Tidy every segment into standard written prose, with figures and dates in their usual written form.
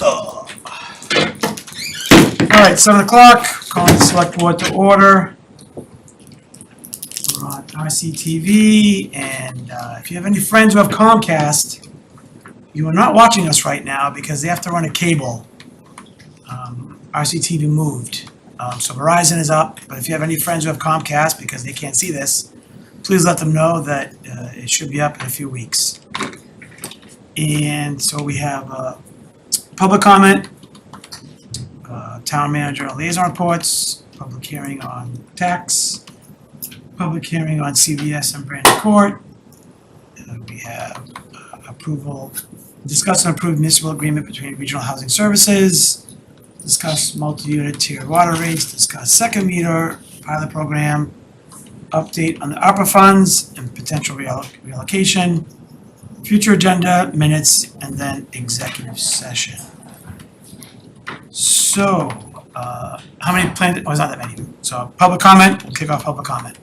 All right, 7 o'clock, calling the select board to order. We're on RCTV, and if you have any friends who have Comcast, you are not watching us right now because they have to run a cable. RCTV moved. So Verizon is up, but if you have any friends who have Comcast, because they can't see this, please let them know that it should be up in a few weeks. And so we have public comment, town manager liaison reports, public hearing on tax, public hearing on CVS and Brandon Court. We have approval, discuss and approve municipal agreement between Regional Housing Services, discuss multi-unit tiered water rates, discuss second meter pilot program, update on the ARPA funds and potential reallocation, future agenda, minutes, and then executive session. So, how many planned? Oh, it's not that many. So, public comment. We'll kick off public comment.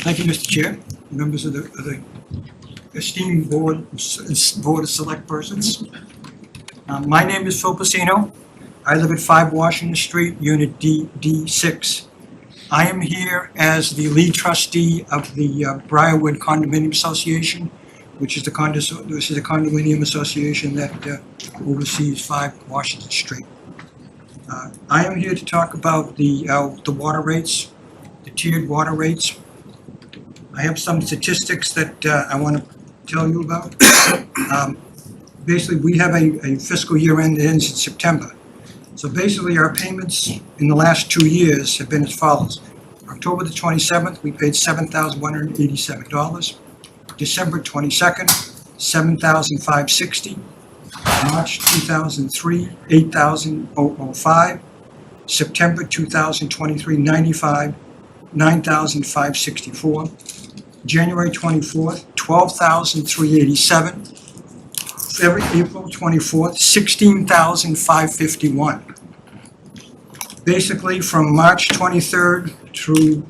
Thank you, Mr. Chair, members of the esteemed board of select persons. My name is Phil Pacino. I live at 5 Washington Street, Unit D6. I am here as the lead trustee of the Briarwood Condominium Association, which is a condominium association that oversees 5 Washington Street. I am here to talk about the water rates, the tiered water rates. I have some statistics that I want to tell you about. Basically, we have a fiscal year end that ends in September. So basically, our payments in the last 2 years have been as follows. October the 27th, we paid $7,187. December 22nd, $7,560. March 2003, $8,005. September 2023, $95, $9,564. January 24th, $12,387. April 24th, $16,551. Basically, from March 23rd through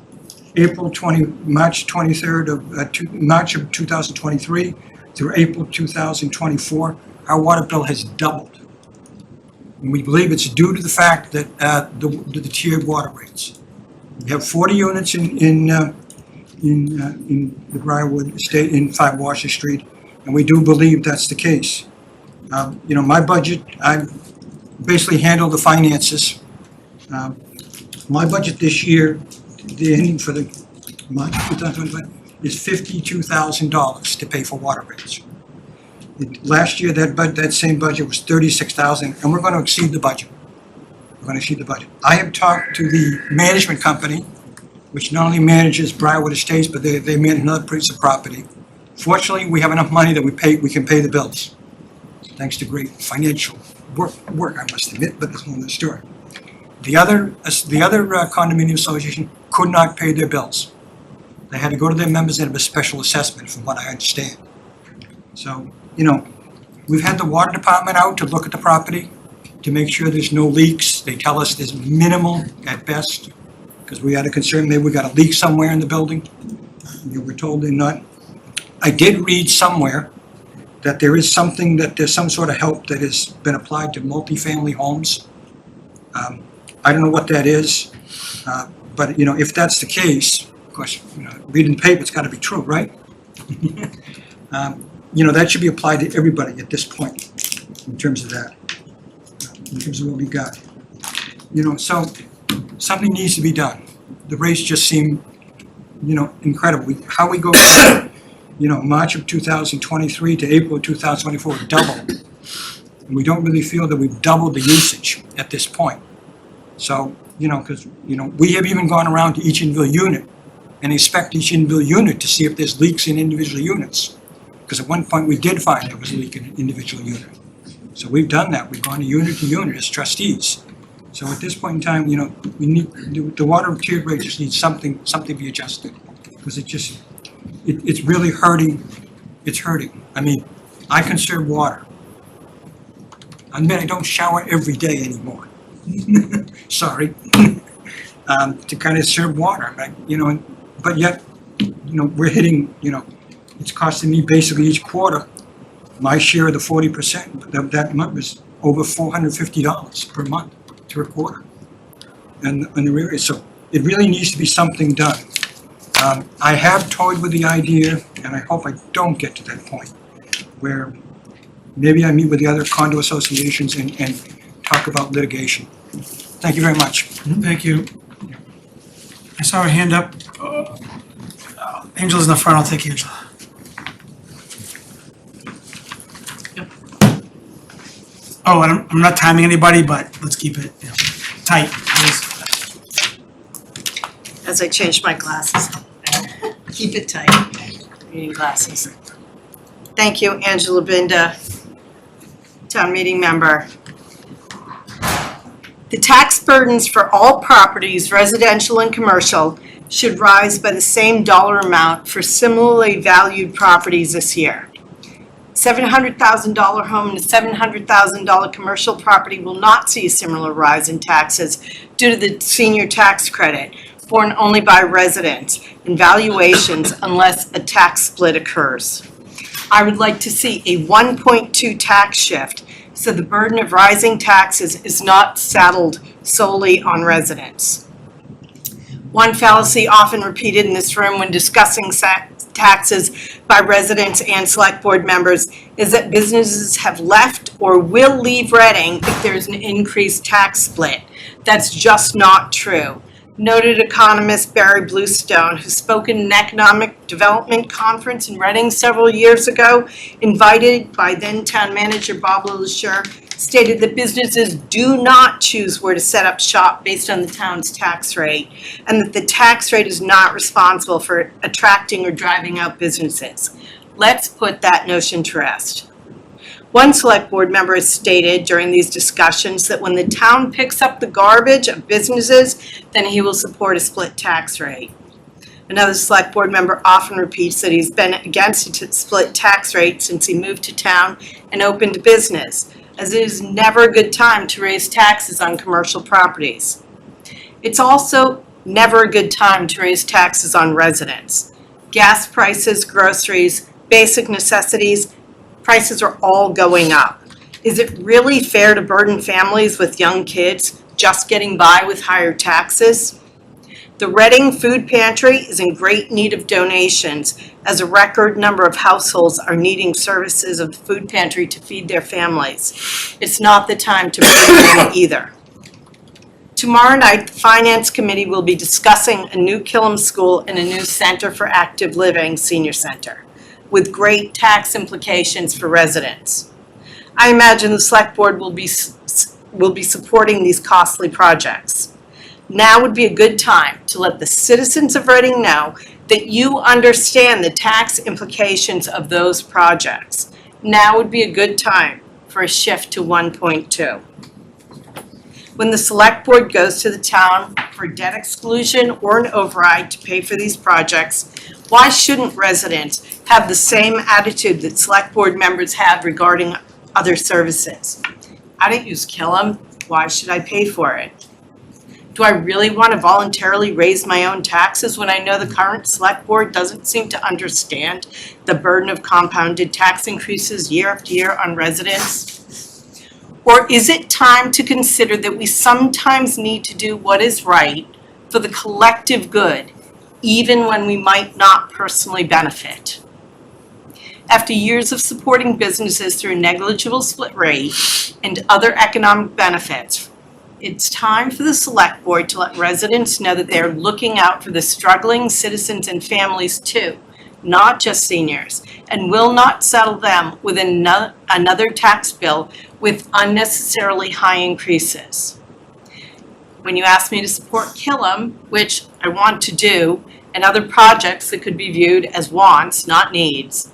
March 23rd of March of 2023 through April 2024, our water bill has doubled. And we believe it's due to the fact that the tiered water rates. We have 40 units in the Briarwood Estate in 5 Washington Street, and we do believe that's the case. My budget, I basically handle the finances. My budget this year, the ending for the March 2025, is $52,000 to pay for water rates. Last year, that same budget was $36,000, and we're going to exceed the budget. We're going to exceed the budget. I have talked to the management company, which not only manages Briarwood Estates, but they manage another piece of property. Fortunately, we have enough money that we can pay the bills, thanks to great financial work, I must admit, but that's another story. The other condominium association could not pay their bills. They had to go to their members and have a special assessment, from what I understand. So, we've had the water department out to look at the property to make sure there's no leaks. They tell us there's minimal at best, because we had a concern maybe we got a leak somewhere in the building. We were told they're not. I did read somewhere that there's some sort of help that has been applied to multifamily homes. I don't know what that is, but if that's the case, of course, reading the paper, it's got to be true, right? That should be applied to everybody at this point in terms of that, in terms of what we got. So something needs to be done. The rates just seem, incredible. How we go from, March of 2023 to April of 2024 doubled. And we don't really feel that we've doubled the usage at this point. So, because, we have even gone around to each individual unit and inspect each individual unit to see if there's leaks in individual units. Because at one point we did find there was a leak in an individual unit. So we've done that. We've gone to unit as trustees. So at this point in time, we need the water tiered rate just needs something to be adjusted, because it's really hurting. It's hurting. I mean, I conserve water. I admit I don't shower every day anymore. Sorry. To kind of serve water, but yet we're hitting, it's costing me basically each quarter, my share of the 40% of that month is over $450 per month to a quarter. And the area, so it really needs to be something done. I have toyed with the idea, and I hope I don't get to that point, where maybe I meet with the other condo associations and talk about litigation. Thank you very much. Thank you. I saw a hand up. Angela's in the front, I'll take Angela. Oh, and I'm not timing anybody, but let's keep it tight, please. As I change my glasses. Keep it tight. Reading glasses. Thank you, Angela Binda, town meeting member. The tax burdens for all properties, residential and commercial, should rise by the same dollar amount for similarly valued properties this year. $700,000 home and a $700,000 commercial property will not see a similar rise in taxes due to the senior tax credit, borne only by residents and valuations unless a tax split occurs. I would like to see a 1.2 tax shift so the burden of rising taxes is not saddled solely on residents. One fallacy often repeated in this room when discussing taxes by residents and select board members is that businesses have left or will leave Reading if there's an increased tax split. That's just not true. Noted economist Barry Bluestone, who spoke at an economic development conference in Reading several years ago, invited by then town manager Bob LeSure, stated that businesses do not choose where to set up shop based on the town's tax rate, and that the tax rate is not responsible for attracting or driving out businesses. Let's put that notion to rest. One select board member has stated during these discussions that when the town picks up the garbage of businesses, then he will support a split tax rate. Another select board member often repeats that he's been against a split tax rate since he moved to town and opened a business, as it is never a good time to raise taxes on commercial properties. It's also never a good time to raise taxes on residents. Gas prices, groceries, basic necessities, prices are all going up. Is it really fair to burden families with young kids just getting by with higher taxes? The Reading Food Pantry is in great need of donations, as a record number of households are needing services of the food pantry to feed their families. It's not the time to burden them either. Tomorrow night, the Finance Committee will be discussing a new Killam School and a new Center for Active Living Senior Center, with great tax implications for residents. I imagine the Select Board will be supporting these costly projects. Now would be a good time to let the citizens of Reading know that you understand the tax implications of those projects. Now would be a good time for a shift to 1.2. When the Select Board goes to the town for debt exclusion or an override to pay for these projects, why shouldn't residents have the same attitude that Select Board members have regarding other services? I don't use Killam. Why should I pay for it? Do I really want to voluntarily raise my own taxes when I know the current Select Board doesn't seem to understand the burden of compounded tax increases year after year on residents? Or is it time to consider that we sometimes need to do what is right for the collective good, even when we might not personally benefit? After years of supporting businesses through a negligible split rate and other economic benefits, it's time for the Select Board to let residents know that they're looking out for the struggling citizens and families too, not just seniors, and will not settle them with another tax bill with unnecessarily high increases. When you ask me to support Killam, which I want to do, and other projects that could be viewed as wants, not needs,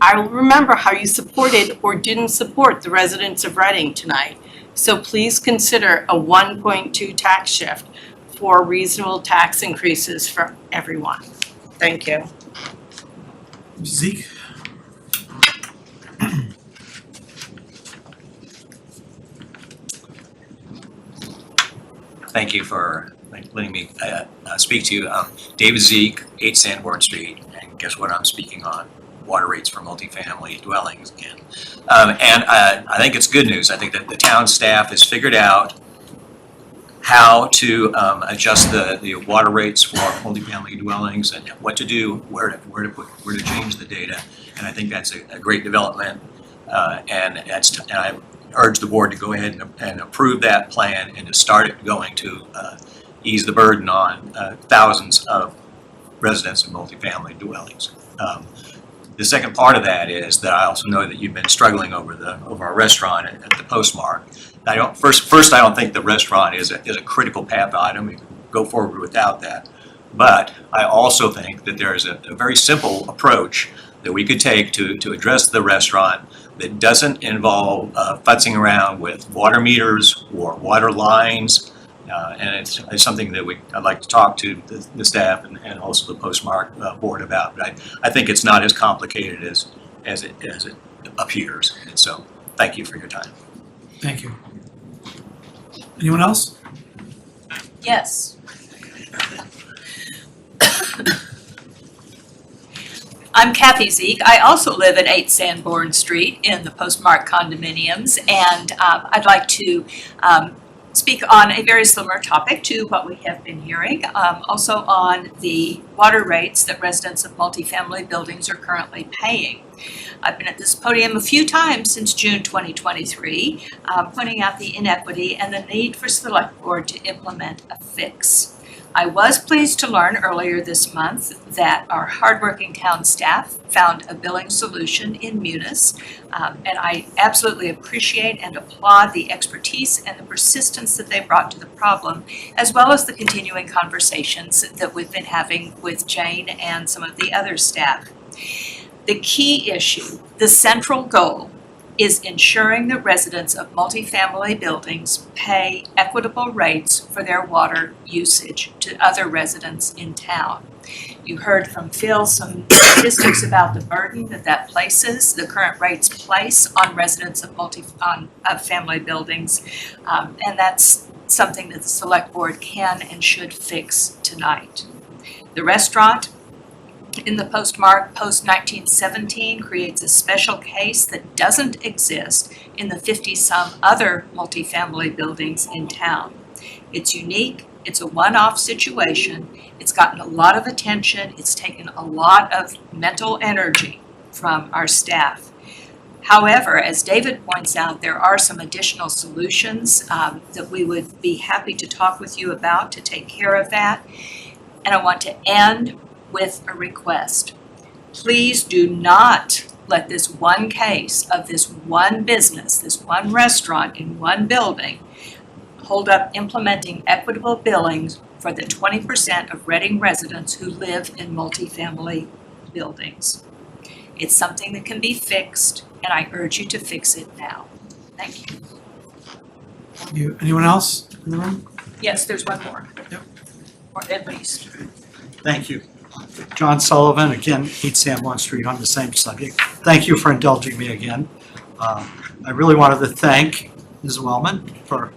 I will remember how you supported or didn't support the residents of Reading tonight. So please consider a 1.2 tax shift for reasonable tax increases for everyone. Thank you. Zeke? Thank you for letting me speak to you. David Zeke, 8 Sanborn Street, and guess what I'm speaking on? Water rates for multifamily dwellings again. And I think it's good news. I think that the town staff has figured out how to adjust the water rates for multifamily dwellings and what to do, where to change the data. And I think that's a great development. And I urge the board to go ahead and approve that plan and to start it going to ease the burden on thousands of residents in multifamily dwellings. The second part of that is that I also know that you've been struggling over our restaurant at the Postmark. I don't think the restaurant is a critical path item. We can go forward without that. But I also think that there is a very simple approach that we could take to address the restaurant that doesn't involve futzing around with water meters or water lines. And it's something that I'd like to talk to the staff and also the Postmark board about. But I think it's not as complicated as it appears. And so, thank you for your time. Thank you. Anyone else? Yes. I'm Kathy Zeke. I also live at 8 Sanborn Street in the Postmark condominiums, and I'd like to speak on a very similar topic to what we have been hearing, also on the water rates that residents of multifamily buildings are currently paying. I've been at this podium a few times since June 2023, pointing out the inequity and the need for Select Board to implement a fix. I was pleased to learn earlier this month that our hardworking town staff found a billing solution in Munis, and I absolutely appreciate and applaud the expertise and the persistence that they brought to the problem, as well as the continuing conversations that we've been having with Jane and some of the other staff. The key issue, the central goal, is ensuring that residents of multifamily buildings pay equitable rates for their water usage to other residents in town. You heard from Phil some statistics about the burden that places, the current rates place on residents of family buildings, and that's something that the Select Board can and should fix tonight. The restaurant in the Postmark post-1917 creates a special case that doesn't exist in the 50-some other multifamily buildings in town. It's unique, it's a one-off situation, it's gotten a lot of attention, it's taken a lot of mental energy from our staff. However, as David points out, there are some additional solutions that we would be happy to talk with you about to take care of that. And I want to end with a request. Please do not let this one case of this one business, this one restaurant in one building, hold up implementing equitable billings for the 20% of Reading residents who live in multifamily buildings. It's something that can be fixed, and I urge you to fix it now. Thank you. Anyone else in the room? Yes, there's one more. Yep. Or at least. Thank you. John Sullivan, again, 8 Sanborn Street on the same subject. Thank you for indulging me again. I really wanted to thank Ms. Wellman for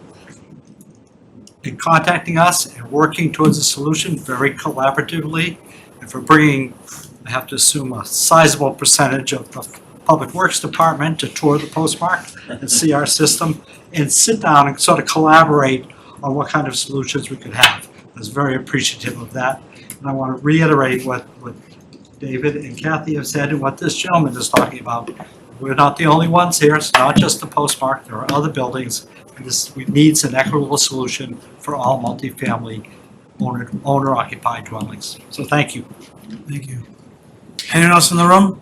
contacting us and working towards a solution very collaboratively, and for bringing, I have to assume, a sizable percentage of the Public Works Department to tour the Postmark and see our system and sit down and sort of collaborate on what kind of solutions we could have. I was very appreciative of that. And I want to reiterate what David and Kathy have said and what this gentleman is talking about. We're not the only ones here. It's not just the Postmark. There are other buildings. And this needs an equitable solution for all multifamily owner-occupied dwellings. So thank you. Thank you. Anyone else in the room?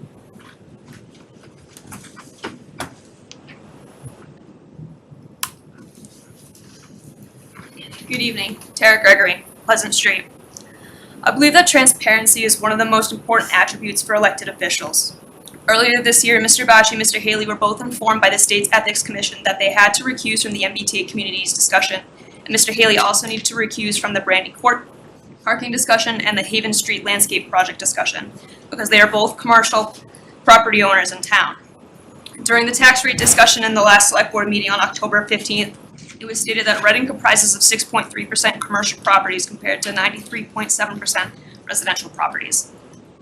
Good evening, Tara Gregory, Pleasant Street. I believe that transparency is one of the most important attributes for elected officials. Earlier this year, Mr. Bachi and Mr. Haley were both informed by the state's Ethics Commission that they had to recuse from the MBTA communities discussion, and Mr. Haley also needed to recuse from the Brandy Court parking discussion and the Haven Street landscape project discussion, because they are both commercial property owners in town. During the tax rate discussion in the last select board meeting on October 15th, it was stated that Reading comprises of 6.3% commercial properties compared to 93.7% residential properties.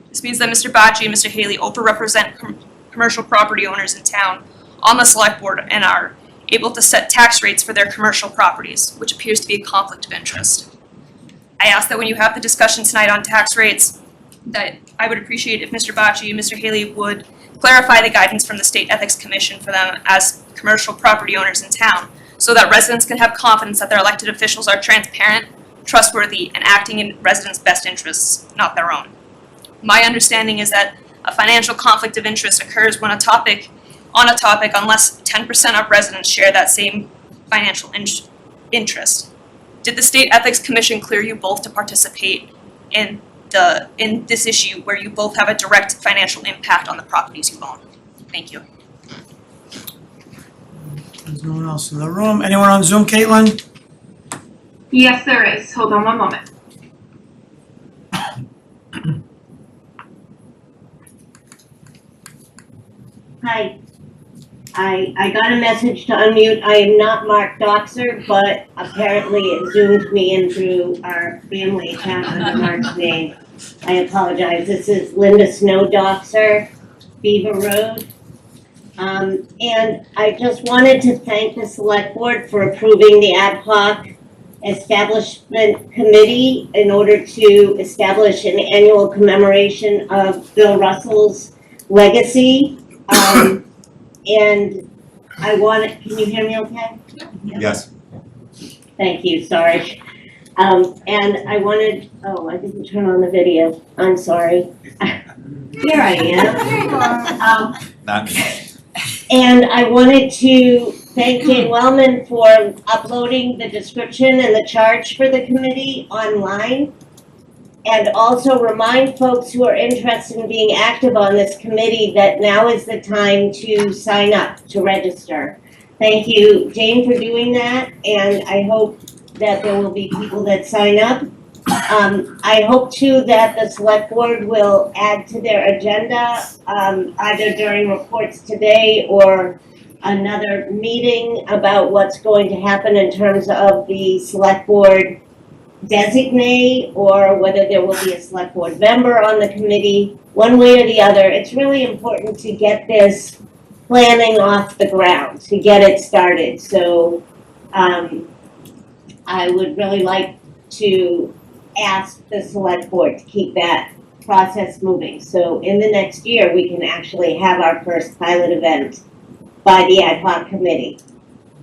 This means that Mr. Bocci and Mr. Haley overrepresent commercial property owners in town on the select board and are able to set tax rates for their commercial properties, which appears to be a conflict of interest. I ask that when you have the discussion tonight on tax rates, that I would appreciate if Mr. Bocci and Mr. Haley would clarify the guidance from the State Ethics Commission for them as commercial property owners in town, so that residents can have confidence that their elected officials are transparent, trustworthy, and acting in residents' best interests, not their own. My understanding is that a financial conflict of interest occurs when on a topic unless 10% of residents share that same financial interest. Did the State Ethics Commission clear you both to participate in this issue where you both have a direct financial impact on the properties you own? Thank you. There's no one else in the room. Anyone on Zoom, Caitlin? Yes, there is. Hold on one moment. Hi. I got a message to unmute. I am not Mark Doxer, but apparently it zoomed me in through our family account under Mark's name. I apologize. This is Linda Snow Doxer, Beaver Road. And I just wanted to thank the select board for approving the ad hoc establishment committee in order to establish an annual commemoration of Bill Russell's legacy. And I wanted, can you hear me okay? Yes. Thank you, sorry. And I wanted, oh, I didn't turn on the video. I'm sorry. Here I am. Not me. And I wanted to thank Jane Wellman for uploading the description and the charge for the committee online. And also remind folks who are interested in being active on this committee that now is the time to sign up, to register. Thank you, Jane, for doing that, and I hope that there will be people that sign up. I hope too that the select board will add to their agenda, either during reports today or another meeting about what's going to happen in terms of the select board designate, or whether there will be a select board member on the committee, one way or the other. It's really important to get this planning off the ground, to get it started. So I would really like to ask the select board to keep that process moving. So in the next year, we can actually have our first pilot event by the ad hoc committee.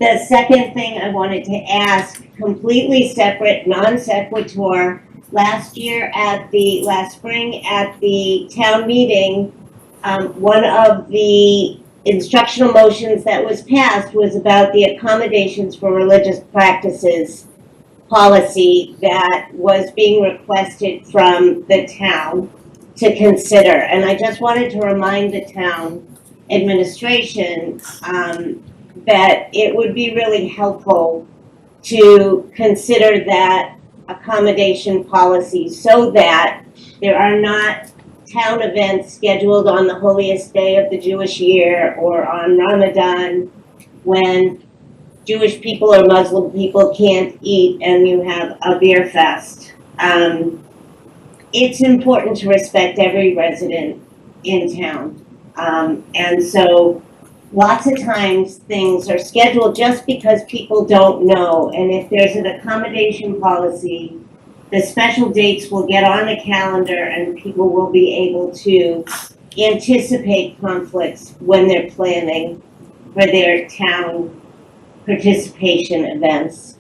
The second thing I wanted to ask, completely separate, non sequitur, last spring at the town meeting, one of the instructional motions that was passed was about the accommodations for religious practices policy that was being requested from the town to consider. And I just wanted to remind the town administration that it would be really helpful to consider that accommodation policy so that there are not town events scheduled on the holiest day of the Jewish year or on Ramadan when Jewish people or Muslim people can't eat and you have a beer fest. It's important to respect every resident in town. And so lots of times things are scheduled just because people don't know. And if there's an accommodation policy, the special dates will get on the calendar and people will be able to anticipate conflicts when they're planning for their town participation events.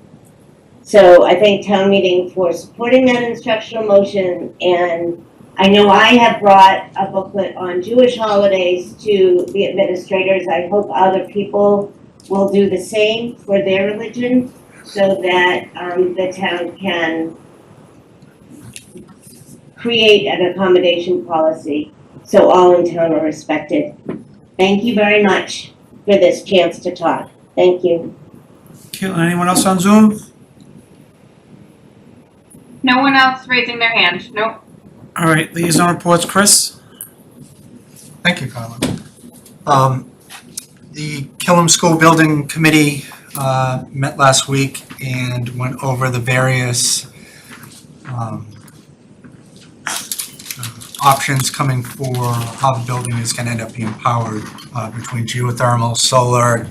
So I thank town meeting for supporting that instructional motion, and I know I have brought a booklet on Jewish holidays to the administrators. I hope other people will do the same for their religion so that the town can create an accommodation policy so all in town are respected. Thank you very much for this chance to talk. Thank you. Caitlin, anyone else on Zoom? No one else raising their hand. Nope. All right, liaison reports, Chris? Thank you, Carla. The Killam School Building Committee met last week and went over the various options coming for how the building is going to end up being powered between geothermal, solar,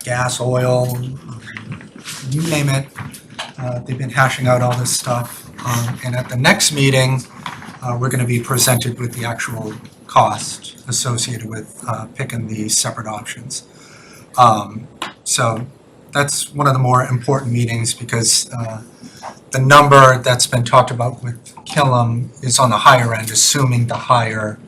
gas, oil, you name it. They've been hashing out all this stuff. And at the next meeting, we're going to be presented with the actual cost associated with picking these separate options. So that's one of the more important meetings because the number that's been talked about with Killam is on the higher end, assuming the higher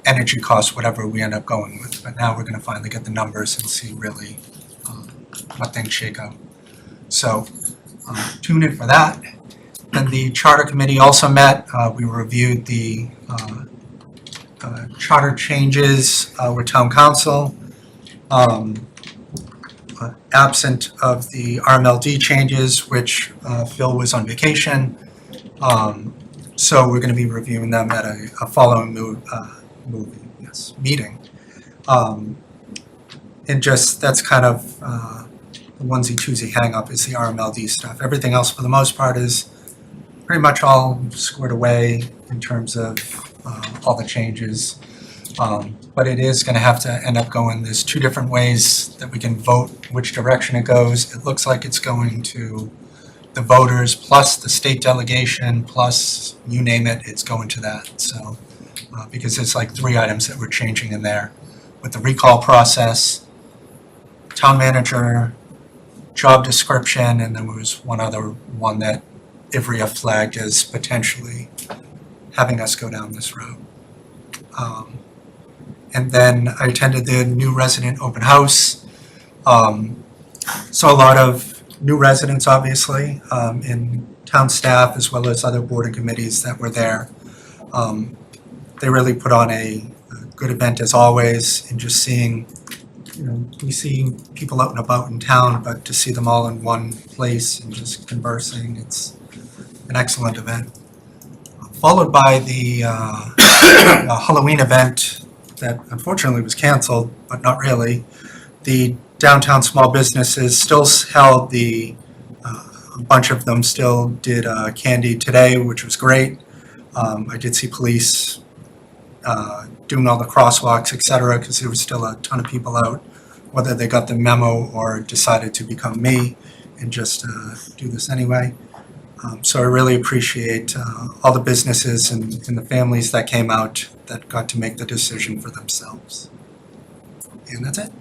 energy costs, whatever we end up going with. But now we're going to finally get the numbers and see really what things shake out. So tune in for that. Then the Charter Committee also met. We reviewed the charter changes with Town Council. Absent of the RMLD changes, which Phil was on vacation. So we're going to be reviewing them at a following meeting. And just that's kind of the onesie-twosie hang-up is the RMLD stuff. Everything else, for the most part, is pretty much all squared away in terms of all the changes. But it is going to have to end up going, there's two different ways that we can vote which direction it goes. It looks like it's going to the voters plus the state delegation plus you name it, it's going to that. So because it's like 3 items that we're changing in there with the recall process, town manager, job description, and then there was one other one that Ivrea flagged as potentially having us go down this road. And then I attended the new resident open house. Saw a lot of new residents, obviously, and town staff as well as other board and committees that were there. They really put on a good event as always, and just seeing, we see people out and about in town, but to see them all in one place and just conversing, it's an excellent event. Followed by the Halloween event that unfortunately was canceled, but not really. The downtown small businesses still held a bunch of them still did candy today, which was great. I did see police doing all the crosswalks, et cetera, because there was still a ton of people out, whether they got the memo or decided to become me and just do this anyway. So I really appreciate all the businesses and the families that came out that got to make the decision for themselves. And that's it.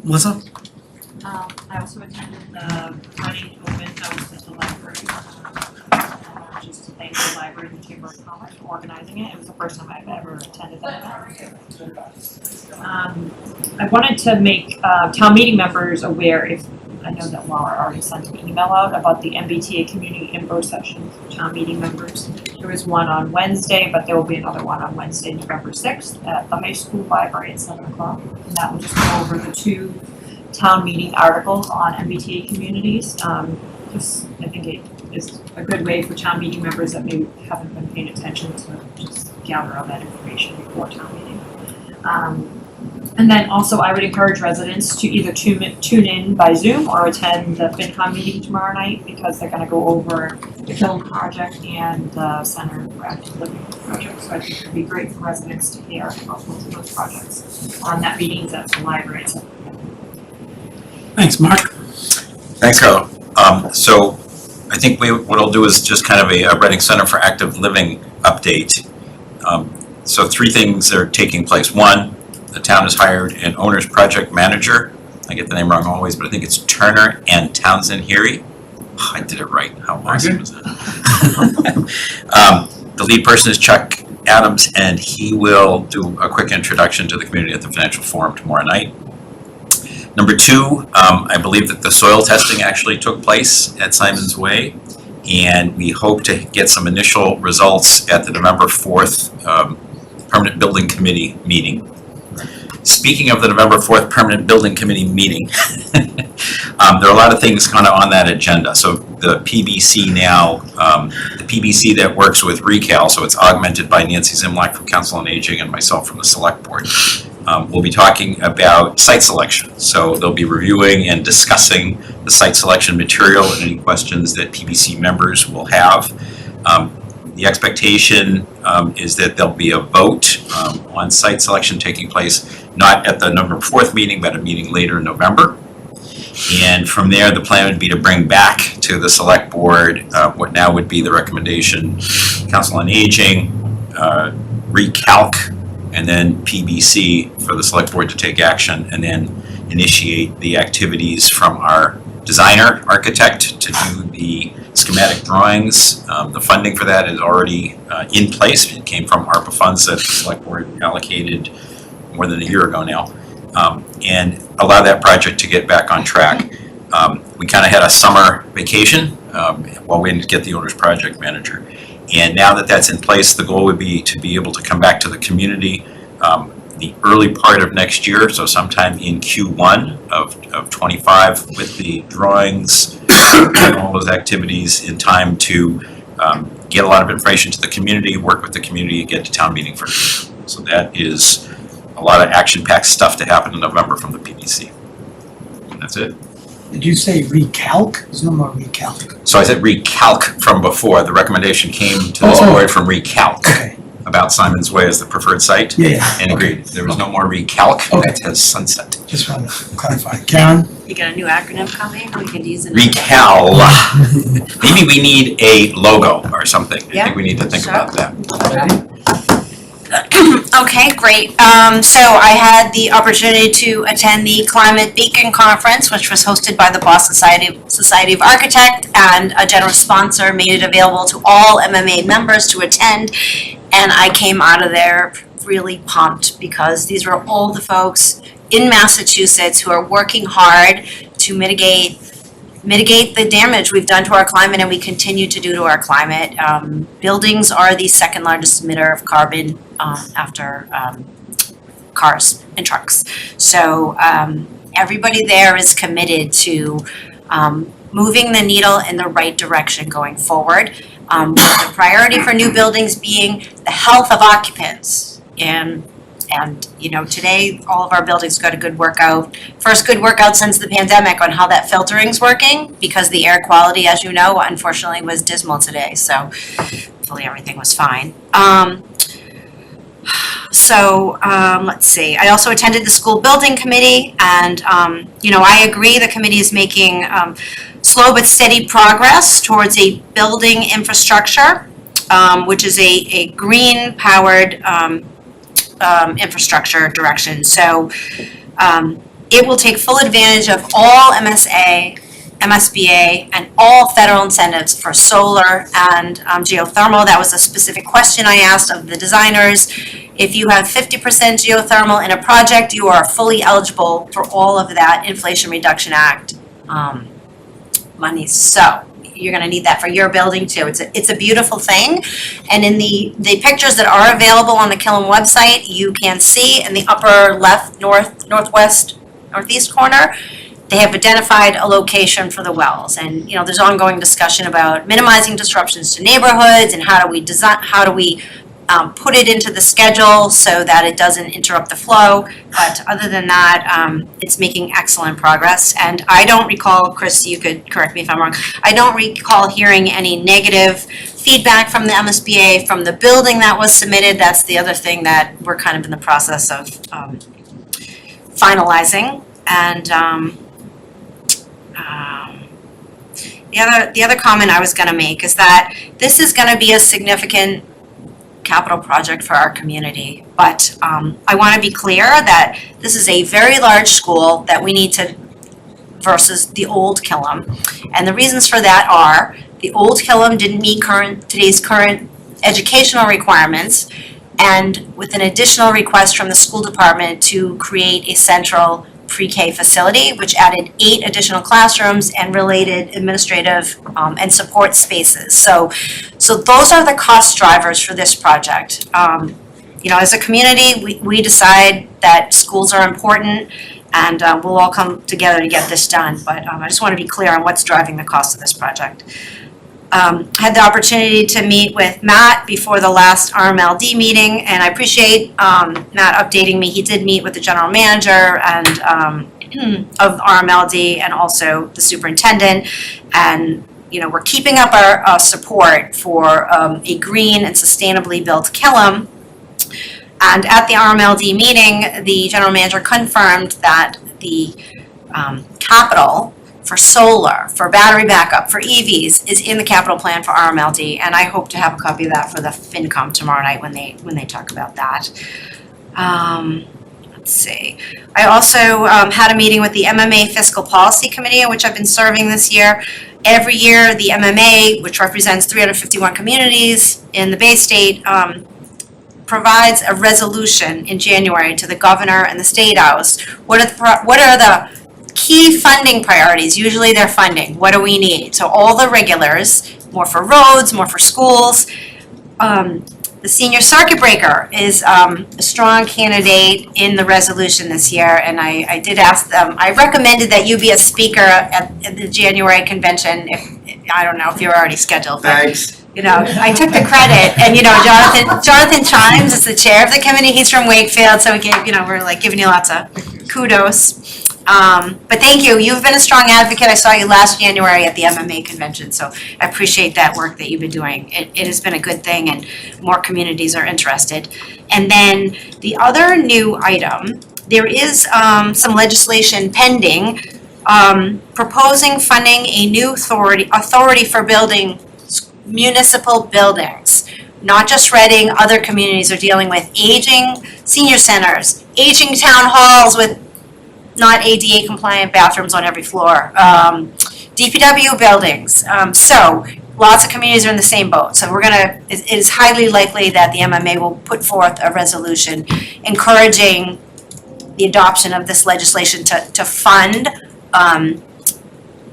Melissa? I also attended the running open house at the library. Just to thank the library and the Chamber of Commerce for organizing it. It was the first time I've ever attended that event. I wanted to make town meeting members aware, if I know that Laura already sent an email out about the MBTA community info session for town meeting members. There was one on Wednesday, but there will be another one on Wednesday, November 6th at the high school library at 7 o'clock. And that will just go over the 2 town meeting articles on MBTA communities. Just, I think it is a good way for town meeting members that maybe haven't been paying attention to just gather all that information before town meeting. And then also I would encourage residents to either tune in by Zoom or attend the FinCom meeting tomorrow night, because they're gonna go over the Killam project and the Center for Active Living project. So I think it'd be great for residents to hear about both of those projects. That meeting's at the library. Thanks, Mark. Thanks, Carlo. So I think what I'll do is just kind of a Reading Center for Active Living update. So 3 things are taking place. 1, the town has hired an owner's project manager. I get the name wrong always, but I think it's Turner and Townsend Heary. Oh, I did it right. How awesome was that? The lead person is Chuck Adams, and he will do a quick introduction to the community at the Financial Forum tomorrow night. Number 2, I believe that the soil testing actually took place at Simon's Way, and we hope to get some initial results at the November 4th Permanent Building Committee meeting. Speaking of the November 4th Permanent Building Committee meeting, there are a lot of things kind of on that agenda. So the PBC now, the PBC that works with ReCal, so it's augmented by Nancy Zimlack from Council on Aging and myself from the Select Board. We'll be talking about site selection. So they'll be reviewing and discussing the site selection material and any questions that PBC members will have. The expectation is that there'll be a vote on site selection taking place, not at the November 4th meeting, but a meeting later in November. And from there, the plan would be to bring back to the select board what now would be the recommendation, Council on Aging, recalc, and then PBC for the select board to take action, and then initiate the activities from our designer architect to do the schematic drawings. The funding for that is already in place. It came from ARPA funds that the select board allocated more than a year ago now, and allow that project to get back on track. We kind of had a summer vacation while we didn't get the owner's project manager. And now that that's in place, the goal would be to be able to come back to the community the early part of next year, so sometime in Q1 of 25 with the drawings and all those activities in time to get a lot of information to the community, work with the community, and get to town meeting first. So that is a lot of action-packed stuff to happen in November from the PBC. And that's it. Did you say recalc? There's no more recalc. So I said recalc from before. The recommendation came to this Oh. board from recalc Okay, about Simon's Way as the preferred site. yeah, yeah. And agreed. There was no more recalc. Okay. That has sunset. Just wanted to clarify. Karen? You got a new acronym coming, we could use it. Recal. Maybe we need a logo or something. I Yeah, think we need to think sure. about that. Okay, great. So I had the opportunity to attend the Climate Beacon Conference, which was hosted by the Boston Society of Architects, and a generous sponsor made it available to all MMA members to attend. And I came out of there really pumped because these were all the folks in Massachusetts who are working hard to mitigate the damage we've done to our climate and we continue to do to our climate. Buildings are the second largest emitter of carbon after cars and trucks. So everybody there is committed to moving the needle in the right direction going forward. With the priority for new buildings being the health of occupants. And you know, today, all of our buildings got a good workout. First good workout since the pandemic on how that filtering's working, because the air quality, as you know, unfortunately was dismal today, so hopefully everything was fine. Let's see, I also attended the school building committee, and you know, I agree the committee is making slow but steady progress towards a building infrastructure, which is a green powered infrastructure direction. So it will take full advantage of all MSA, MSBA, and all federal incentives for solar and geothermal. That was a specific question I asked of the designers. If you have 50% geothermal in a project, you are fully eligible for all of that Inflation Reduction Act money. So you're gonna need that for your building too. It's a beautiful thing. And in the pictures that are available on the Killam website, you can see in the upper left, northeast corner, they have identified a location for the wells. And, you know, there's ongoing discussion about minimizing disruptions to neighborhoods and how do we put it into the schedule so that it doesn't interrupt the flow. But other than that, it's making excellent progress. And I don't recall, Chris, you could correct me if I'm wrong, I don't recall hearing any negative feedback from the MSBA from the building that was submitted. That's the other thing that we're kind of in the process of finalizing. And the other comment I was gonna make is that this is gonna be a significant capital project for our community. But I want to be clear that this is a very large school that we need to, versus the old Killam. And the reasons for that are, the old Killam didn't meet today's current educational requirements, and with an additional request from the school department to create a central pre-K facility, which added 8 additional classrooms and related administrative and support spaces. So those are the cost drivers for this project. You know, as a community, we decide that schools are important, and we'll all come together to get this done. But I just want to be clear on what's driving the cost of this project. Had the opportunity to meet with Matt before the last RMLD meeting, and I appreciate Matt updating me. He did meet with the general manager and of RMLD and also the superintendent, and we're keeping up our support for a green and sustainably built Killam. And at the RMLD meeting, the general manager confirmed that the capital for solar, for battery backup, for EVs is in the capital plan for RMLD, and I hope to have a copy of that for the FinCom tomorrow night when they talk about that. Let's see. I also had a meeting with the MMA Fiscal Policy Committee, which I've been serving this year. Every year, the MMA, which represents 351 communities in the Bay State, provides a resolution in January to the governor and the State House. What are the key funding priorities? Usually they're funding. What do we need? So all the regulars, more for roads, more for schools. The senior circuit breaker is a strong candidate in the resolution this year, and I did ask them, I recommended that you be a speaker at the January convention, if, I don't know if you're already scheduled, but, Thanks. I took the credit, and, Jonathan Chimes is the chair of the committee, he's from Wakefield, so we gave, we're like giving you lots of kudos. But thank you, you've been a strong advocate, I saw you last January at the MMA convention, so I appreciate that work that you've been doing. It has been a good thing, and more communities are interested. And then the other new item, there is some legislation pending proposing funding a new authority for building municipal buildings. Not just Reading, other communities are dealing with aging senior centers, aging town halls with not ADA compliant bathrooms on every floor, DPW buildings. So lots of communities are in the same boat. So it is highly likely that the MMA will put forth a resolution encouraging the adoption of this legislation to fund an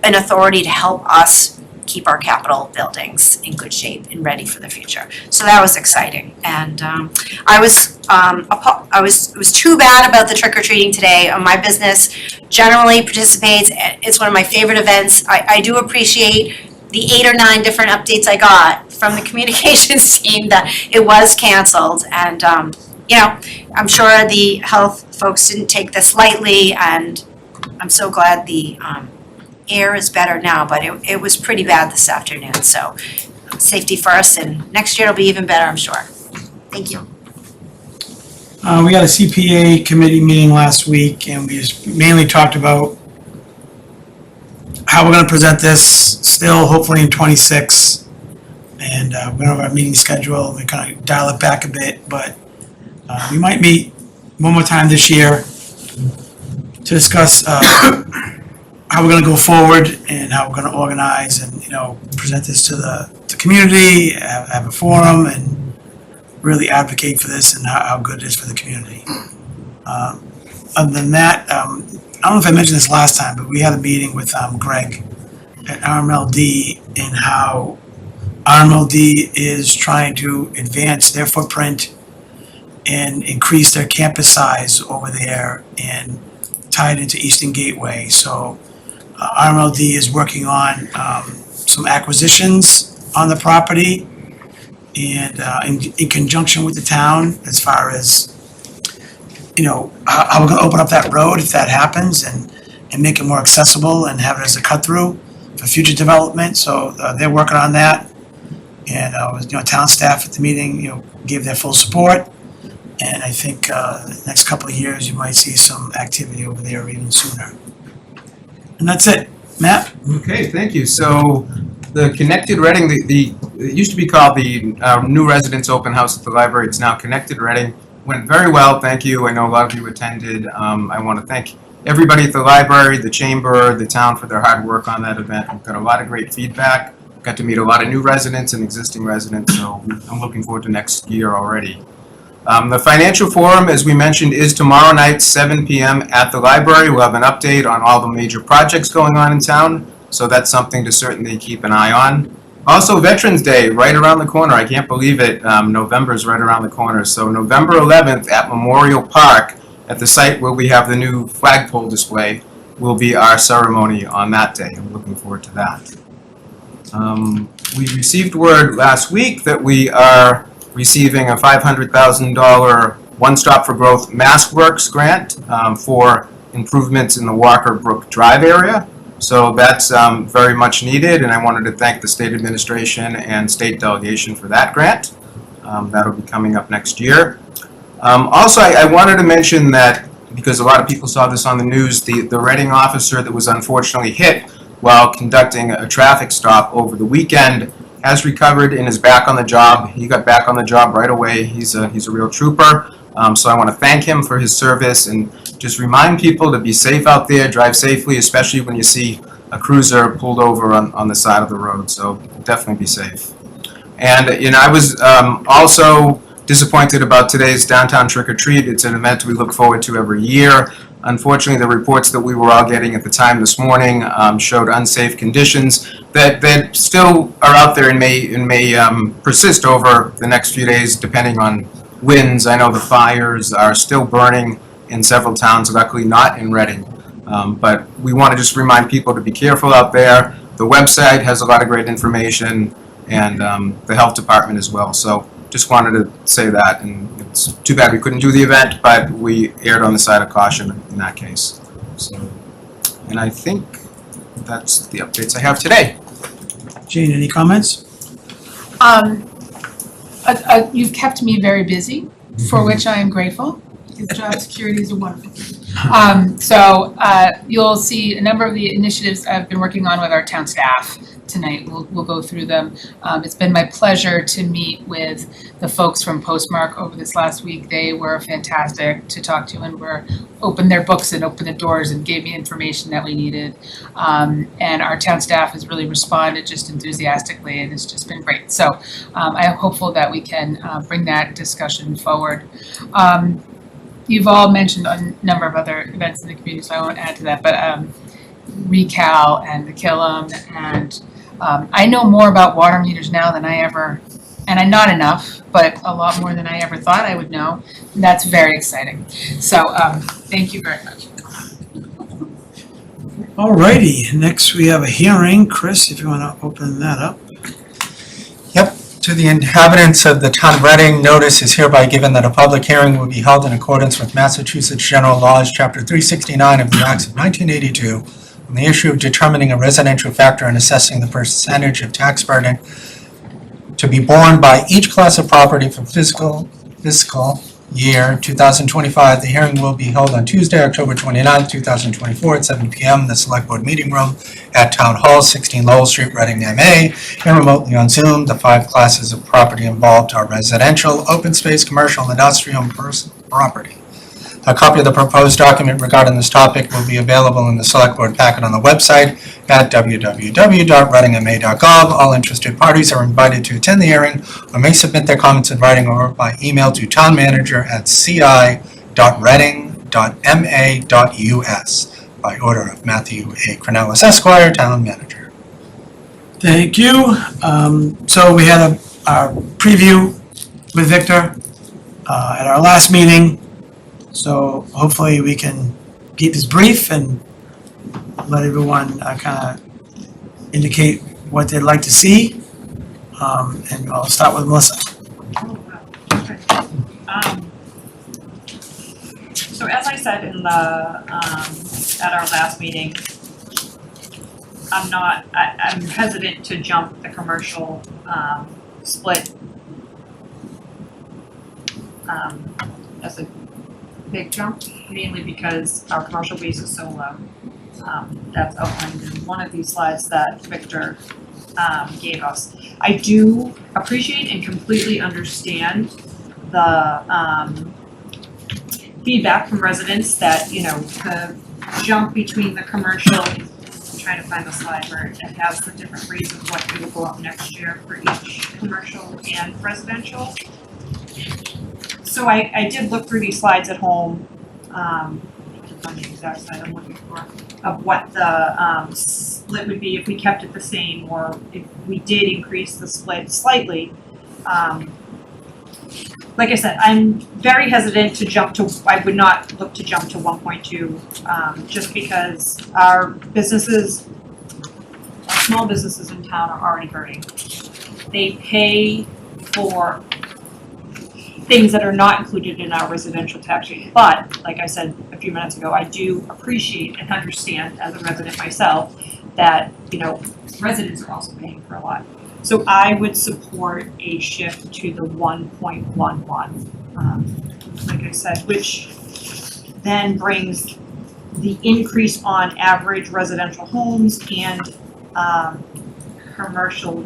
authority to help us keep our capital buildings in good shape and ready for the future. So that was exciting. And it was too bad about the trick or treating today. My business generally participates. It's one of my favorite events. I do appreciate the 8 or 9 different updates I got from the communications team that it was canceled. And I'm sure the health folks didn't take this lightly, and I'm so glad the air is better now, but it was pretty bad this afternoon, so safety first, and next year it'll be even better, I'm sure. Thank you. We had a CPA committee meeting last week, and we just mainly talked about how we're gonna present this still, hopefully in '26. And we don't have our meeting schedule, we kind of dial it back a bit, but we might meet one more time this year to discuss how we're gonna go forward and how we're gonna organize and, present this to the community, have a forum, and really advocate for this and how good it is for the community. Other than that, I don't know if I mentioned this last time, but we had a meeting with Greg at RMLD and how RMLD is trying to advance their footprint and increase their campus size over there and tie it into Eastern Gateway. So RMLD is working on some acquisitions on the property and in conjunction with the town as far as, how we're gonna open up that road if that happens and make it more accessible and have it as a cut through for future development. So they're working on that. And town staff at the meeting, gave their full support. And I think the next couple of years, you might see some activity over there even sooner. And that's it. Matt? Okay, thank you. So the Connected Reading, it used to be called the New Residents Open House at the Library. It's now Connected Reading. Went very well, thank you. I know a lot of you attended. I want to thank everybody at the library, the chamber, the town for their hard work on that event. We've got a lot of great feedback. Got to meet a lot of new residents and existing residents, so I'm looking forward to next year already. The financial forum, as we mentioned, is tomorrow night, 7 p.m. at the library. We'll have an update on all the major projects going on in town, so that's something to certainly keep an eye on. Also, Veterans Day, right around the corner. I can't believe it. November's right around the corner. So November 11th at Memorial Park, at the site where we have the new flagpole display, will be our ceremony on that day. I'm looking forward to that. We received word last week that we are receiving a $500,000 One Stop for Growth MaskWorks grant for improvements in the Walker Brook Drive area. So that's very much needed, and I wanted to thank the state administration and state delegation for that grant. That'll be coming up next year. Also, I wanted to mention that, because a lot of people saw this on the news, the Reading officer that was unfortunately hit while conducting a traffic stop over the weekend has recovered and is back on the job. He got back on the job right away. He's a real trooper. So I want to thank him for his service and just remind people to be safe out there, drive safely, especially when you see a cruiser pulled over on the side of the road. So definitely be safe. And I was also disappointed about today's downtown trick or treat. It's an event we look forward to every year. Unfortunately, the reports that we were all getting at the time this morning showed unsafe conditions that still are out there and may persist over the next few days, depending on winds. I know the fires are still burning in several towns, luckily not in Reading. But we want to just remind people to be careful out there. The website has a lot of great information, and the health department as well. So just wanted to say that, and it's too bad we couldn't do the event, but we erred on the side of caution in that case. So, and I think that's the updates I have today. Jane, any comments? You've kept me very busy, for which I am grateful, because job security is a wonderful thing. So you'll see a number of the initiatives I've been working on with our town staff tonight. We'll go through them. It's been my pleasure to meet with the folks from Postmark over this last week. They were fantastic to talk to and opened their books and opened the doors and gave me information that we needed. And our town staff has really responded just enthusiastically, and it's just been great. So I am hopeful that we can bring that discussion forward. You've all mentioned a number of other events in the community, so I won't add to that, but Recal and the Killam, and I know more about water meters now than I ever, and I'm not enough, but a lot more than I ever thought I would know. And that's very exciting. So thank you very much. Alrighty, next we have a hearing. Chris, if you want to open that up. Yep. To the inhabitants of the town of Reading, notice is hereby given that a public hearing will be held in accordance with Massachusetts General Laws, Chapter 369 of the Acts of 1982, on the issue of determining a residential factor and assessing the percentage of tax burden to be borne by each class of property for fiscal year 2025. The hearing will be held on Tuesday, October 29th, 2024 at 7 p.m. in the Select Board Meeting Room at Town Hall, 16 Lowell Street, Reading, MA, and remotely on Zoom. The 5 classes of property involved are residential, open space, commercial, industrial, and personal property. A copy of the proposed document regarding this topic will be available in the Select Board packet on the website at www.readingma.gov. All interested parties are invited to attend the hearing or may submit their comments in writing or by email to townmanager@ci.reading.ma.us by order of Matthew A. Cornelis, Esquire, Town Manager. Thank you. So we had our preview with Victor at our last meeting. So hopefully we can keep this brief and let everyone kind of indicate what they'd like to see. And I'll start with Melissa. So as I said in the, at our last meeting, I'm hesitant to jump the commercial, split, as a big jump, mainly because our commercial base is so low. That's outlined in one of these slides that Victor gave us. I do appreciate and completely understand the feedback from residents that, the jump between the commercial, I'm trying to find the slide where it has the different rates of what will go up next year for each commercial and residential. So I did look through these slides at home, on the exact slide I'm looking for, of what the split would be if we kept it the same or if we did increase the split slightly. Like I said, I'm very hesitant to I would not look to jump to 1.2, just because our small businesses in town are already hurting. They pay for things that are not included in our residential tax rate. But, like I said a few minutes ago, I do appreciate and understand as a resident myself that, residents are also paying for a lot. So I would support a shift to the 1.11, like I said, which then brings the increase on average residential homes and commercial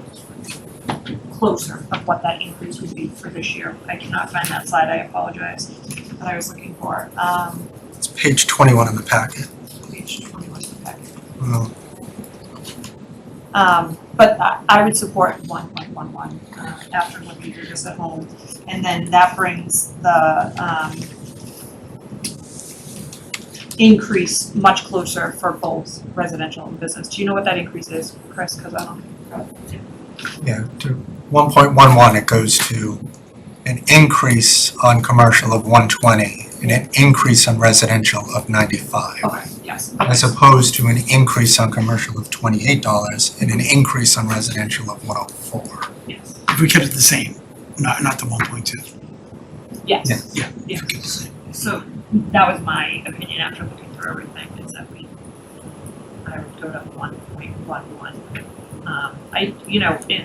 closer of what that increase would be for this year. I cannot find that slide, I apologize, that I was looking for. It's page 21 in the packet. Page 21 of the packet. Well, But I would support 1.11 after looking through this at home. And then that brings the increase much closer for both residential and business. Do you know what that increase is, Chris? Because I don't. yeah, to 1.11, it goes to an increase on commercial of 120 and an increase on residential of 95. Okay, yes. As opposed to an increase on commercial of $28 and an increase on residential of 104. Yes. If we kept it the same, not the 1.2. Yes. Yeah. Yeah. So that was my opinion after looking through everything, is that I would go to 1.11.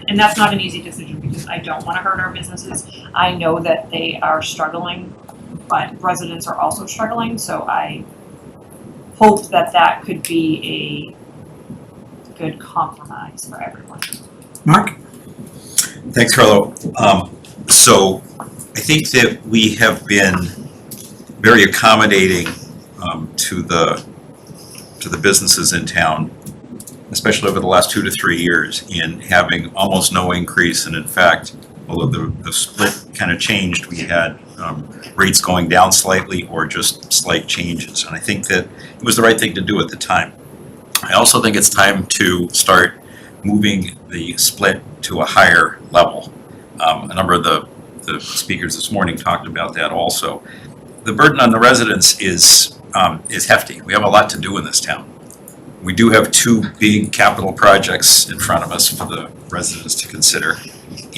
And that's not an easy decision because I don't want to hurt our businesses. I know that they are struggling, but residents are also struggling, so I hope that could be a good compromise for everyone. Mark? Thanks, Carlo. So I think that we have been very accommodating to the businesses in town, especially over the last 2 to 3 years, in having almost no increase. And in fact, although the split kind of changed, we had rates going down slightly or just slight changes. And I think that it was the right thing to do at the time. I also think it's time to start moving the split to a higher level. A number of the speakers this morning talked about that also. The burden on the residents is hefty. We have a lot to do in this town. We do have 2 big capital projects in front of us for the residents to consider.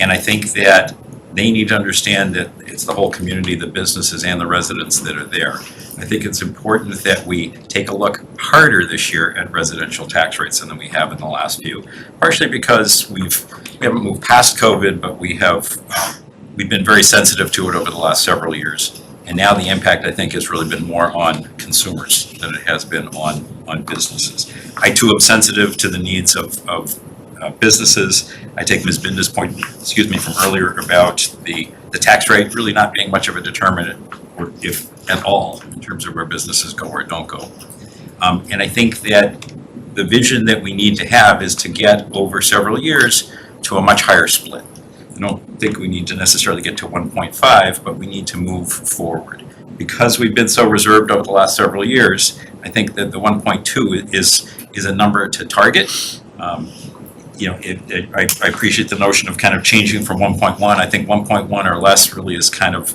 And I think that they need to understand that it's the whole community, the businesses and the residents that are there. I think it's important that we take a look harder this year at residential tax rates than we have in the last few. Partially because we haven't moved past COVID, but we've been very sensitive to it over the last several years. And now the impact, I think, has really been more on consumers than it has been on businesses. I too am sensitive to the needs of businesses. I take Ms. Binda's point, from earlier about the tax rate really not being much of a determinant, or if at all, in terms of where businesses go or don't go. And I think that the vision that we need to have is to get over several years to a much higher split. I don't think we need to necessarily get to 1.5, but we need to move forward. Because we've been so reserved over the last several years, I think that the 1.2 is a number to target. I appreciate the notion of kind of changing from 1.1. I think 1.1 or less really is kind of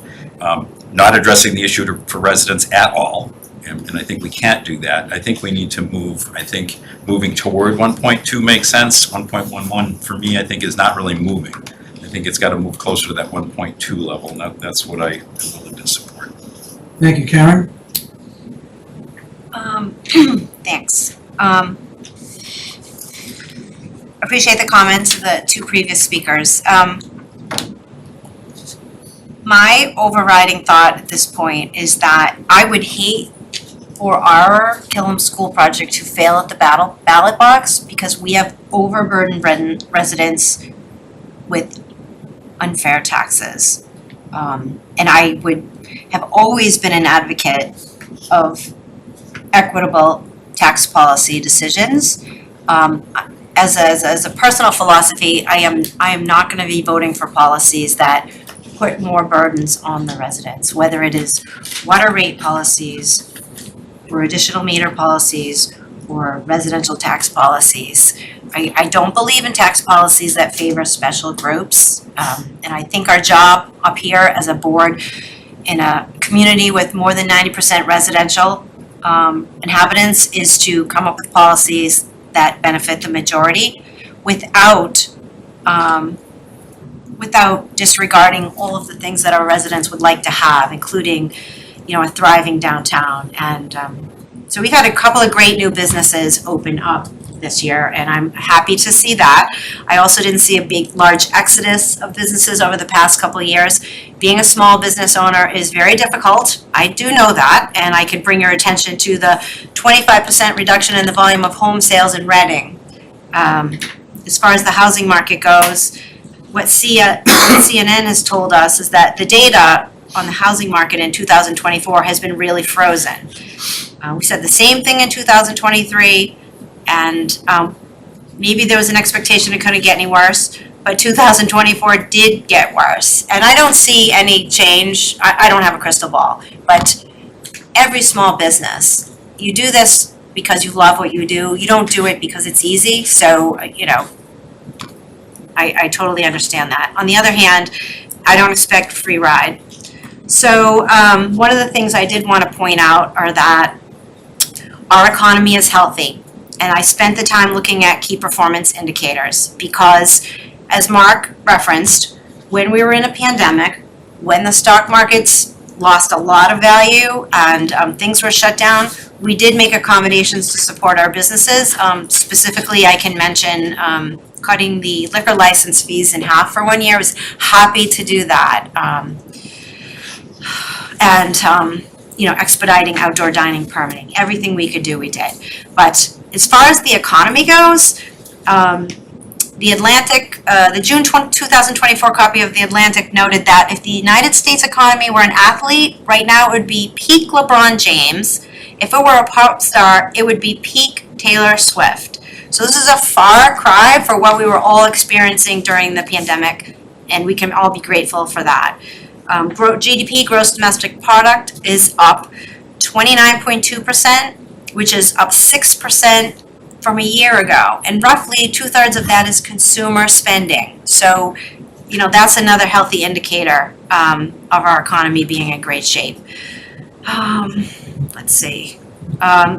not addressing the issue for residents at all. And I think we can't do that. I think we need to move. I think moving toward 1.2 makes sense. 1.11 for me, I think, is not really moving. I think it's got to move closer to that 1.2 level, and that's what I am willing to support. Thank you, Karen. Thanks. Appreciate the comments of the 2 previous speakers. My overriding thought at this point is that I would hate for our Killam School project to fail at the ballot box because we have overburdened residents with unfair taxes. And I have always been an advocate of equitable tax policy decisions. As a personal philosophy, I am not going to be voting for policies that put more burdens on the residents, whether it is water rate policies or additional meter policies or residential tax policies. I don't believe in tax policies that favor special groups. And I think our job up here as a board in a community with more than 90% residential inhabitants is to come up with policies that benefit the majority without without disregarding all of the things that our residents would like to have, including, a thriving downtown. And so we've had a couple of great new businesses open up this year, and I'm happy to see that. I also didn't see a large exodus of businesses over the past couple of years. Being a small business owner is very difficult. I do know that, and I could bring your attention to the 25% reduction in the volume of home sales in Reading. As far as the housing market goes, what CNN has told us is that the data on the housing market in 2024 has been really frozen. We said the same thing in 2023, and maybe there was an expectation it couldn't get any worse, but 2024 did get worse. And I don't see any change. I don't have a crystal ball, but every small business, you do this because you love what you do. You don't do it because it's easy. So, I totally understand that. On the other hand, I don't expect free ride. So one of the things I did want to point out are that our economy is healthy. And I spent the time looking at key performance indicators because, as Mark referenced, when we were in a pandemic, when the stock markets lost a lot of value and things were shut down, we did make accommodations to support our businesses. Specifically, I can mention cutting the liquor license fees in half for 1 year. I was happy to do that. Expediting outdoor dining permitting. Everything we could do, we did. But as far as the economy goes, the June 2024 copy of The Atlantic noted that if the United States economy were an athlete, right now it would be peak LeBron James. If it were a pop star, it would be peak Taylor Swift. So this is a far cry for what we were all experiencing during the pandemic, and we can all be grateful for that. GDP, gross domestic product, is up 29.2%, which is up 6% from a year ago. And roughly 2/3 of that is consumer spending. So, that's another healthy indicator of our economy being in great shape. Let's see.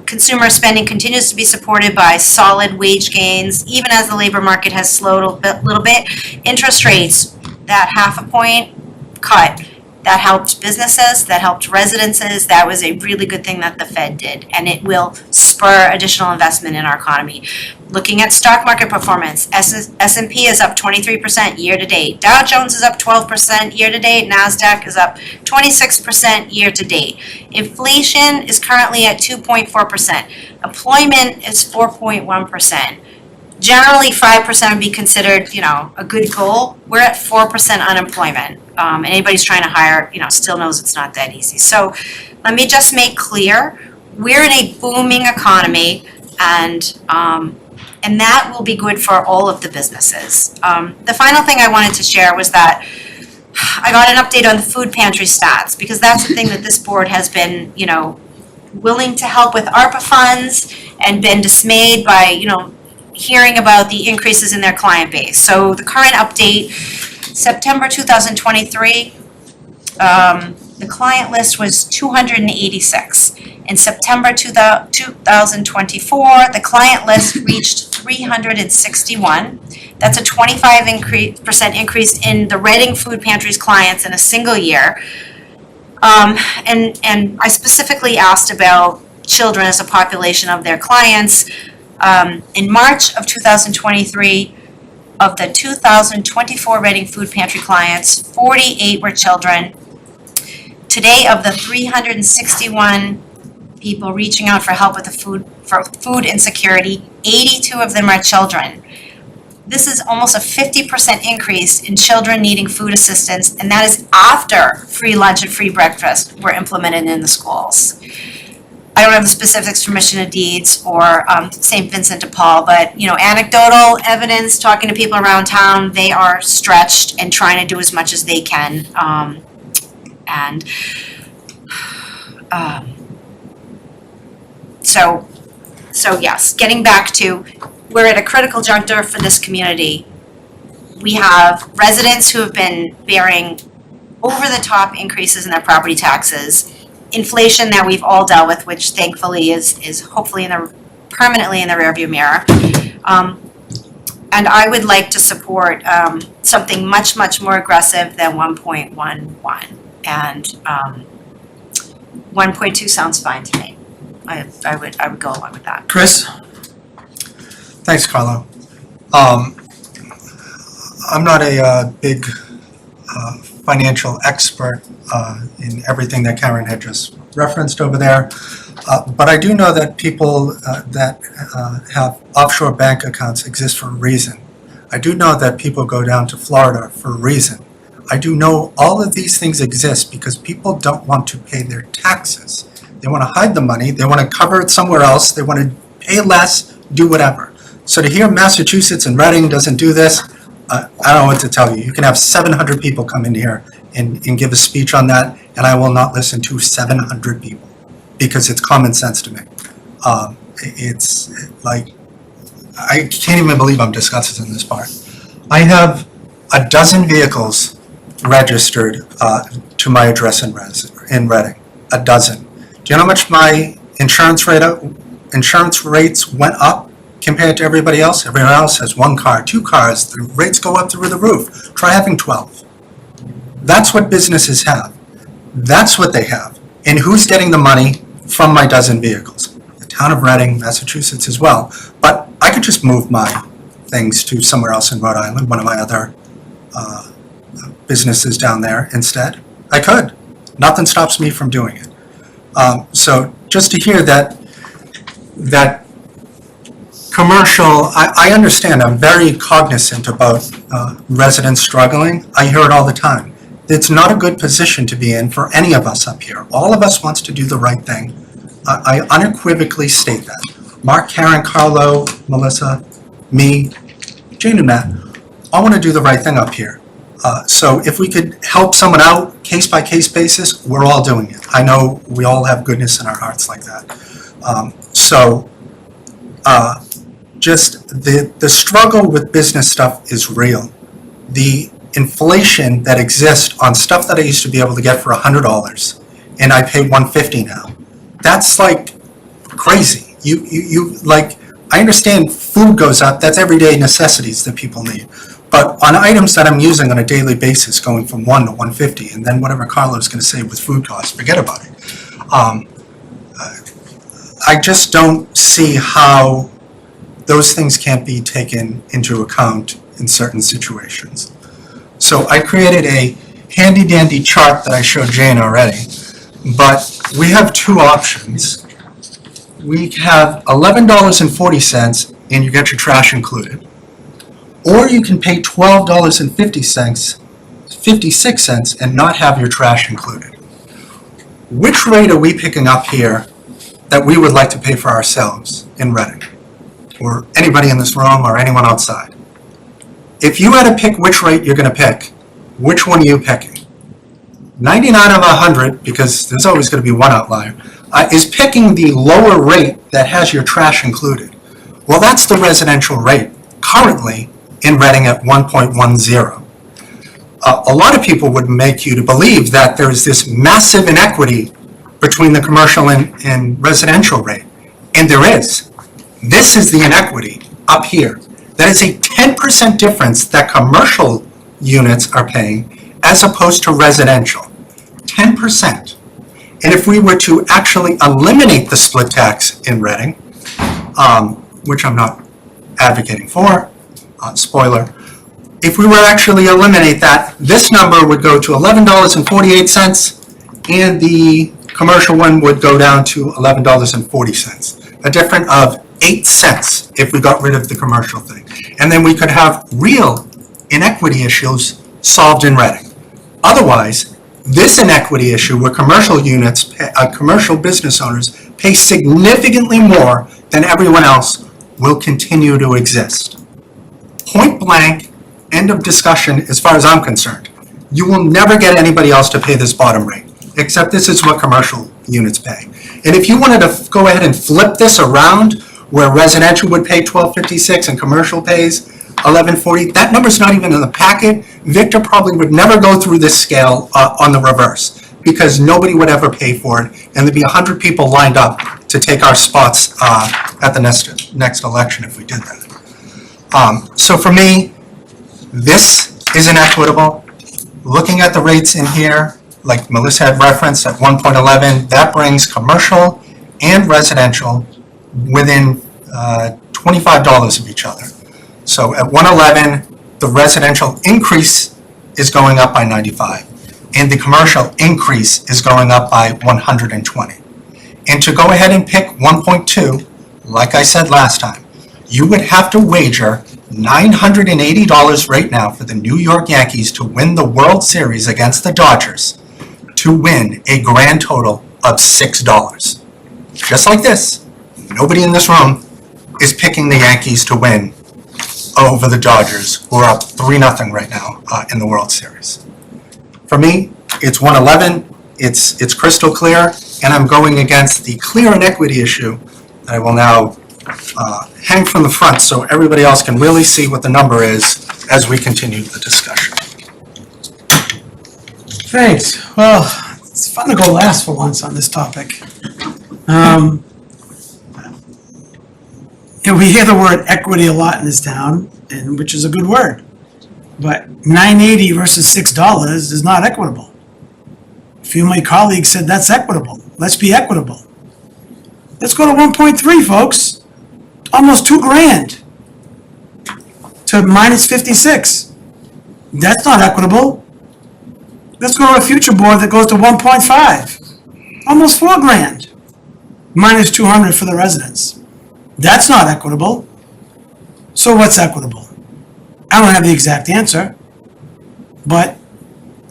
Consumer spending continues to be supported by solid wage gains, even as the labor market has slowed a little bit. Interest rates, that 0.5 point cut, that helped businesses, that helped residences. That was a really good thing that the Fed did, and it will spur additional investment in our economy. Looking at stock market performance, S&P is up 23% year to date. Dow Jones is up 12% year to date. NASDAQ is up 26% year to date. Inflation is currently at 2.4%. Employment is 4.1%. Generally, 5% would be considered, a good goal. We're at 4% unemployment. Anybody's trying to hire, still knows it's not that easy. So let me just make clear, we're in a booming economy, and that will be good for all of the businesses. The final thing I wanted to share was that I got an update on the food pantry stats, because that's the thing that this board has been, willing to help with ARPA funds and been dismayed by, hearing about the increases in their client base. So the current update, September 2023, the client list was 286. In September 2024, the client list reached 361. That's a 25% increase in the Reading Food Pantry's clients in a single year. And I specifically asked about children as a population of their clients. In March of 2023, of the 2024 Reading Food Pantry clients, 48 were children. Today, of the 361 people reaching out for help with food insecurity, 82 of them are children. This is almost a 50% increase in children needing food assistance, and that is after free lunch and free breakfast were implemented in the schools. I don't have the specifics for Mission of Deeds or St. Vincent de Paul, but anecdotal evidence, talking to people around town, they are stretched and trying to do as much as they can. So yes, getting back to, we're at a critical juncture for this community. We have residents who have been bearing over-the-top increases in their property taxes, inflation that we've all dealt with, which thankfully is hopefully permanently in the rearview mirror. And I would like to support something much, much more aggressive than 1.11. And 1.2 sounds fine to me. I would go along with that. Chris? Thanks, Carlo. I'm not a big financial expert in everything that Karen had just referenced over there, but I do know that people that have offshore bank accounts exist for a reason. I do know that people go down to Florida for a reason. I do know all of these things exist because people don't want to pay their taxes. They want to hide the money, they want to cover it somewhere else, they want to pay less, do whatever. So to hear Massachusetts and Reading doesn't do this, I don't know what to tell you. You can have 700 people come in here and give a speech on that, and I will not listen to 700 people because it's common sense to me. It's like, I can't even believe I'm discussing this part. I have a dozen vehicles registered to my address in Reading. A dozen. Do you know how much my insurance rates went up compared to everybody else? Everyone else has one car, two cars. The rates go up through the roof. Try having 12. That's what businesses have. That's what they have. And who's getting the money from my dozen vehicles? The town of Reading, Massachusetts as well. But I could just move my things to somewhere else in Rhode Island, one of my other businesses down there instead. I could. Nothing stops me from doing it. So just to hear that commercial, I understand, I'm very cognizant about residents struggling. I hear it all the time. It's not a good position to be in for any of us up here. All of us wants to do the right thing. I unequivocally state that. Mark, Karen, Carlo, Melissa, me, Jane and Matt, all want to do the right thing up here. So if we could help someone out, case-by-case basis, we're all doing it. I know we all have goodness in our hearts like that. Just the struggle with business stuff is real. The inflation that exists on stuff that I used to be able to get for $100 and I pay $150 now, that's like crazy. You like, I understand food goes up, that's everyday necessities that people need. But on items that I'm using on a daily basis, going from $1 to $150, and then whatever Carlo's going to say with food costs, forget about it. I just don't see how those things can't be taken into account in certain situations. So I created a handy-dandy chart that I showed Jane already, but we have two options. We have $11.40 and you get your trash included. Or you can pay $12.56 and not have your trash included. Which rate are we picking up here that we would like to pay for ourselves in Reading? Or anybody in this room or anyone outside? If you had to pick which rate you're going to pick, which one are you picking? 99 out of 100, because there's always going to be one outlier, is picking the lower rate that has your trash included. Well, that's the residential rate currently in Reading at 1.10. A lot of people would make you to believe that there's this massive inequity between the commercial and residential rate, and there is. This is the inequity up here. That is a 10% difference that commercial units are paying as opposed to residential. 10%. And if we were to actually eliminate the split tax in Reading, which I'm not advocating for, spoiler, if we were to actually eliminate that, this number would go to $11.48 and the commercial one would go down to $11.40. A difference of 8 cents if we got rid of the commercial thing. And then we could have real inequity issues solved in Reading. Otherwise, this inequity issue where commercial units, commercial business owners pay significantly more than everyone else will continue to exist. Point blank, end of discussion as far as I'm concerned. You will never get anybody else to pay this bottom rate, except this is what commercial units pay. And if you wanted to go ahead and flip this around, where residential would pay $12.56 and commercial pays $11.40, that number's not even in the packet. Victor probably would never go through this scale on the reverse, because nobody would ever pay for it, and there'd be 100 people lined up to take our spots at the next election if we did that. So for me, this isn't equitable. Looking at the rates in here, like Melissa had referenced at 1.11, that brings commercial and residential within $25 of each other. So at 111, the residential increase is going up by 95, and the commercial increase is going up by 120. And to go ahead and pick 1.2, like I said last time, you would have to wager $980 right now for the New York Yankees to win the World Series against the Dodgers to win a grand total of $6. Just like this, nobody in this room is picking the Yankees to win over the Dodgers, who are up 3-0 right now in the World Series. For me, it's 111, it's crystal clear, and I'm going against the clear inequity issue that I will now hang from the front so everybody else can really see what the number is as we continue the discussion. Thanks. Well, it's fun to go last for once on this topic. We hear the word equity a lot in this town, and which is a good word. But $9.80 versus $6 is not equitable. A few of my colleagues said that's equitable. Let's be equitable. Let's go to 1.3, folks. Almost $2,000 to minus 56. That's not equitable. Let's go to a future board that goes to 1.5. Almost $4,000. Minus 200 for the residents. That's not equitable. So what's equitable? I don't have the exact answer, but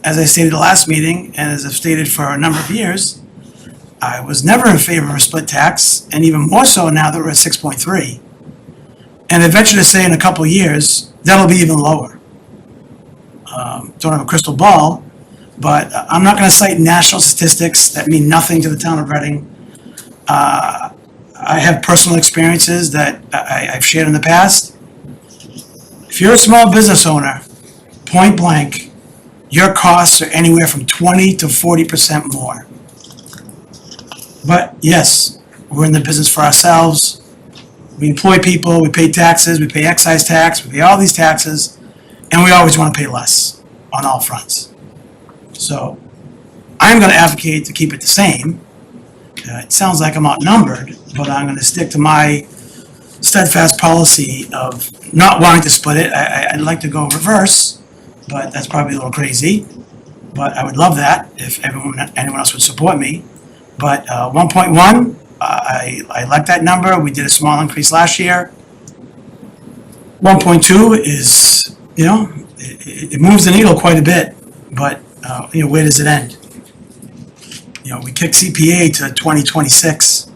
as I stated the last meeting, and as I've stated for a number of years, I was never in favor of a split tax, and even more so now that we're at 6.3. And I venture to say in a couple of years, that'll be even lower. Don't have a crystal ball, but I'm not going to cite national statistics that mean nothing to the town of Reading. I have personal experiences that I've shared in the past. If you're a small business owner, point blank, your costs are anywhere from 20 to 40% more. But yes, we're in the business for ourselves. We employ people, we pay taxes, we pay excise tax, we pay all these taxes, and we always want to pay less on all fronts. So I'm going to advocate to keep it the same. It sounds like I'm outnumbered, but I'm going to stick to my steadfast policy of not wanting to split it. I'd like to go reverse, but that's probably a little crazy. But I would love that if anyone else would support me. But 1.1, I like that number. We did a small increase last year. 1.2 is, it moves the needle quite a bit, but where does it end? We kick CPA to 2026,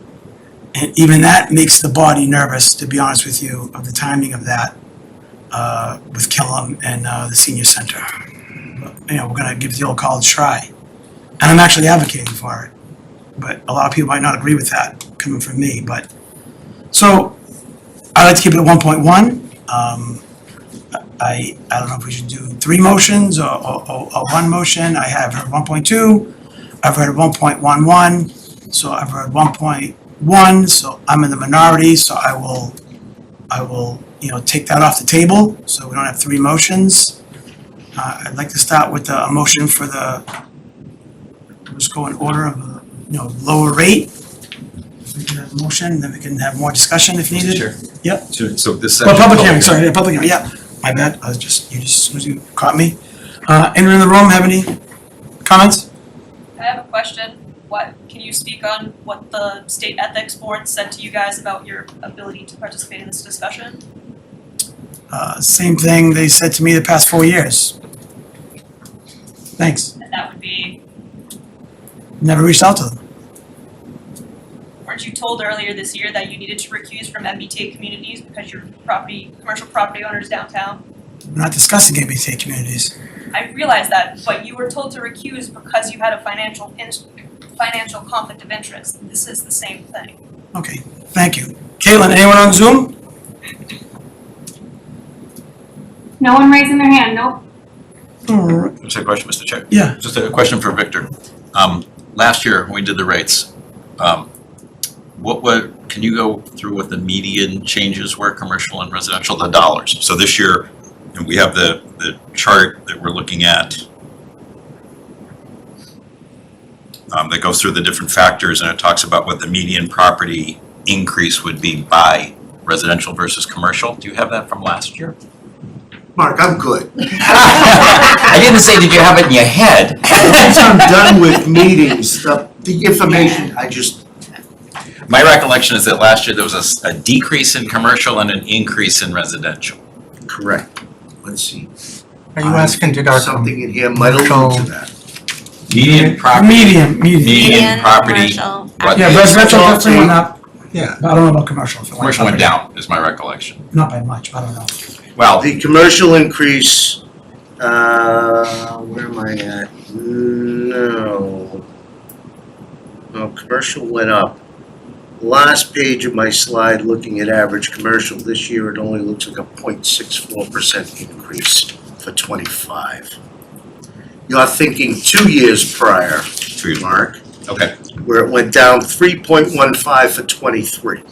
and even that makes the body nervous, to be honest with you, of the timing of that with Killam and the senior center. But, we're going to give the old college try, and I'm actually advocating for it. But a lot of people might not agree with that coming from me. But so I like to keep it at 1.1. I don't know if we should do 3 motions or 1 motion. I have heard 1.2. I've heard 1.11. So I've heard 1.1. So I'm in the minority. So I will take that off the table. So we don't have 3 motions. I'd like to start with a motion for just go in order of lower rate. We can have a motion, then we can have more discussion if needed. Sure. Yep. So this Well, section. public hearing, sorry, public hearing, yeah. My bad, as soon as you caught me. Anyone in the room have any comments? I have a question. Can you speak on what the state ethics board said to you guys about your ability to participate in this discussion? Same thing they said to me the past 4 years. Thanks. And that would be, Never reached out to them. weren't you told earlier this year that you needed to recuse from MBTA communities because your commercial property owners downtown? We're not discussing MBTA communities. I realize that, but you were told to recuse because you had a financial conflict of interest. This is the same thing. Okay, thank you. Caitlin, anyone on Zoom? No one raising their hand, nope. Just a question, Mr. Chair. Yeah. Just a question for Victor. Last year, when we did the rates, can you go through what the median changes were, commercial and residential, the dollars? So this year, and we have the the chart that we're looking at that goes through the different factors, and it talks about what the median property increase would be by residential versus commercial. Do you have that from last year? Mark, I'm good. I didn't say, did you have it in your head? Once I'm done with meetings, the information, My recollection is that last year there was a decrease in commercial and an increase in residential. correct. Let's see. Are you asking, did our Something in here might allude to that. Median property. Median. Median property. commercial. what Yeah, the- residential definitely went up. Yeah. But I don't know about commercial. If it Commercial up went or down, is my recollection. Not by much, but I don't know. Well, The commercial increase, where am I at? No. No, commercial went up. Last page of my slide, looking at average commercial, this year it only looks like a 0.64% increase for 25. You're thinking 2 years prior, Mark, okay. where it went down 3.15 for 23.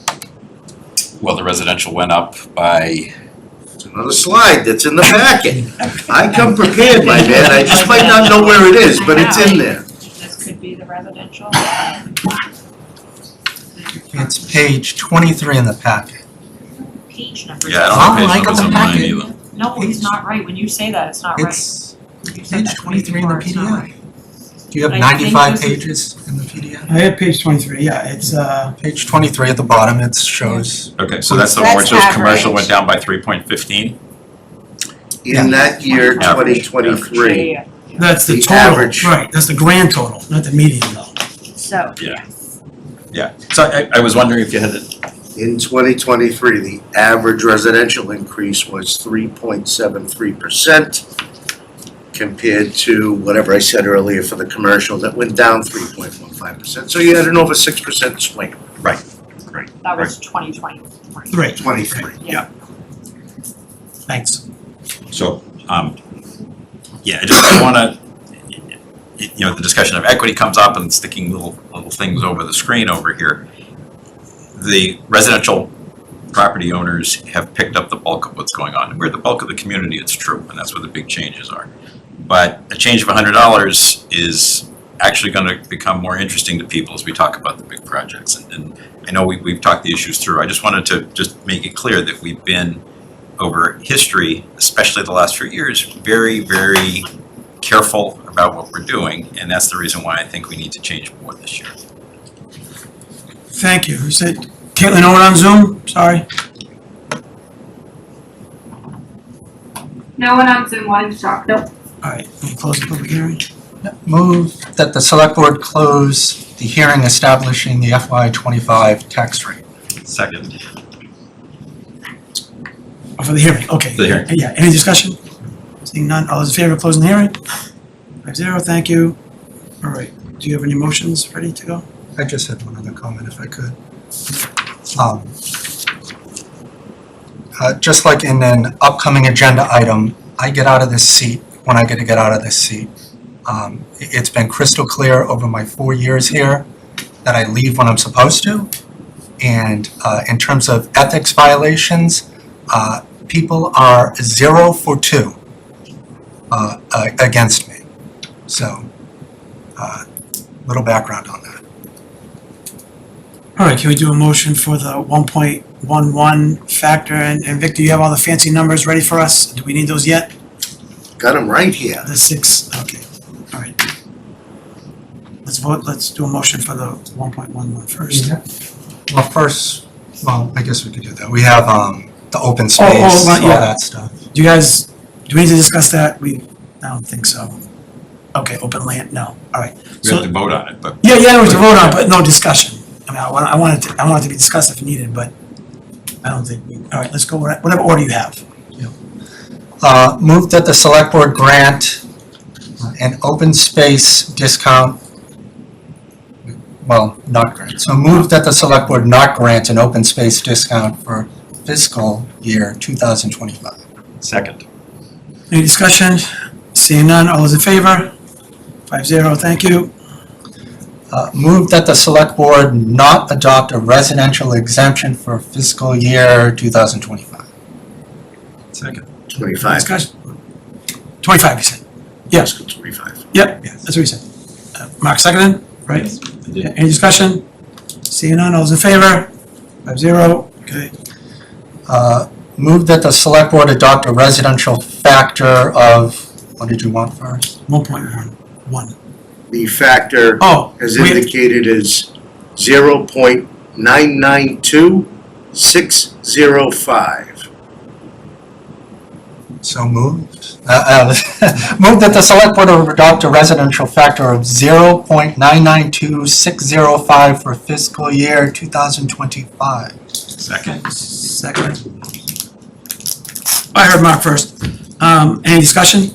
Well, the residential went up by, It's another slide that's in the packet. I come prepared, my man, I just might not know where it is, but it's in there. This could be the residential. It's page 23 in the packet. Page numbers. yeah, I don't Oh, have I page got numbers the on mine packet. either. No, it's not right. When you say that, it's not right. It's You said page that 23 in the before, it's not PDF. right. Do you have But I think 95 this is- pages in the PDF? I have page 23, yeah, it's, Page 23 at the bottom, it shows. Okay, so that's the one where it That's shows commercial average. went down by 3.15? In that year, Average, 2023, Yeah, that's the The total, average. right, that's the grand total, not the median though. So, Yeah. Yeah, so I was wondering if you had it, in 2023, the average residential increase was 3.73% compared to whatever I said earlier for the commercial that went down 3.15%. So you had an over 6% swing. that was 2020. Three. 23, yeah. Thanks. so, yeah, I wanna, the discussion of equity comes up and sticking little things over the screen over here. The residential property owners have picked up the bulk of what's going on. We're the bulk of the community, it's true, and that's where the big changes are. But a change of $100 is actually gonna become more interesting to people as we talk about the big projects. And I know we've talked the issues through. I just wanted to just make it clear that we've been, over history, especially the last few years, very, very careful about what we're doing, and that's the reason why I think we need to change more this year. Thank you. Who said, Caitlin Owen on Zoom? Sorry. No one on Zoom wanted to talk, nope. All right, let me close the public hearing. Move that the select board close the hearing establishing the FY25 tax rate. Second. Oh, for the hearing, okay. The hearing. Yeah, any discussion? Seeing none, all those in favor of closing the hearing? 5-0, thank you. All right, do you have any motions ready to go? I just had one other comment if I could. Just like in an upcoming agenda item, I get out of this seat when I get to get out of this seat. It's been crystal clear over my 4 years here that I leave when I'm supposed to. And in terms of ethics violations, people are 0 for 2 against me. So, little background on that. All right, can we do a motion for the 1.11 factor? And Victor, you have all the fancy numbers ready for us? Do we need those yet? Got them right here. The 6, okay, all right. Let's vote, let's do a motion for the 1.11 first. Well, first, I guess we could do that. We have the open space, right, all yeah. that stuff. Do we need to discuss that? I don't think so. Okay, open land, no, all right. We have to vote on it, but. Yeah, we have to vote on, but no discussion. I mean, I want it to be discussed if needed, but I don't think all right, let's go, whatever order you have. Move that the select board grant an open space discount. Well, not grant. So move that the select board not grant an open space discount for fiscal year 2025. Second. Any discussion? Seeing none, all those in favor? 5-0, thank you. Move that the select board not adopt a residential exemption for fiscal year 2025. Second. 25. Discussion? 25%. Yes. Let's go 25. Yep, that's what he said. Mark seconded, right? Yeah, any discussion? Seeing none, all those in favor? 5-0, okay. Move that the select board adopt a residential factor of, what did you want first? 1.1. The factor Oh, as we- indicated is 0.992605. So moved. Move that the select board adopt a residential factor of 0.992605 for fiscal year 2025. Second. Second. I heard Mark first. Any discussion?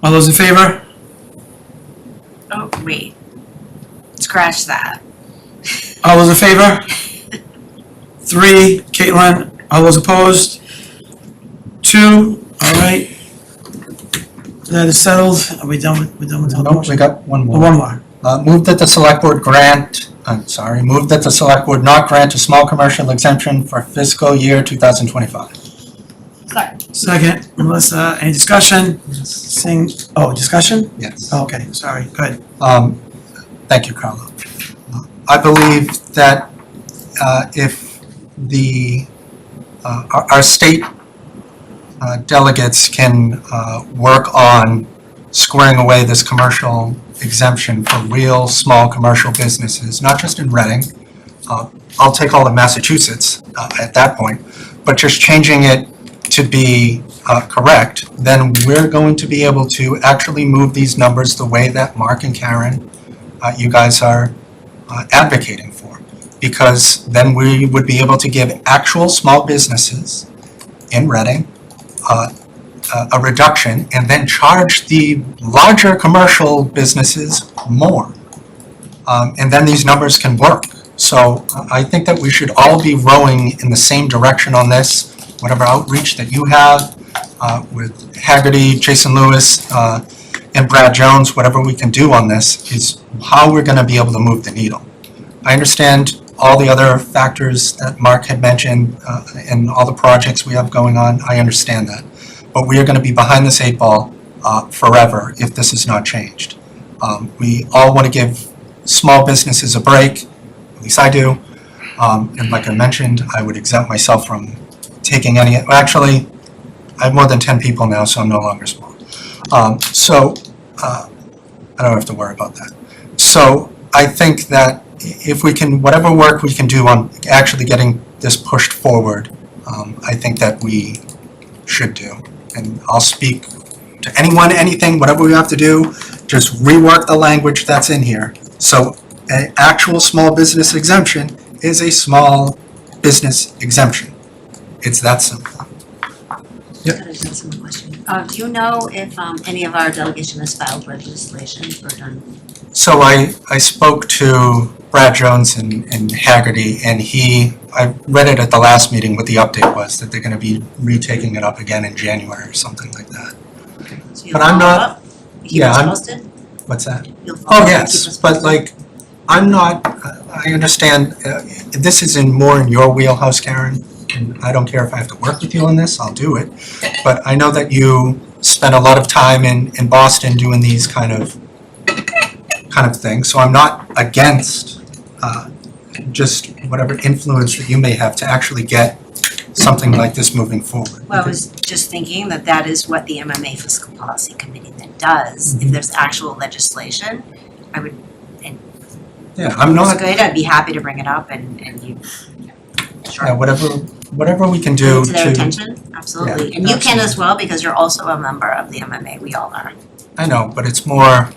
All those in favor? Oh, wait. Scratch that. All those in favor? 3, Caitlin, all those opposed? 2, all right. That is settled. Are we done with the Nope, we motion? got one more. One more. Move that the select board move that the select board not grant a small commercial exemption for fiscal year 2025. Second, Melissa, any discussion? Discussion? Yes. Okay, sorry, good. Thank you, Carlo. I believe that if our state delegates can work on squaring away this commercial exemption for real small commercial businesses, not just in Reading. I'll take all of Massachusetts at that point, but just changing it to be correct, then we're going to be able to actually move these numbers the way that Mark and Karen, you guys are advocating for. Because then we would be able to give actual small businesses in Reading a reduction and then charge the larger commercial businesses more. And then these numbers can work. So I think that we should all be rowing in the same direction on this. Whatever outreach that you have with Haggerty, Jason Lewis, and Brad Jones, whatever we can do on this is how we're going to be able to move the needle. I understand all the other factors that Mark had mentioned and all the projects we have going on. I understand that. But we are going to be behind this 8 ball forever if this is not changed. We all want to give small businesses a break, at least I do. And like I mentioned, I would exempt myself from taking any, actually, I have more than 10 people now, so I'm no longer small. So I don't have to worry about that. So I think that if we can, whatever work we can do on actually getting this pushed forward, I think that we should do. And I'll speak to anyone, anything, whatever we have to do, just rework the language that's in here. So an actual small business exemption is a small business exemption. It's that simple. Do you know if any of our delegation has filed legislation or done? So I spoke to Brad Jones and Haggerty, and I read it at the last meeting, what the update was, that they're gonna be retaking it up again in January or something like that. So you'll But I'm follow not- up? Keep yeah, us I'm- posted? What's that? You'll follow Oh, up and yes, keep us but posted? like, I'm not, I understand, this is more in your wheelhouse, Karen, and I don't care if I have to work with you on this, I'll do it. But I know that you spend a lot of time in Boston doing these kind of things, so I'm not against just whatever influence that you may have to actually get something like this moving forward. Well, I was just thinking that is what the MMA Fiscal Policy Committee then does. If there's actual legislation, I would, Yeah, I'm it's not, good, I'd be happy to bring it up and you, yeah, whatever we can bring do it to their to, attention, absolutely. And you can as well, because you're also a member of the MMA, we all are. I know, but it's more,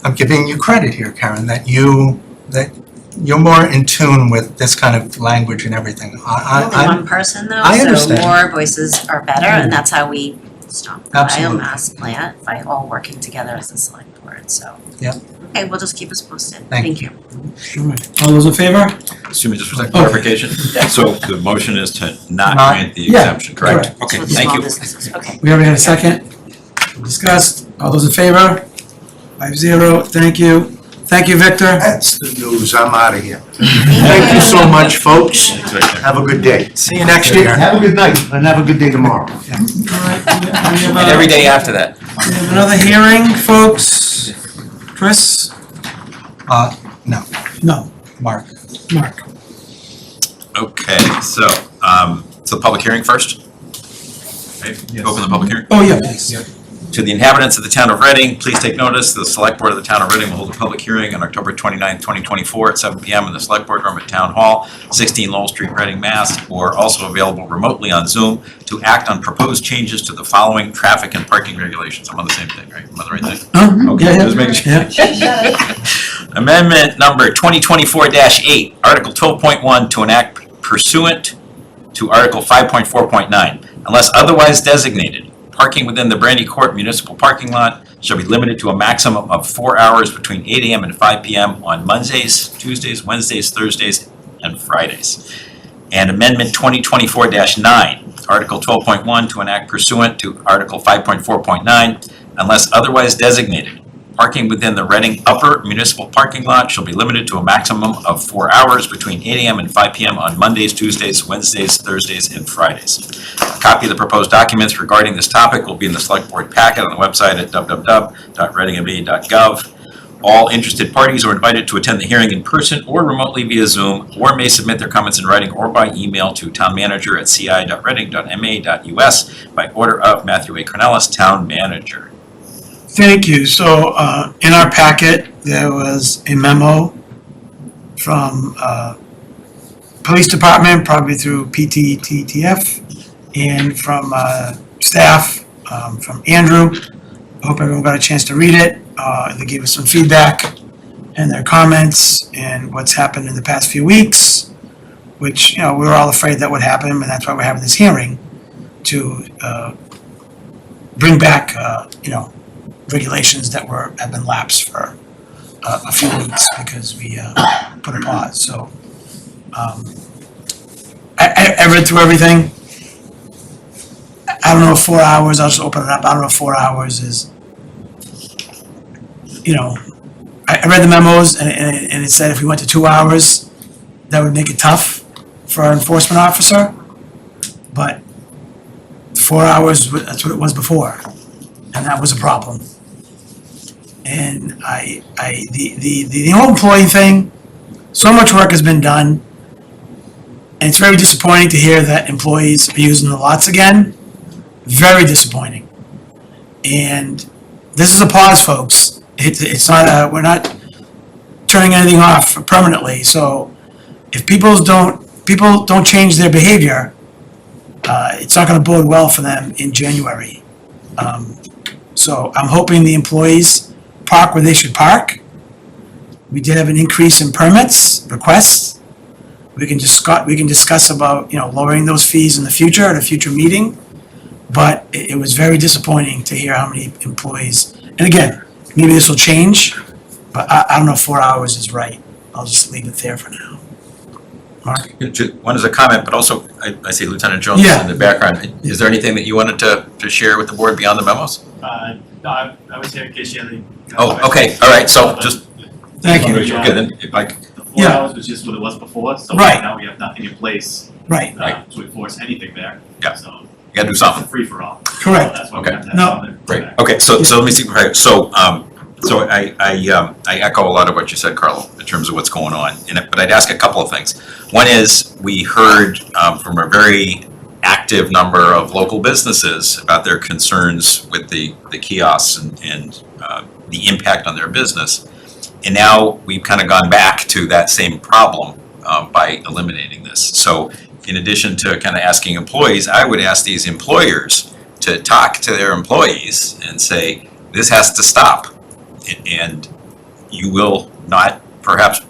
I'm giving you credit here, Karen, that you're more in tune with this kind of language and everything. Only one person though, I so understand. more voices are better, and that's how we stop the Absolutely. biomass plant, by all working together as a select board, so. Yep. Okay, we'll just keep us posted, Thank thank you. All those in favor? Excuse me, just for a second clarification. So the motion is to not Not- grant the yeah, exemption, correct? correct. Okay, So the thank small you. businesses, okay. We already had a second. Discussed. All those in favor? 5-0, thank you. Thank you, Victor. That's the news. I'm out of here. Thank you so much, folks. Have a good day. See you next year. Have a good night, and have a good day tomorrow. And every day after that. We have another hearing, folks. Chris? No, No, Mark. Mark. Okay, so, it's the public hearing first? Right, open the public hearing? Oh, yeah, please. To the inhabitants of the town of Reading, please take notice, the select board of the town of Reading will hold a public hearing on October 29th, 2024 at 7 PM in the select board room at Town Hall, 16 Lowell Street, Reading, Mass. Or also available remotely on Zoom to act on proposed changes to the following traffic and parking regulations. I'm on the same thing, right? Am I on the right thing? Okay, Yeah, just making sure. yeah. Amendment number 2024-8, Article 12.1 to enact pursuant to Article 5.4.9. Unless otherwise designated, parking within the Brandy Court Municipal Parking Lot shall be limited to a maximum of 4 hours between 8 AM and 5 PM on Mondays, Tuesdays, Wednesdays, Thursdays, and Fridays. And Amendment 2024-9, Article 12.1 to enact pursuant to Article 5.4.9, unless otherwise designated, parking within the Reading Upper Municipal Parking Lot shall be limited to a maximum of 4 hours between 8 AM and 5 PM on Mondays, Tuesdays, Wednesdays, Thursdays, and Fridays. A copy of the proposed documents regarding this topic will be in the select board packet on the website at www.readingmb.gov. All interested parties are invited to attend the hearing in person or remotely via Zoom, or may submit their comments in writing or by email to townmanager@ci.reading.ma.us by order of Matthew A. Cornelis, Town Manager. Thank you. So, in our packet, there was a memo from, police department, probably through PTTF, and from, staff, from Andrew. I hope everyone got a chance to read it. They gave us some feedback and their comments and what's happened in the past few weeks, which, we were all afraid that would happen, and that's why we're having this hearing to, bring back, regulations that have been lapsed for a few weeks because we put a pause. So I read through everything. I don't know if 4 hours, I'll just open it up. I don't know if 4 hours is, I read the memos and it said if we went to 2 hours, that would make it tough for our enforcement officer. But 4 hours, that's what it was before, and that was a problem. And the whole employee thing, so much work has been done. And it's very disappointing to hear that employees are using the lots again. Very disappointing. And this is a pause, folks. It's not we're not turning anything off permanently. So if people don't change their behavior, it's not going to bode well for them in January. So I'm hoping the employees park where they should park. We did have an increase in permits requests. We can discuss about lowering those fees in the future at a future meeting. But it was very disappointing to hear how many employees. And again, maybe this will change, but I don't know if 4 hours is right. I'll just leave it there for now. Mark? One is a comment, but also I see Lieutenant Jones Yeah. in the background. Is there anything that you wanted to share with the board beyond the memos? No, I was here in case you had any. Oh, okay, all right, so just. Thank you. Okay, then if I. The 4 Yeah. hours was just what it was before, so Right. now we have nothing in place Right. to enforce anything there. Yeah. So You gotta do something. it's a free for all. Correct. That's why we Okay. have to have No. something. Great, okay, so let me see, right, so I echo a lot of what you said, Carlo, in terms of what's going on, but I'd ask a couple of things. One is, we heard from a very active number of local businesses about their concerns with the kiosks and the impact on their business. And now we've kind of gone back to that same problem by eliminating this. So in addition to kind of asking employees, I would ask these employers to talk to their employees and say, this has to stop. And you will not perhaps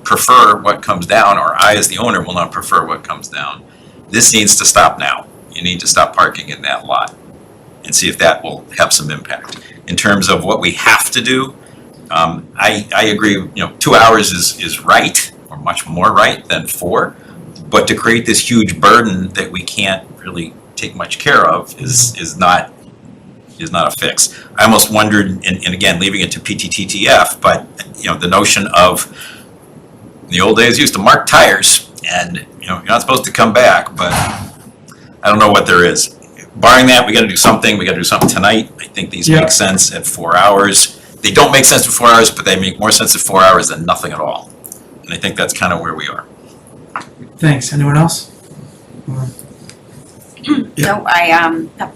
prefer what comes down, or I as the owner will not prefer what comes down. This needs to stop now. You need to stop parking in that lot and see if that will have some impact. In terms of what we have to do, I agree, 2 hours is right, or much more right than 4. But to create this huge burden that we can't really take much care of is not a fix. I almost wondered, and again, leaving it to PTTF, but the notion of, in the old days, used to mark tires, and, you're not supposed to come back, but I don't know what there is. Barring that, we gotta do something tonight. I think these Yeah. make sense at 4 hours. They don't make sense at 4 hours, but they make more sense at 4 hours than nothing at all. And I think that's kind of where we are. Thanks. Anyone else? No,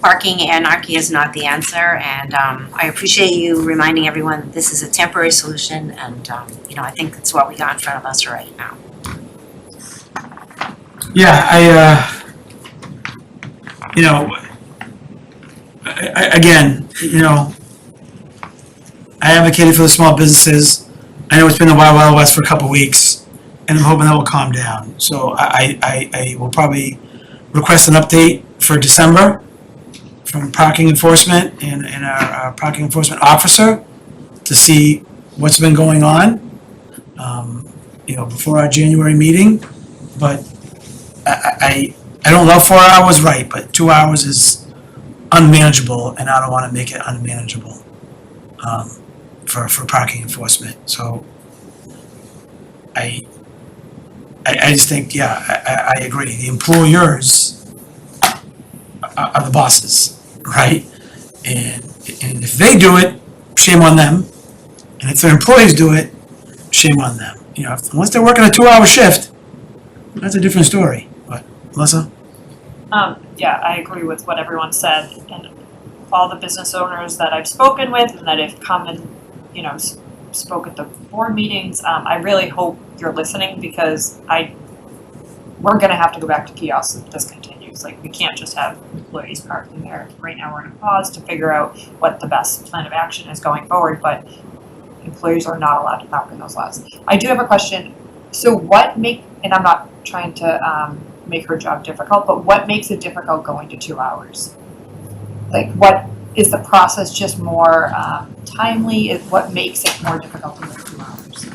parking anarchy is not the answer, and I appreciate you reminding everyone that this is a temporary solution, and I think that's what we got in front of us right now. Yeah, again, I advocated for the small businesses. I know it's been the Wild Wild West for a couple weeks, and I'm hoping that will calm down. So I will probably request an update for December from parking enforcement and our parking enforcement officer to see what's been going on, before our January meeting. But I don't love 4 hours, right, but 2 hours is unmanageable, and I don't want to make it unmanageable for parking enforcement. So I just think, I agree. The employers are the bosses, right? And if they do it, shame on them. And if their employees do it, shame on them. Unless they're working a 2-hour shift, that's a different story. But Melissa? Yeah, I agree with what everyone said, and all the business owners that I've spoken with and that have come and, spoke at the board meetings, I really hope you're listening, because we're gonna have to go back to kiosks if this continues. Like, we can't just have employees parking there. Right now, we're in a pause to figure out what the best plan of action is going forward, but employees are not allowed to park in those lots. I do have a question. So and I'm not trying to make her job difficult, but what makes it difficult going to 2 hours? Like, what is the process just more timely? What makes it more difficult to go 2 hours?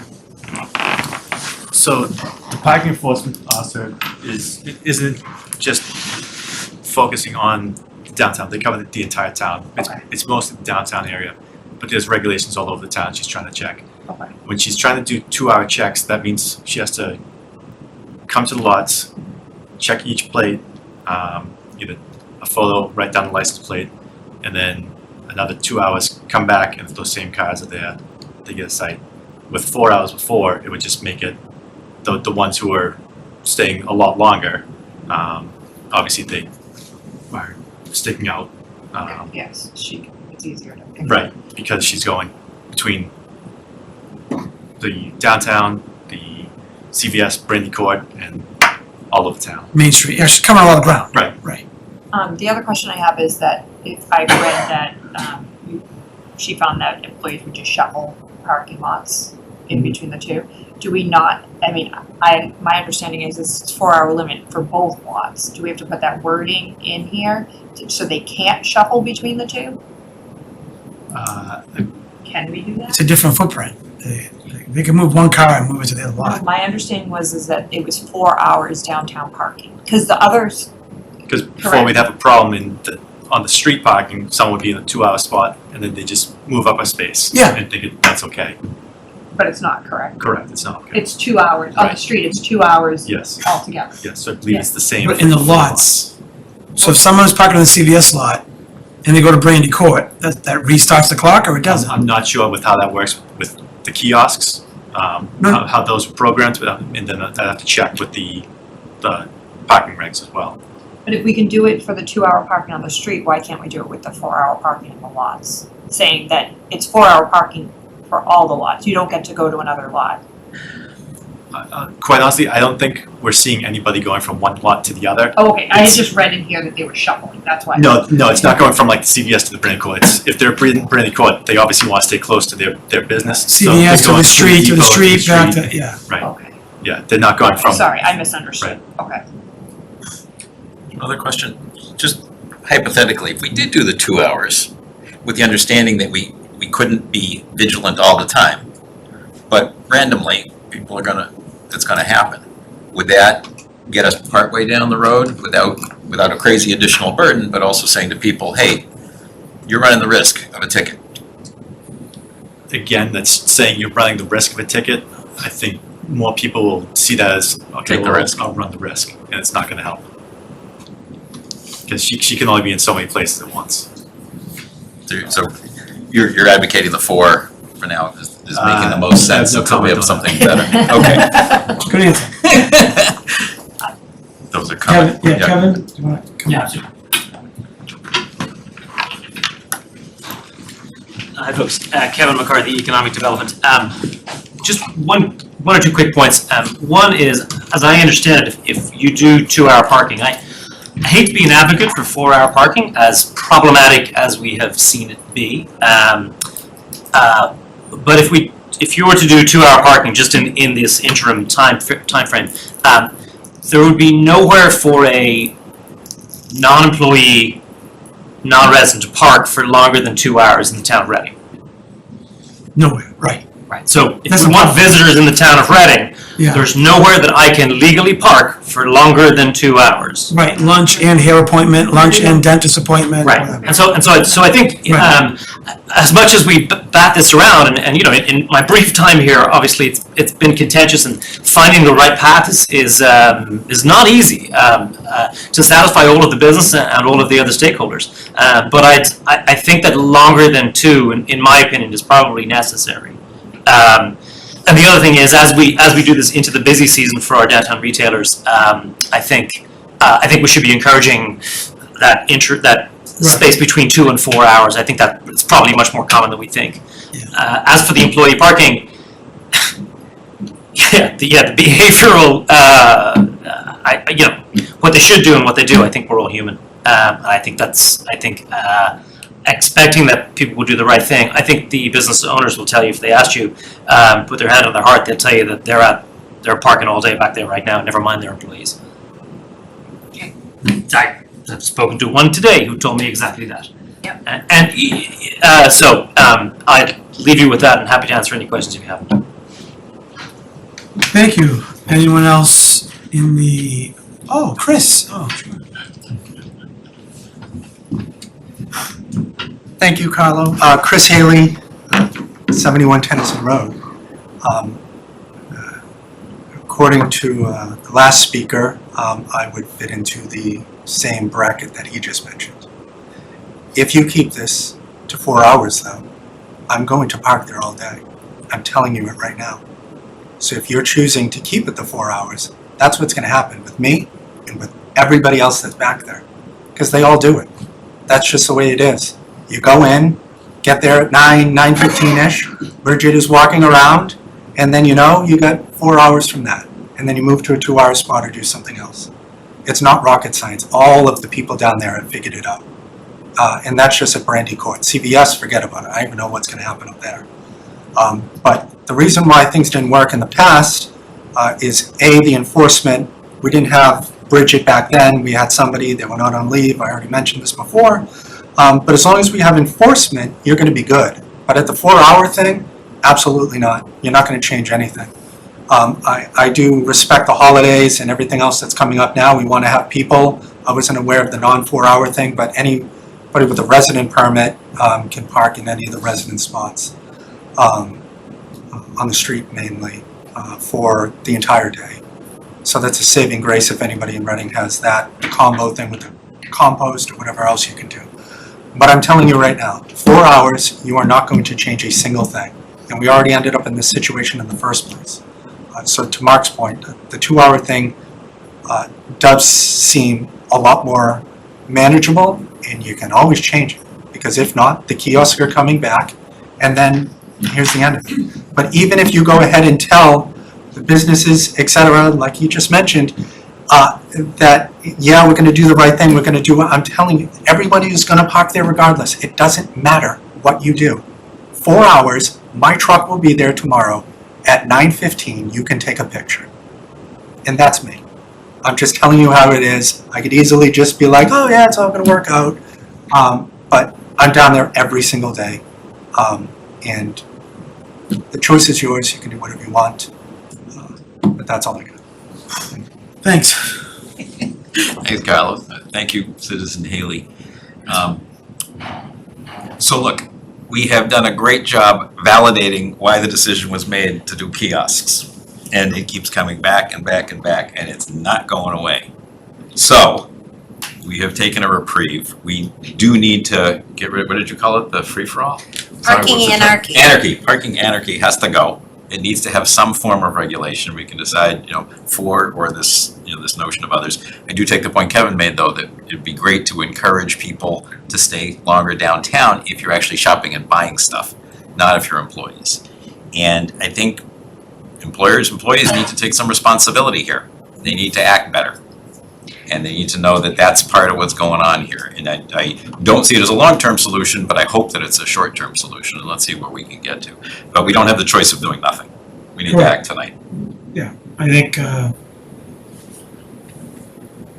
So the parking enforcement officer isn't just focusing on downtown. They cover the entire town. It's mostly the downtown area, but there's regulations all over the town she's trying to check. Okay. When she's trying to do 2-hour checks, that means she has to come to the lots, check each plate, either a photo, write down the license plate, and then another 2 hours, come back, and if those same cars are there, they get a cite. With 4 hours before, it would just make it the ones who are staying a lot longer, obviously they are sticking out. Yes, it's easier to. Right, because she's going between the downtown, the CVS, Brandy Court, and all over town. Main Street. Yeah, she's covering a lot of ground. Right. The other question I have is that if I read that she found that employees would just shuffle parking lots in between the two. Do we not, my understanding is it's 4-hour limit for both lots. Do we have to put that wording in here so they can't shuffle between the two? Can we do that? It's a different footprint. They can move one car and move it to the other lot. My understanding was that it was 4 hours downtown parking, because the others. Because before we'd have a problem on the street parking, someone would be in a 2-hour spot, and then they just move up a space. Yeah. And think that's okay. But it's not correct. Correct, it's not okay. It's 2 hours, on the Right. street, it's 2 hours Yes. altogether. Yes, so I believe it's the same. But in the lots. So if someone's parking in the CVS lot and they go to Brandy Court, that restarts the clock, or it doesn't? I'm not sure with how that works with the kiosks, how those are programmed, and then I'd have to check with the parking regs as well. But if we can do it for the 2-hour parking on the street, why can't we do it with the 4-hour parking in the lots? Saying that it's 4-hour parking for all the lots, you don't get to go to another lot. Quite honestly, I don't think we're seeing anybody going from one lot to the other. Oh, okay, I had just read in here that they were shuffling, that's why. No, it's not going from like the CVS to the Brandy Court. If they're Brandy Court, they obviously want to stay close to their business. So they're CVS to going the street, to the depot, street, back to, yeah. Right, Okay, yeah, they're not going from. sorry, I misunderstood, okay. Another question, just hypothetically, if we did do the 2 hours, with the understanding that we couldn't be vigilant all the time, but randomly, it's gonna happen, would that get us partway down the road without a crazy additional burden, but also saying to people, hey, you're running the risk of a ticket? again, that's saying you're running the risk of a ticket, I think more people will see that as, okay, Take the well, risk. I'll run the risk, and it's not gonna help. Because she can only be in so many places at once. So you're advocating the 4 for now is making the most sense no until we have comment on something better. Okay. Good answer. Those are Kevin, comments. Kevin, do you wanna come Yeah, up? sure. Hi, folks. Kevin McCarthy, Economic Development. Just one or two quick points. One is, as I understand it, if you do 2-hour parking, I hate to be an advocate for 4-hour parking, as problematic as we have seen it be. But if you were to do 2-hour parking just in this interim time frame, there would be nowhere for a non-employee, non-resident to park for longer than 2 hours in the town of Reading. Nowhere, right. Right. So if That's we a want problem. visitors in the town of Reading, Yeah. there's nowhere that I can legally park for longer than 2 hours. Right, lunch and hair appointment, lunch and dentist appointment. Right, whatever. and so I think, Right. as much as we bat this around, and you know, in my brief time here, obviously it's been contentious, and finding the right path is not easy to satisfy all of the business and all of the other stakeholders. But I think that longer than 2, in my opinion, is probably necessary. And the other thing is, as we do this into the busy season for our downtown retailers, I think we should be encouraging that space between 2 and 4 hours. I think that it's probably much more common than we think. As for the employee parking, the behavioral, what they should do and what they do. I think we're all human. I think expecting that people will do the right thing. I think the business owners will tell you, if they asked you, put their hand on their heart, they'll tell you that they're parking all day back there right now, never mind their employees. I've spoken to one today who told me exactly that. So I'd leave you with that, and happy to answer any questions if you have. Thank you. Anyone else in the, oh, Chris, oh. Thank you, Carlo. Chris Haley, 71 Tennyson Road. According to the last speaker, I would fit into the same bracket that he just mentioned. If you keep this to 4 hours, though, I'm going to park there all day. I'm telling you it right now. So if you're choosing to keep it to 4 hours, that's what's going to happen with me and with everybody else that's back there, because they all do it. That's just the way it is. You go in, get there at 9:15-ish, Bridget is walking around, and then you got 4 hours from that. And then you move to a 2-hour spot or do something else. It's not rocket science. All of the people down there have figured it out. And that's just at Brandy Court. CVS, forget about it. I don't even know what's going to happen up there. But the reason why things didn't work in the past is A, the enforcement. We didn't have Bridget back then. We had somebody that went out on leave. I already mentioned this before. But as long as we have enforcement, you're going to be good. But at the 4-hour thing, absolutely not. You're not going to change anything. I do respect the holidays and everything else that's coming up now. We want to have people. I wasn't aware of the non-4-hour thing, but anybody with a resident permit can park in any of the resident spots on the street mainly for the entire day. So that's a saving grace if anybody in Reading has that combo thing with the compost or whatever else you can do. But I'm telling you right now, 4 hours, you are not going to change a single thing. And we already ended up in this situation in the first place. So to Mark's point, the 2-hour thing does seem a lot more manageable, and you can always change it. Because if not, the kiosks are coming back, and then here's the end of it. But even if you go ahead and tell the businesses, et cetera, like you just mentioned, that, yeah, we're going to do the right thing, we're going to do what I'm telling you, everybody is going to park there regardless. It doesn't matter what you do. 4 hours, my truck will be there tomorrow. At 9:15, you can take a picture. And that's me. I'm just telling you how it is. I could easily just be like, oh yeah, it's all going to work out. But I'm down there every single day. And the choice is yours. You can do whatever you want. But that's all I got. Thanks. Thanks, Carlos. Thank you, Citizen Haley. So look, we have done a great job validating why the decision was made to do kiosks. And it keeps coming back and back and back, and it's not going away. So, we have taken a reprieve. We do need to get rid, what did you call it, the free-for-all? Parking anarchy. Anarchy, parking anarchy has to go. It needs to have some form of regulation. We can decide, for or this, this notion of others. I do take the point Kevin made, though, that it'd be great to encourage people to stay longer downtown if you're actually shopping and buying stuff, not if you're employees. And I think employers, employees need to take some responsibility here. They need to act better. And they need to know that that's part of what's going on here. And I don't see it as a long-term solution, but I hope that it's a short-term solution, and let's see where we can get to. But we don't have the choice of doing nothing. We need to act tonight. Yeah, I think,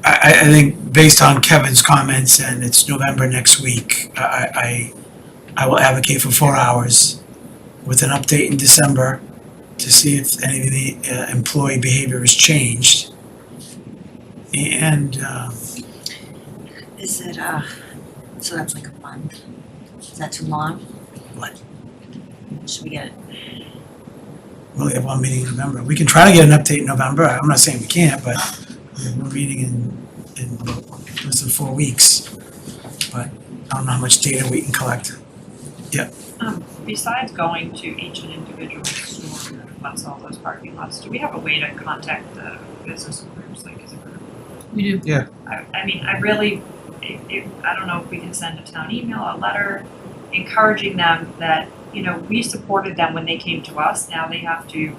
I think based on Kevin's comments, and it's November next week, I will advocate for 4 hours with an update in December to see if any of the employee behavior has changed. And, Is it, so that's like a month? Is that too long? What? Should we get it? we only have one meeting in November. We can try to get an update in November. I'm not saying we can't, but we're meeting in about less than 4 weeks. But I don't know how much data we can collect. Besides going to each individual store that funds all those parking lots, do we have a way to contact the business groups, like as a group? We do. Yeah. I mean, I really, I don't know if we can send a town email, a letter, encouraging them that, we supported them when they came to us, now they have to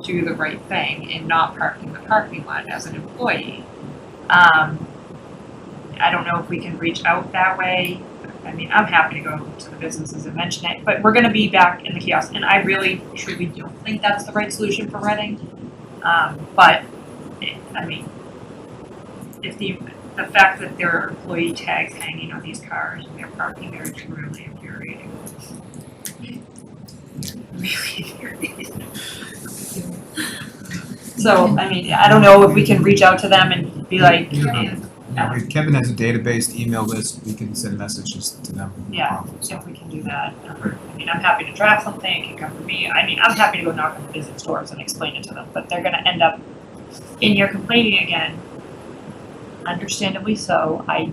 do the right thing and not park in the parking lot as an employee. I don't know if we can reach out that way. I mean, I'm happy to go to the businesses and mention it, but we're gonna be back in the kiosk, and I really truly don't think that's the right solution for Reading. But, I mean, if the fact that there are employee tags hanging on these cars and they're parking there is really infuriating. Really infuriating. So, I mean, I don't know if we can reach out to them and be like, Kevin has a database email list, we can send messages to them. yeah, if we can do that. I mean, I'm happy to draft something, it can come from me. I mean, I'm happy to go knock on the business doors and explain it to them, but they're gonna end up in here complaining again. Understandably so. I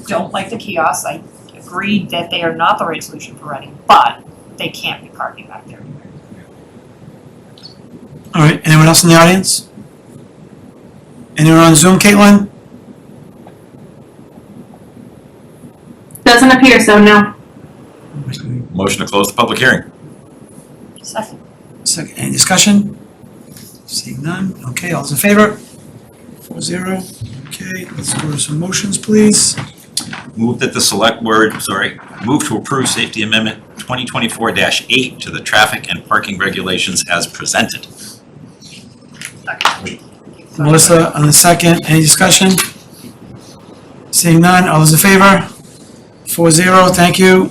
don't like the kiosks. I agree that they are not the right solution for Reading, but they can't be parking back there. All right, anyone else in the audience? Anyone on Zoom, Caitlin? Doesn't appear so, no. Motion to close the public hearing. Second. Second, any discussion? Seeing none, okay, all those in favor? 4-0, okay, let's go to some motions, please. Move that the select board, move to approve safety amendment 2024-8 to the traffic and parking regulations as presented. Melissa on the second, any discussion? Seeing none, all those in favor? 4-0, thank you.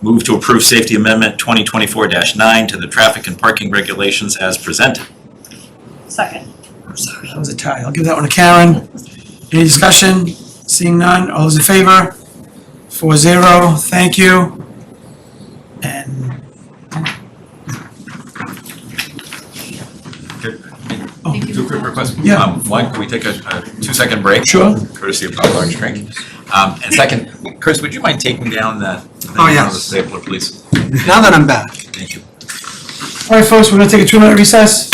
Move to approve safety amendment 2024-9 to the traffic and parking regulations as presented. Second. I'm sorry, that was a tie, I'll give that one to Karen. Any discussion? Seeing none, all those in favor? 4-0, thank you. And, Two quick requests. Yeah. One, can we take a 2-second break? Sure. Courtesy of a large drink. And second, Chris, would you mind taking down the Oh, yes. the stapler, please? Now that I'm back. Thank you. all right, folks, we're gonna take a 2-minute recess.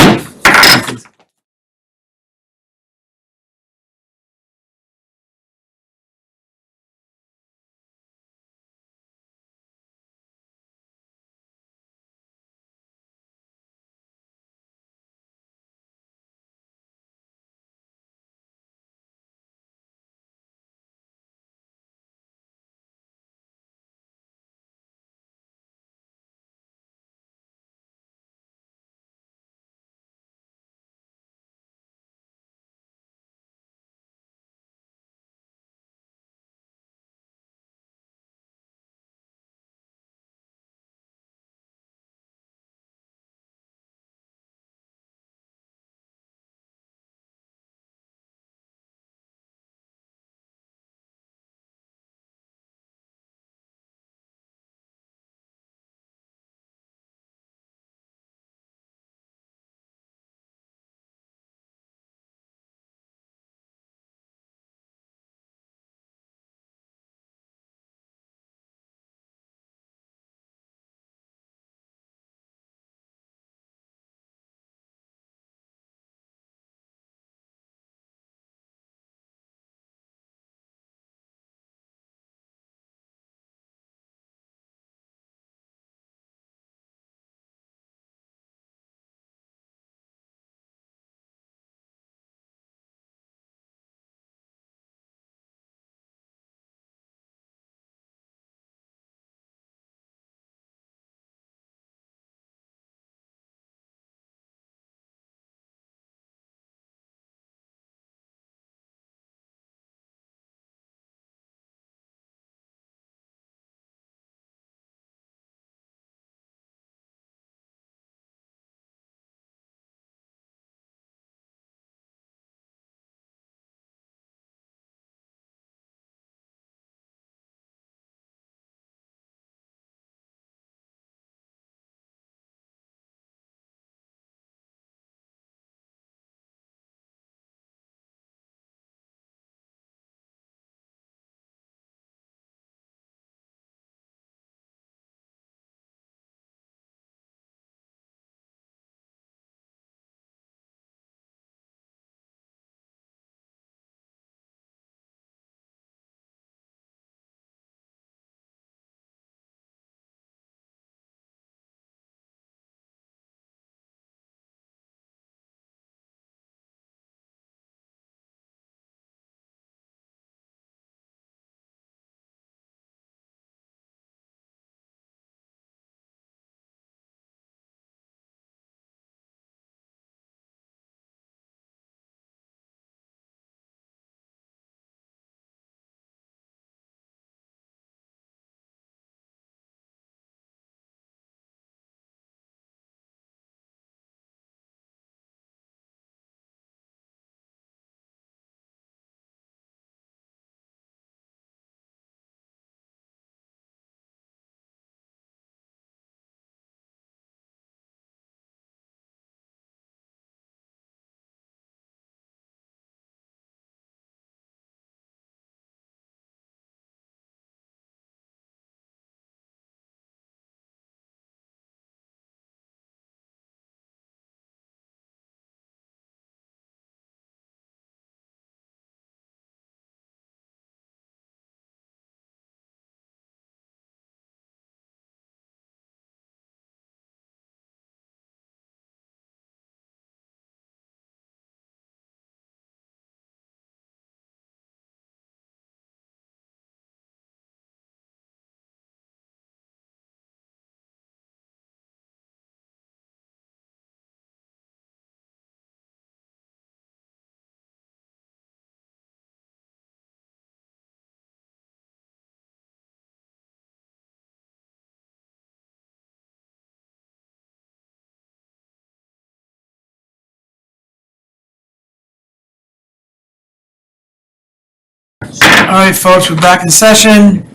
All right, folks, we're back in session.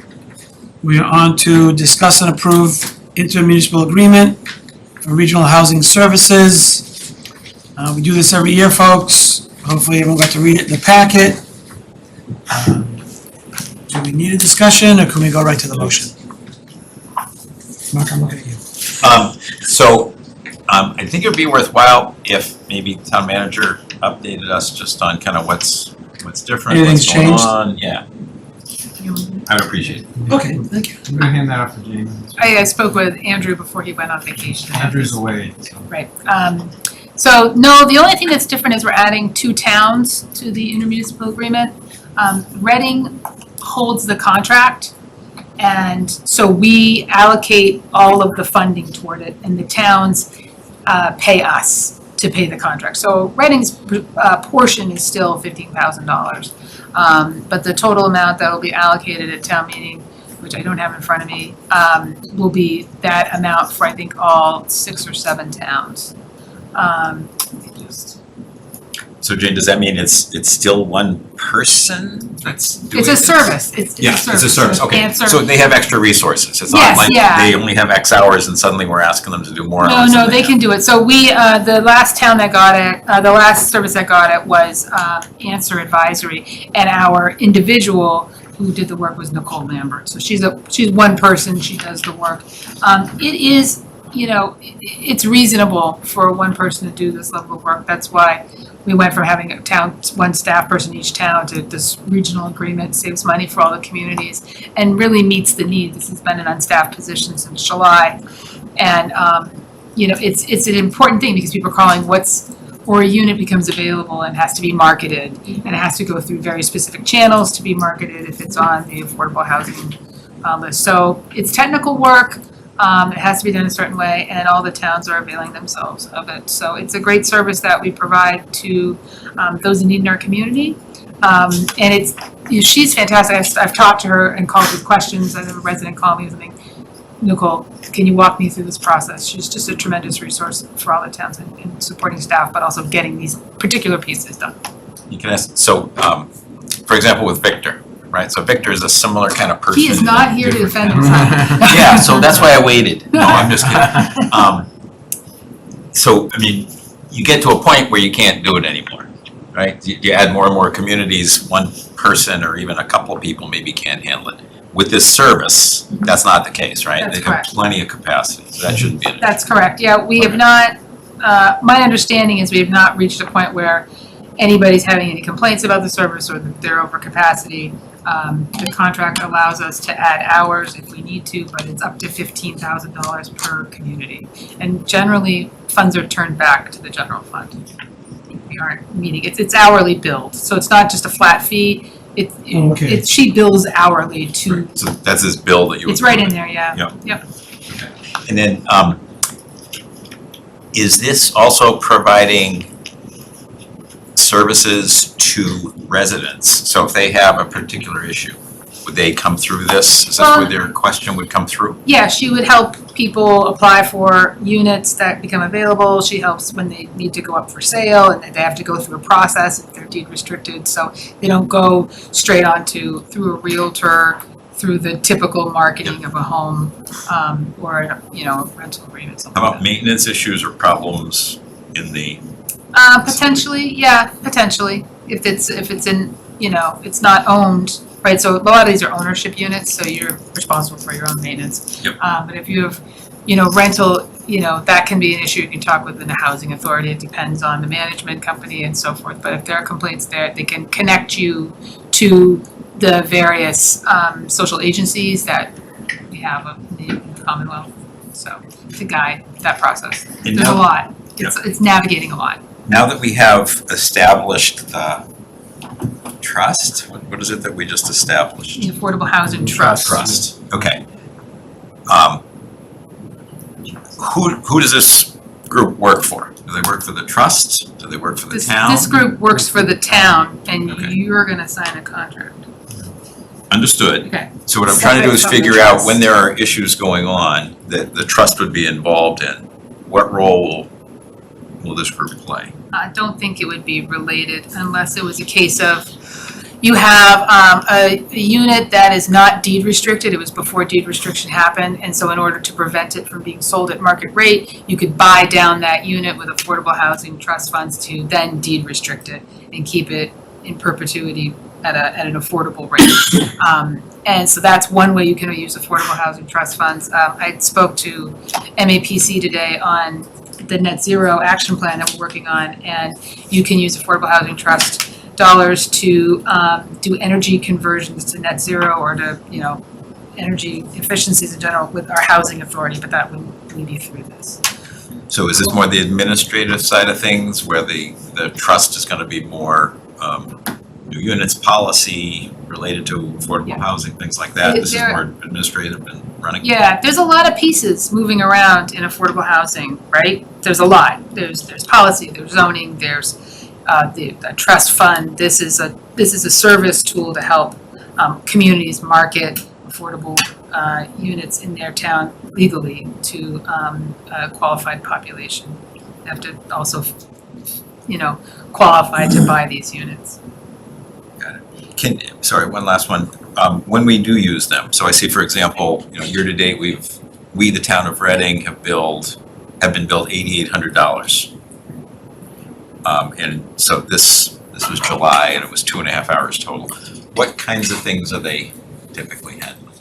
We are on to discuss and approve intermunicipal agreement for regional housing services. We do this every year, folks. Hopefully everyone got to read it in the packet. Do we need a discussion, or can we go right to the motion? Mark, I'm looking at you. I think it would be worthwhile if maybe town manager updated us just on kind of what's different, Anything's what's going changed? on, yeah. I would appreciate it. Okay, thank you. I'm gonna hand that off to Jamie. I spoke with Andrew before he went on vacation. Andrew's away. Right. So, no, the only thing that's different is we're adding 2 towns to the intermunicipal agreement. Reading holds the contract, and so we allocate all of the funding toward it, and the towns pay us to pay the contract. So Reading's portion is still $15,000. But the total amount that will be allocated at town meeting, which I don't have in front of me, will be that amount for, I think, all 6 or 7 towns. So Jane, does that mean it's still one person that's doing It's a this? service, it's a Yeah, service. it's a service, okay. Answer- So they have extra resources. It's not Yes, like yeah. they only have X hours and suddenly we're asking them to do more No, hours no, than they can do it. So we, the last town that got it, the last service that got it was Answer Advisory. And our individual who did the work was Nicole Lambert. So she's one person, she does the work. It is, it's reasonable for one person to do this level of work. That's why we went from having one staff person each town to this regional agreement, saves money for all the communities and really meets the need. This has been an unstaffed position since July. And, it's an important thing because people are calling or a unit becomes available and has to be marketed. And it has to go through very specific channels to be marketed if it's on the affordable housing list. So it's technical work. It has to be done a certain way, and all the towns are availing themselves of it. So it's a great service that we provide to those in need in our community. And she's fantastic. I've talked to her and called with questions. I have a resident call me and saying, Nicole, can you walk me through this process? She's just a tremendous resource for all the towns in supporting staff, but also getting these particular pieces done. You can ask, for example, with Victor, right? So Victor is a similar kind of person. He is not here to defend himself. Yeah, so that's why I waited. No, I'm just kidding. You get to a point where you can't do it anymore, right? You add more and more communities, one person or even a couple of people maybe can't handle it. With this service, that's not the case, right? That's They have correct. plenty of capacity, so that shouldn't be an issue. That's correct. Yeah, we have not, my understanding is we have not reached a point where anybody's having any complaints about the service or that they're over capacity. The contract allows us to add hours if we need to, but it's up to $15,000 per community. And generally, funds are turned back to the general fund. We aren't meeting, it's hourly billed, so it's not just a flat fee. Okay. She bills hourly to, So that's this bill that you. it's right in there, yeah. Yep. And then, is this also providing services to residents? So if they have a particular issue, would they come through this? Is that where their question would come through? Yeah, she would help people apply for units that become available. She helps when they need to go up for sale and they have to go through a process if they're deed restricted. So they don't go straight through a realtor, through the typical marketing of a home, or a rental agreement, something How like about maintenance issues or problems in the, that. Potentially, yeah, potentially. If it's in, it's not owned, right? So a lot of these are ownership units, so you're responsible for your own maintenance. Yep. But if you have, rental, that can be an issue. You can talk with the housing authority. It depends on the management company and so forth. But if there are complaints there, they can connect you to the various social agencies that we have in the Commonwealth. So to guide that process. And There's a now- lot. It's navigating a lot. now that we have established the trust, what is it that we just established? The Affordable Housing Trust. Trust, okay. Who does this group work for? Do they work for the trust? Do they work for the town? This group works for the town, and Okay. you're gonna sign a contract. Understood. Okay. So what I'm trying to do is Separate from the figure out trust. when there are issues going on that the trust would be involved in, what role will this group play? I don't think it would be related unless it was a case of, You have a unit that is not deed restricted. It was before deed restriction happened, and so in order to prevent it from being sold at market rate, you could buy down that unit with affordable housing trust funds to then deed restrict it and keep it in perpetuity at an affordable rate. And so that's one way you can use affordable housing trust funds. I spoke to MAPC today on the net zero action plan that we're working on, and you can use affordable housing trust dollars to do energy conversions to net zero or to, energy efficiencies in general with our housing authority, but that wouldn't be through this. So is this more the administrative side of things where the trust is gonna be more new units policy related to affordable housing, things like that? This is more administrative and running? Yeah, there's a lot of pieces moving around in affordable housing, right? There's a lot. There's policy, there's zoning, there's the trust fund. This is a service tool to help communities market affordable units in their town legally to a qualified population. They have to also, qualify to buy these units. Got it. Sorry, one last one. When we do use them, so I see, for example, year to date, we, the town of Reading, have been billed $8,800. And so this was July, and it was 2.5 hours total. What kinds of things are they typically handling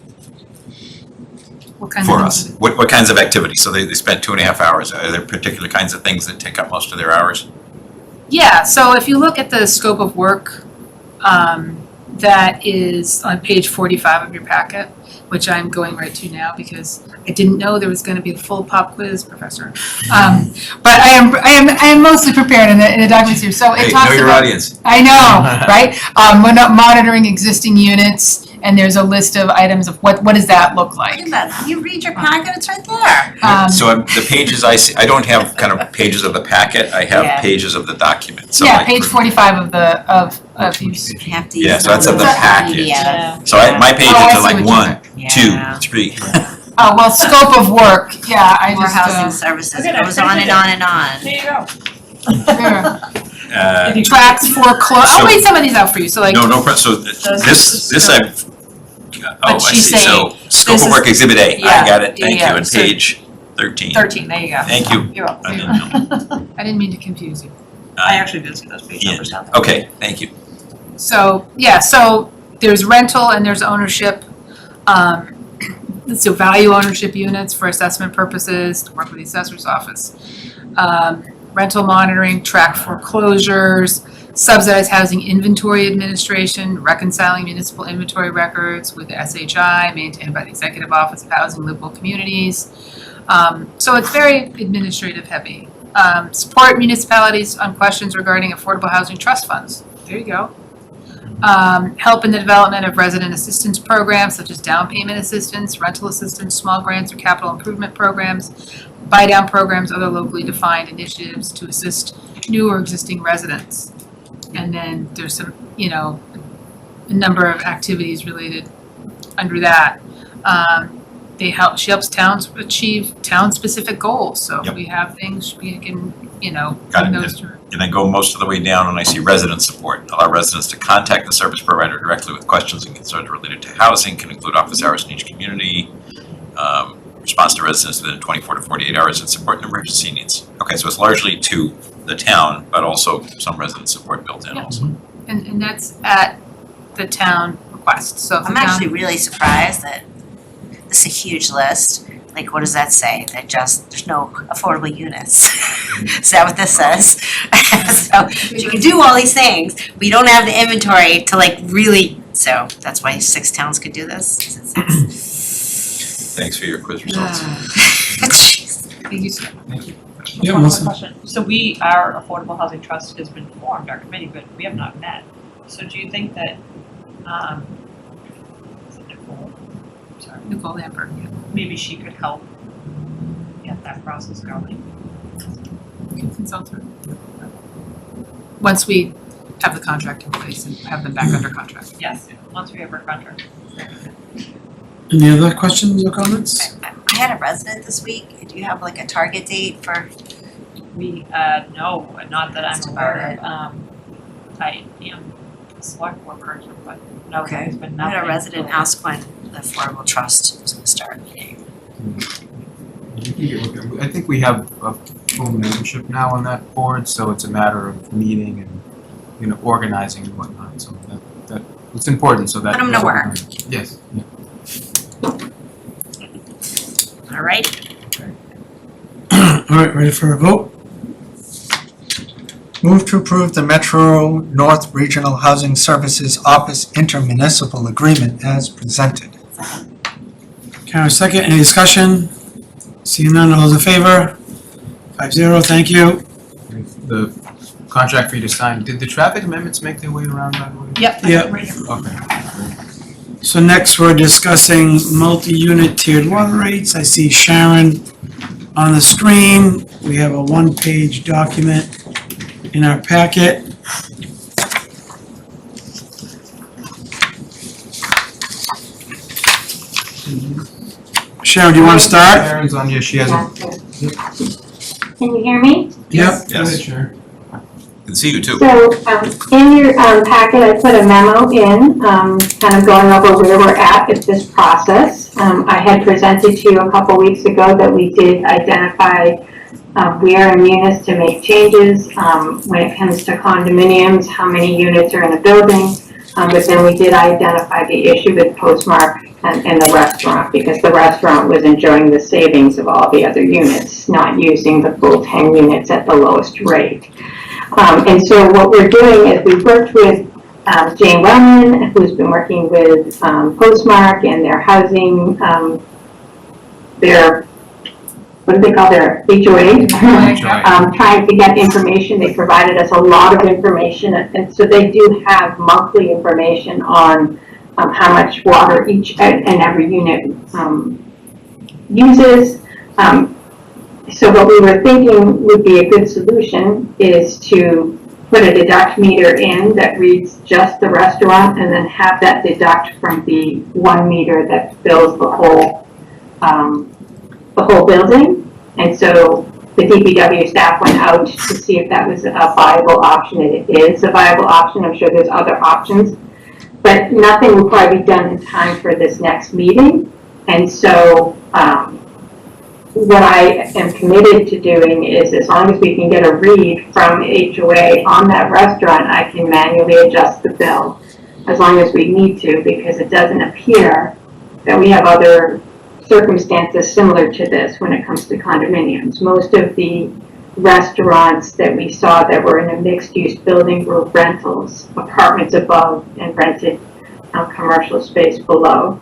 What kind for of us? What kinds of activities? So they spent 2.5 hours. Are there particular kinds of things that take up most of their hours? Yeah, so if you look at the scope of work, that is on page 45 of your packet, which I'm going right to now because I didn't know there was going to be a full pop quiz, Professor. But I am mostly prepared in the documents here. So it talks know your about, audience. I know, right? We're not monitoring existing units, and there's a list of items of what does that look like. Look at that. You read your packet, it's right there. So the pages I see, I don't have kind of pages of the packet. I have pages of the document. So Yeah, like page 45 of these. You have to Yeah, use so that's of the packet. PDF. So my pages I are see like what you 1, 2, 3. Oh, well, scope of work, yeah, I More just, housing services, it goes on and on and on. There you go. Tracks foreclosure, I'll read some of these out for you, so like. So this I've, I she's see. So saying scope this of work is- exhibit A, I yeah, got it, thank you, yeah, and so- page 13. 13, there you go. Thank you. You're welcome. I didn't know. I didn't mean to confuse you. I actually did see those page Yeah. numbers down there. Okay, thank you. So, yeah, so there's rental and there's ownership. So value ownership units for assessment purposes, to work with the assessor's office. Rental monitoring, track foreclosures, subsidized housing inventory administration, reconciling municipal inventory records with the SHI, maintained by the Executive Office of Housing Livable Communities. So it's very administrative heavy. Support municipalities on questions regarding affordable housing trust funds. There you go. Help in the development of resident assistance programs such as down payment assistance, rental assistance, small grants or capital improvement programs, buy down programs, other locally defined initiatives to assist new or existing residents. And then there's some, a number of activities related under that. She helps towns achieve town-specific goals, so if we have things, we can, Got bring it. those to. And then go most of the way down and I see resident support. Allow residents to contact the service provider directly with questions and concerns related to housing, can include office hours in each community. Response to residents within 24 to 48 hours and support in emergency needs. Okay, so it's largely to the town, but also some resident support built in also. And that's at the town request, so if the I'm town. actually really surprised that this is a huge list. Like, what does that say? That there's no affordable units. Is that what this says? So you can do all these things, but you don't have the inventory to really, so that's why 6 towns could do this. Thanks for your quiz results. Thank you, sir. Yeah, one more question. So our Affordable Housing Trust has been formed, our committee, but we have not met. So do you think that, is it Nicole? Sorry. Nicole Lambert, yeah. Maybe she could help get that process going? You can consult her. Once we have the contract in place and have them back under contract. Yes, once we have our contract. Any other questions or comments? I had a resident this week. Do you have a target date for? We, no, not that I'm aware of. I am the select board person, but no, Okay. there's been I nothing. had a resident ask when the Affordable Trust was gonna start meeting. I think we have a full membership now on that board, so it's a matter of meeting and, organizing and whatnot, so that, it's important, so that. Let 'em know where. Yes, yeah. All right. All right, ready for a vote? Move to approve the Metro North Regional Housing Services Office intermunicipal agreement as presented. Karen, second, any discussion? Seeing none, all those in favor? 5-0, thank you. The contract for you to sign, did the traffic amendments make their way around, by the way? Yep. Yep. Right here. Okay. So next, we're discussing multi-unit tiered water rates. I see Sharon on the screen. We have a one-page document in our packet. Sharon, do you want to start? Sharon's on here, she has a. Can you hear me? Yep. Yes, Sure. can see you too. So, in your, packet, I put a memo in, kind of going over where we're at with this process. I had presented to you a couple weeks ago that we did identify, where in units to make changes, when it comes to condominiums, how many units are in a building. But then we did identify the issue with Postmark and the restaurant, because the restaurant was enjoying the savings of all the other units, not using the full 10 units at the lowest rate. And so what we're doing is we've worked with Jane Wellman, who's been working with Postmark and their housing, their, what do they call their HOA? Trying to get information. They provided us a lot of information, and so they do have monthly information on how much water each and every unit uses. So what we were thinking would be a good solution is to put a deduct meter in that reads just the restaurant, and then have that deduct from the 1 meter that fills the whole building. And so the DPW staff went out to see if that was a viable option, and it is a viable option. I'm sure there's other options, but nothing will probably be done in time for this next meeting. And so what I am committed to doing is, as long as we can get a read from HOA on that restaurant, I can manually adjust the bill as long as we need to, because it doesn't appear that we have other circumstances similar to this when it comes to condominiums. Most of the restaurants that we saw that were in a mixed-use building were rentals, apartments above and rented commercial space below,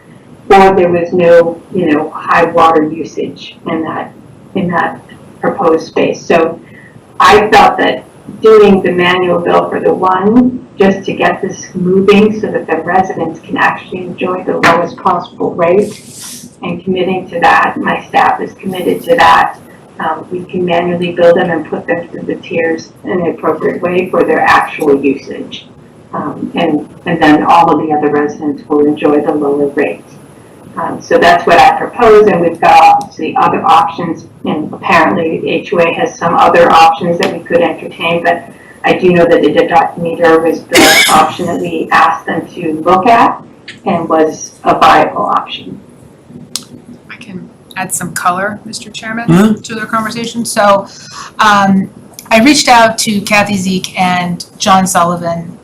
or there was no, high water usage in that proposed space. So I felt that doing the manual bill for the one, just to get this moving so that the residents can actually enjoy the lowest possible rate, and committing to that, my staff is committed to that. We can manually bill them and put them through the tiers in the appropriate way for their actual usage. And then all of the other residents will enjoy the lower rate. So that's what I propose, and we've got obviously other options, and apparently the HOA has some other options that we could entertain, but I do know that the deduct meter was the option that we asked them to look at and was a viable option. I can add some color, Mr. Chairman, Mhm. to the conversation. So I reached out to Kathy Zeke and John Sullivan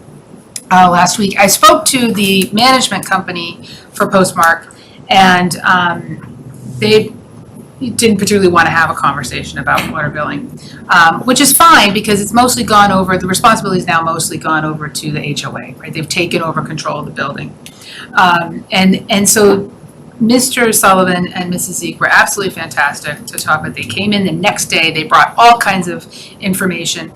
last week. I spoke to the management company for Postmark, and they didn't particularly want to have a conversation about water billing, which is fine, because it's mostly gone over, the responsibility is now mostly gone over to the HOA, right? They've taken over control of the building. And so Mr. Sullivan and Mrs. Zeke were absolutely fantastic to talk with. They came in the next day, they brought all kinds of information.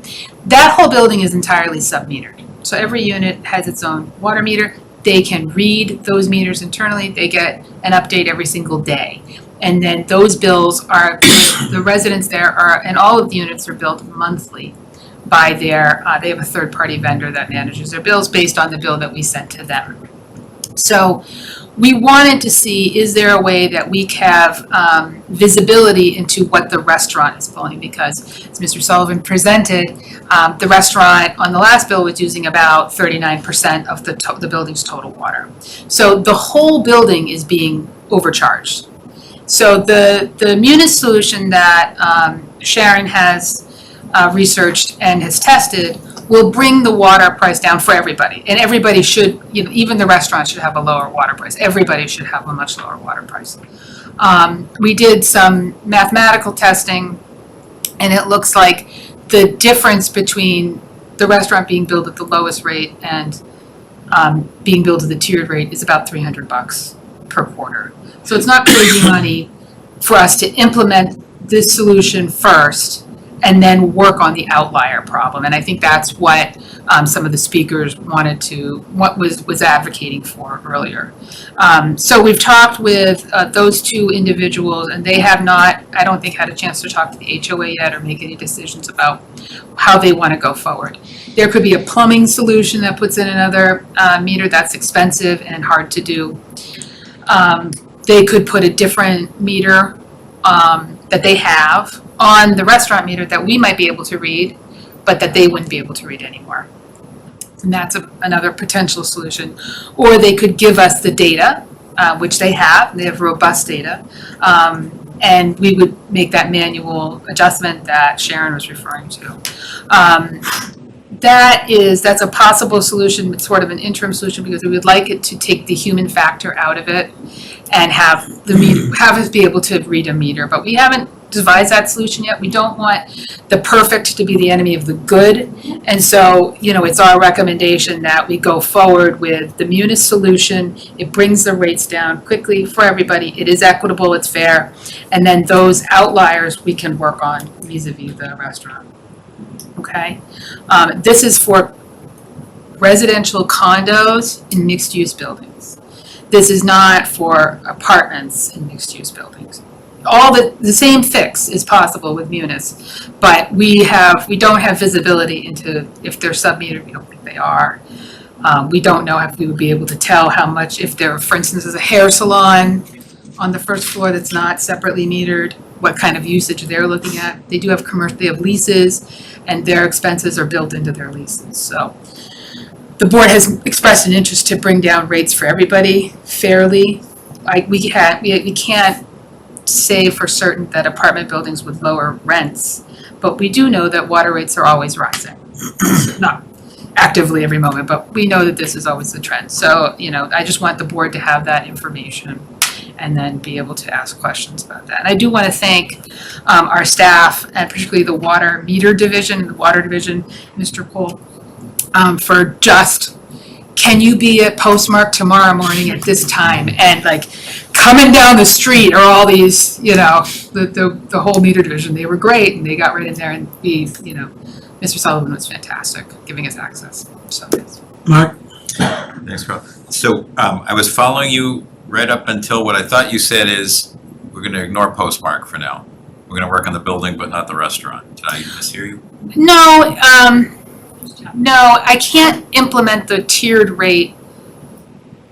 That whole building is entirely sub-metered. So every unit has its own water meter. They can read those meters internally. They get an update every single day. And then those bills are, the residents there are, and all of the units are billed monthly by their, they have a third-party vendor that manages their bills based on the bill that we sent to them. So we wanted to see, is there a way that we have visibility into what the restaurant is pulling? Because as Mr. Sullivan presented, the restaurant on the last bill was using about 39% of the building's total water. So the whole building is being overcharged. So the Munis solution that Sharon has researched and has tested will bring the water price down for everybody. And everybody should, even the restaurants should have a lower water price. Everybody should have a much lower water price. We did some mathematical testing, and it looks like the difference between the restaurant being billed at the lowest rate and being billed at the tiered rate is about $300 per quarter. So it's not crazy money for us to implement this solution first and then work on the outlier problem. And I think that's what some of the speakers was advocating for earlier. So we've talked with those two individuals, and they have not, I don't think, had a chance to talk to the HOA yet or make any decisions about how they want to go forward. There could be a plumbing solution that puts in another meter that's expensive and hard to do. They could put a different meter that they have on the restaurant meter that we might be able to read, but that they wouldn't be able to read anymore. And that's another potential solution. Or they could give us the data, which they have robust data, and we would make that manual adjustment that Sharon was referring to. That's a possible solution, but sort of an interim solution, because we would like it to take the human factor out of it and have us be able to read a meter. But we haven't devised that solution yet. We don't want the perfect to be the enemy of the good. And so, it's our recommendation that we go forward with the Munis solution. It brings the rates down quickly for everybody. It is equitable, it's fair. And then those outliers we can work on vis-a-vis the restaurant. Okay? This is for residential condos in mixed-use buildings. This is not for apartments in mixed-use buildings. All the same fix is possible with Munis, but we don't have visibility into if they're sub-metered. We don't think they are. We don't know if we would be able to tell how much, if there, for instance, is a hair salon on the first floor that's not separately metered, what kind of usage they're looking at. They do have they have leases, and their expenses are built into their leases. So the board has expressed an interest to bring down rates for everybody fairly. We can't say for certain that apartment buildings would lower rents, but we do know that water rates are always rising. Not actively every moment, but we know that this is always the trend. So, I just want the board to have that information and then be able to ask questions about that. And I do want to thank our staff, and particularly the water meter division, the water division, Mr. Cole, for just, can you be at Postmark tomorrow morning at this time? And coming down the street are all these, the whole meter division. They were great, and they got right in there, and Mr. Sullivan was fantastic, giving us access. So, Mark? Thanks, Carl. So I was following you right up until what I thought you said is we're going to ignore Postmark for now. We're going to work on the building, but not the restaurant. Did I mishear you? No, I can't implement the tiered rate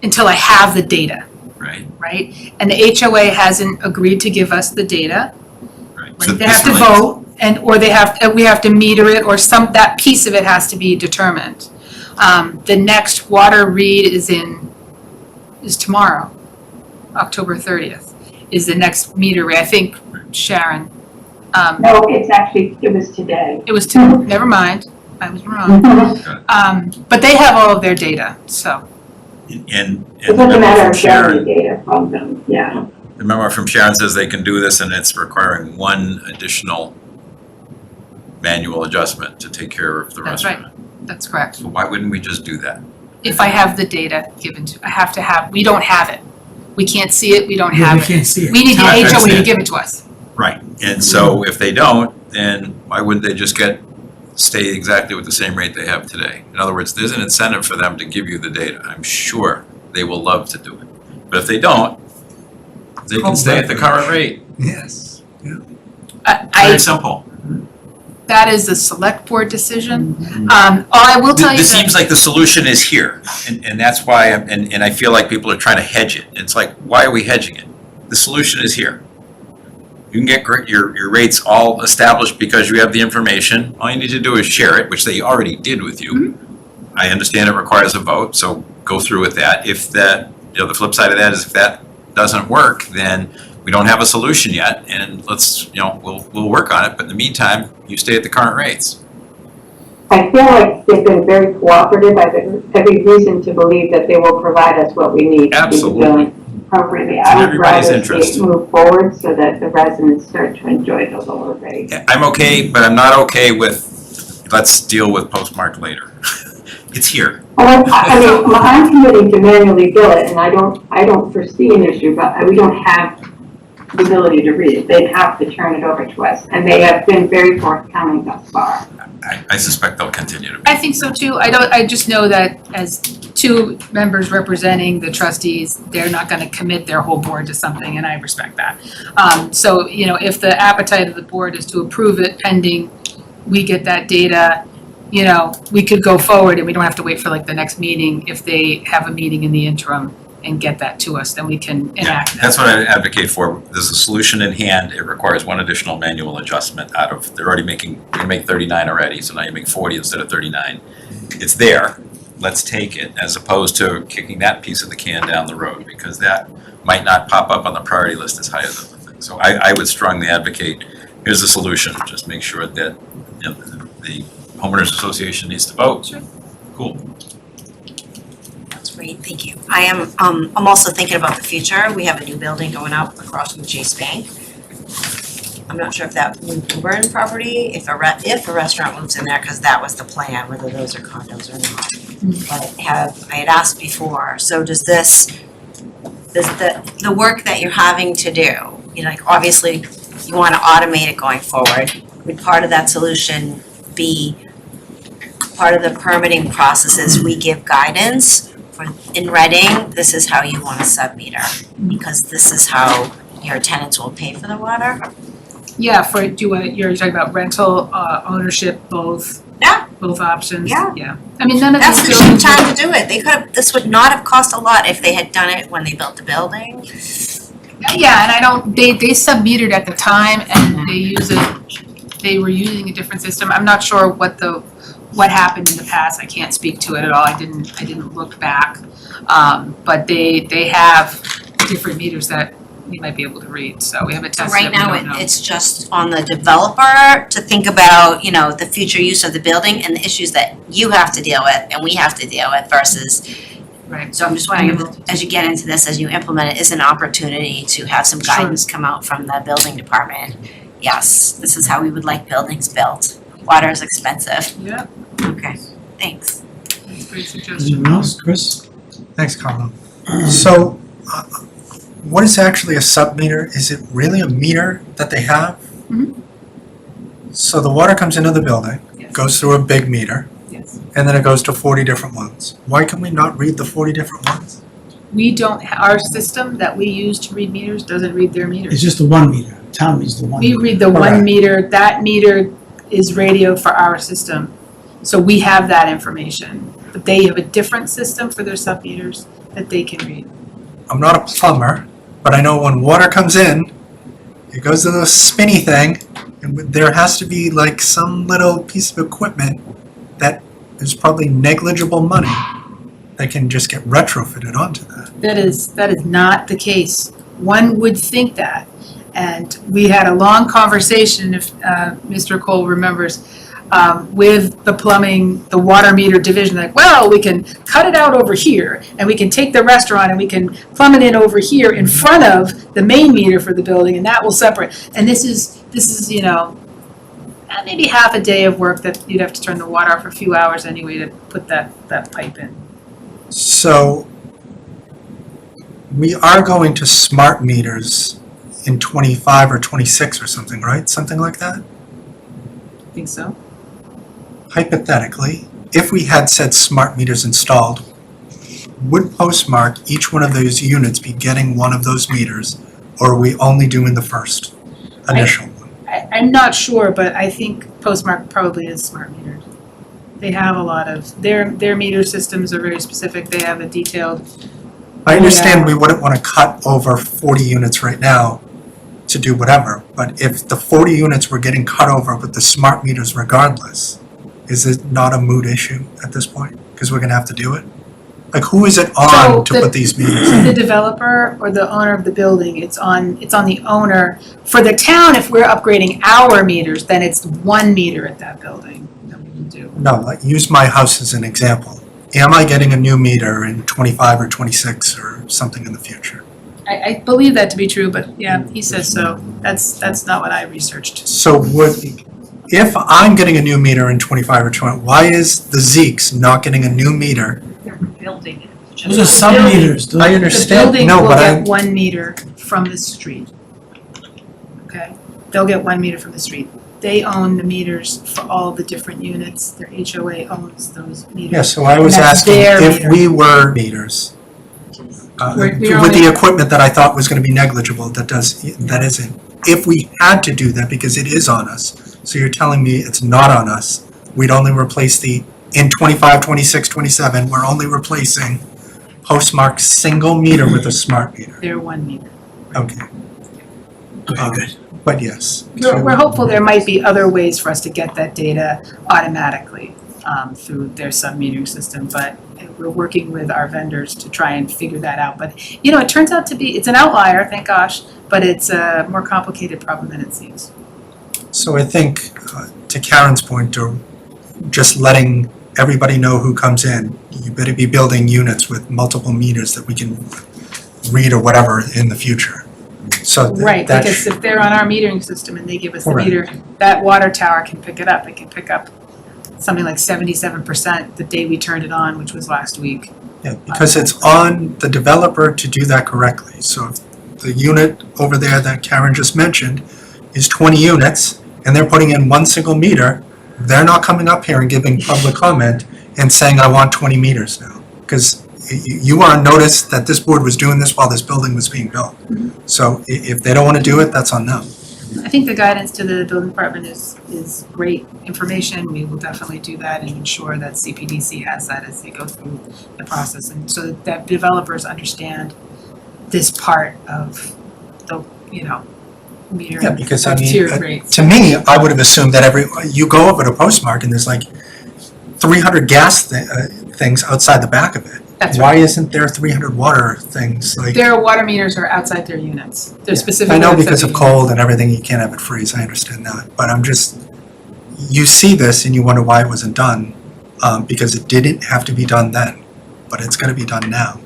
until I have the data. Right? And the HOA hasn't agreed to give us the data. Right. They have to vote, we have to meter it, or that piece of it has to be determined. The next water read is tomorrow, October 30th, is the next meter read. I think, Sharon. No, it was today. It was today, never mind, I was wrong. But they have all of their data, so. And It's just a matter of getting the data from them, yeah. The memo from Sharon says they can do this, and it's requiring one additional manual adjustment to take care of the That's restaurant. right, that's correct. So why wouldn't we just do that? If I have the data given we don't have it. We can't see it, we don't have it. We can't see it. We need the I HOA to understand. give it to us. Right, and so if they don't, then why wouldn't they just stay exactly with the same rate they have today? In other words, there's an incentive for them to give you the data. I'm sure they will love to do it. But if they don't, they can stay at the current rate. Yes. Very simple. that is a select board decision. All I will tell you This that. seems like the solution is here, and that's why, and I feel like people are trying to hedge it. It's like, why are we hedging it? The solution is here. You can get your rates all established because you have the information. All you need to do is share it, which they already did with you. I understand it requires a vote, so go through with that. If that, the flip side of that is if that doesn't work, then we don't have a solution yet, and let's, we'll work on it. But in the meantime, you stay at the current rates. I feel like they've been very cooperative. I have every reason to believe that they will provide us what we need to keep the billing appropriately. It's in I would everybody's rather interest. see it move forward so that the residents start to enjoy the lower rates. I'm okay, but I'm not okay with, let's deal with postmark later. It's here. Well, I mean, I'm committing to manually bill it, and I don't foresee an issue, but we don't have the ability to read it. They'd have to turn it over to us, and they have been very forthcoming thus far. I suspect they'll continue to be. I think so too. I just know that as two members representing the trustees, they're not gonna commit their whole board to something, and I respect that. So, if the appetite of the board is to approve it pending we get that data, we could go forward and we don't have to wait for like the next meeting. If they have a meeting in the interim and get that to us, then we can enact that. That's what I advocate for. There's a solution in hand. It requires one additional manual adjustment out of, they're already you make 39 already, so now you make 40 instead of 39. It's there. Let's take it, as opposed to kicking that piece of the can down the road, because that might not pop up on the priority list as high as other things. So I would strongly advocate, here's the solution. Just make sure that the homeowners association needs to vote. Sure. Cool. That's great, thank you. I'm also thinking about the future. We have a new building going up across from Chase Bank. I'm not sure if that would move over in property, if a restaurant moves in there, because that was the plan, whether those are condos or not. But I had asked before, so does the work that you're having to do, obviously you want to automate it going forward. Would part of that solution be part of the permitting processes? We give guidance in Reading, this is how you want to sub-meter, because this is how your tenants will pay for the water. Yeah, you're talking about rental, ownership, both? Yeah. Both options? Yeah. I mean, none of these That's the cheap time to do it. This would not have cost a lot if they had done it when they built the building. Yeah, and they sub-metered at the time and they were using a different system. I'm not sure what happened in the past. I can't speak to it at all. I didn't look back. But they have different meters that we might be able to read, so we have a test. Right now, it's just on the developer to think about, the future use of the building and the issues that you have to deal with and we have to deal with versus. Right. So I'm just wondering, as you get into this, as you implement it, is an opportunity to have some guidance come out from the building department. Yes, this is how we would like buildings built. Water is expensive. Yeah. Okay, thanks. That's a great suggestion. Anyone else, Chris? Thanks, Carlo. So, what is actually a sub-meter? Is it really a meter that they have? Mhm. So the water comes into the building, Yes. goes through a big meter, Yes. and then it goes to 40 different ones. Why can we not read the 40 different ones? We don't, our system that we use to read meters doesn't read their meters. It's just the 1 meter. Town reads the 1 We meter. read the one Correct. meter, that meter is radioed for our system. So we have that information. But they have a different system for their sub-meters that they can read. I'm not a plumber, but I know when water comes in, it goes to the spinny thing, and there has to be like some little piece of equipment that is probably negligible money that can just get retrofitted onto that. That is not the case. One would think that. And we had a long conversation, if Mr. Cole remembers, with the plumbing, the water meter division, like, well, we can cut it out over here, and we can take the restaurant and we can plumb it in over here in front of the main meter for the building, and that will separate. And this is maybe half a day of work that you'd have to turn the water off for a few hours anyway to put that pipe in. So we are going to smart meters in 25 or 26 or something, right? Something like that? I think so. Hypothetically, if we had said smart meters installed, would Postmark each one of those units be getting one of those meters, or are we only doing the first initial one? I'm not sure, but I think Postmark probably is smart metered. They have a lot of, their meter systems are very specific, they have a detailed. I understand we wouldn't want to cut over 40 units right now to do whatever, but if the 40 units were getting cut over with the smart meters regardless, is it not a moot issue at this point? Because we're gonna have to do it? Like, who is it on to put these meters in? The developer or the owner of the building, it's on the owner. For the town, if we're upgrading our meters, then it's 1 meter at that building that we can do. No, like, use my house as an example. Am I getting a new meter in 25 or 26 or something in the future? I believe that to be true, but yeah, he says so. That's not what I researched. So if I'm getting a new meter in 25 or 20, why is the Zeke's not getting a new meter? They're building it. Those are sub-meters. I understand, The building no, will but get 1 meter from the street. Okay, they'll get 1 meter from the street. They own the meters for all the different units. Their HOA owns those meters. Yeah, so I was And that's asking their if meter. we were meters, We're with the only- equipment that I thought was gonna be negligible, that isn't. If we had to do that, because it is on us, so you're telling me it's not on us, we'd only replace in 25, 26, 27, we're only replacing Postmark's single meter with a smart meter. They're 1 meter. Okay. Okay, good. But yes. We're hopeful there might be other ways for us to get that data automatically through their sub-metering system, but we're working with our vendors to try and figure that out. But, it turns out to be, it's an outlier, thank gosh, but it's a more complicated problem than it seems. So I think, to Karen's point, or just letting everybody know who comes in, you better be building units with multiple meters that we can read or whatever in the future. So Right, that because if they're on our metering system and they give us the Correct. meter, that water tower can pick it up. It can pick up something like 77% the day we turned it on, which was last week. Yeah, because it's on the developer to do that correctly. So if the unit over there that Karen just mentioned is 20 units, and they're putting in 1 single meter, they're not coming up here and giving public comment and saying, I want 20 meters now. Because you are on notice that this board was doing this while this building was being built. So if they don't want to do it, that's on them. I think the guidance to the building department is great information. We will definitely do that and ensure that CPDC has that as they go through the process. And so that developers understand this part of the, metering Yeah, because I of mean, tiered rates. to me, I would have assumed that you go over to Postmark and there's like 300 gas things outside the back of it. That's Why isn't there 300 water things like? Their water meters are outside their units. They're specifically I know outside because their of cold and everything, you can't have it freeze, I understand that, but you see this and you wonder why it wasn't done, because it didn't have to be done then, but it's gonna be done now.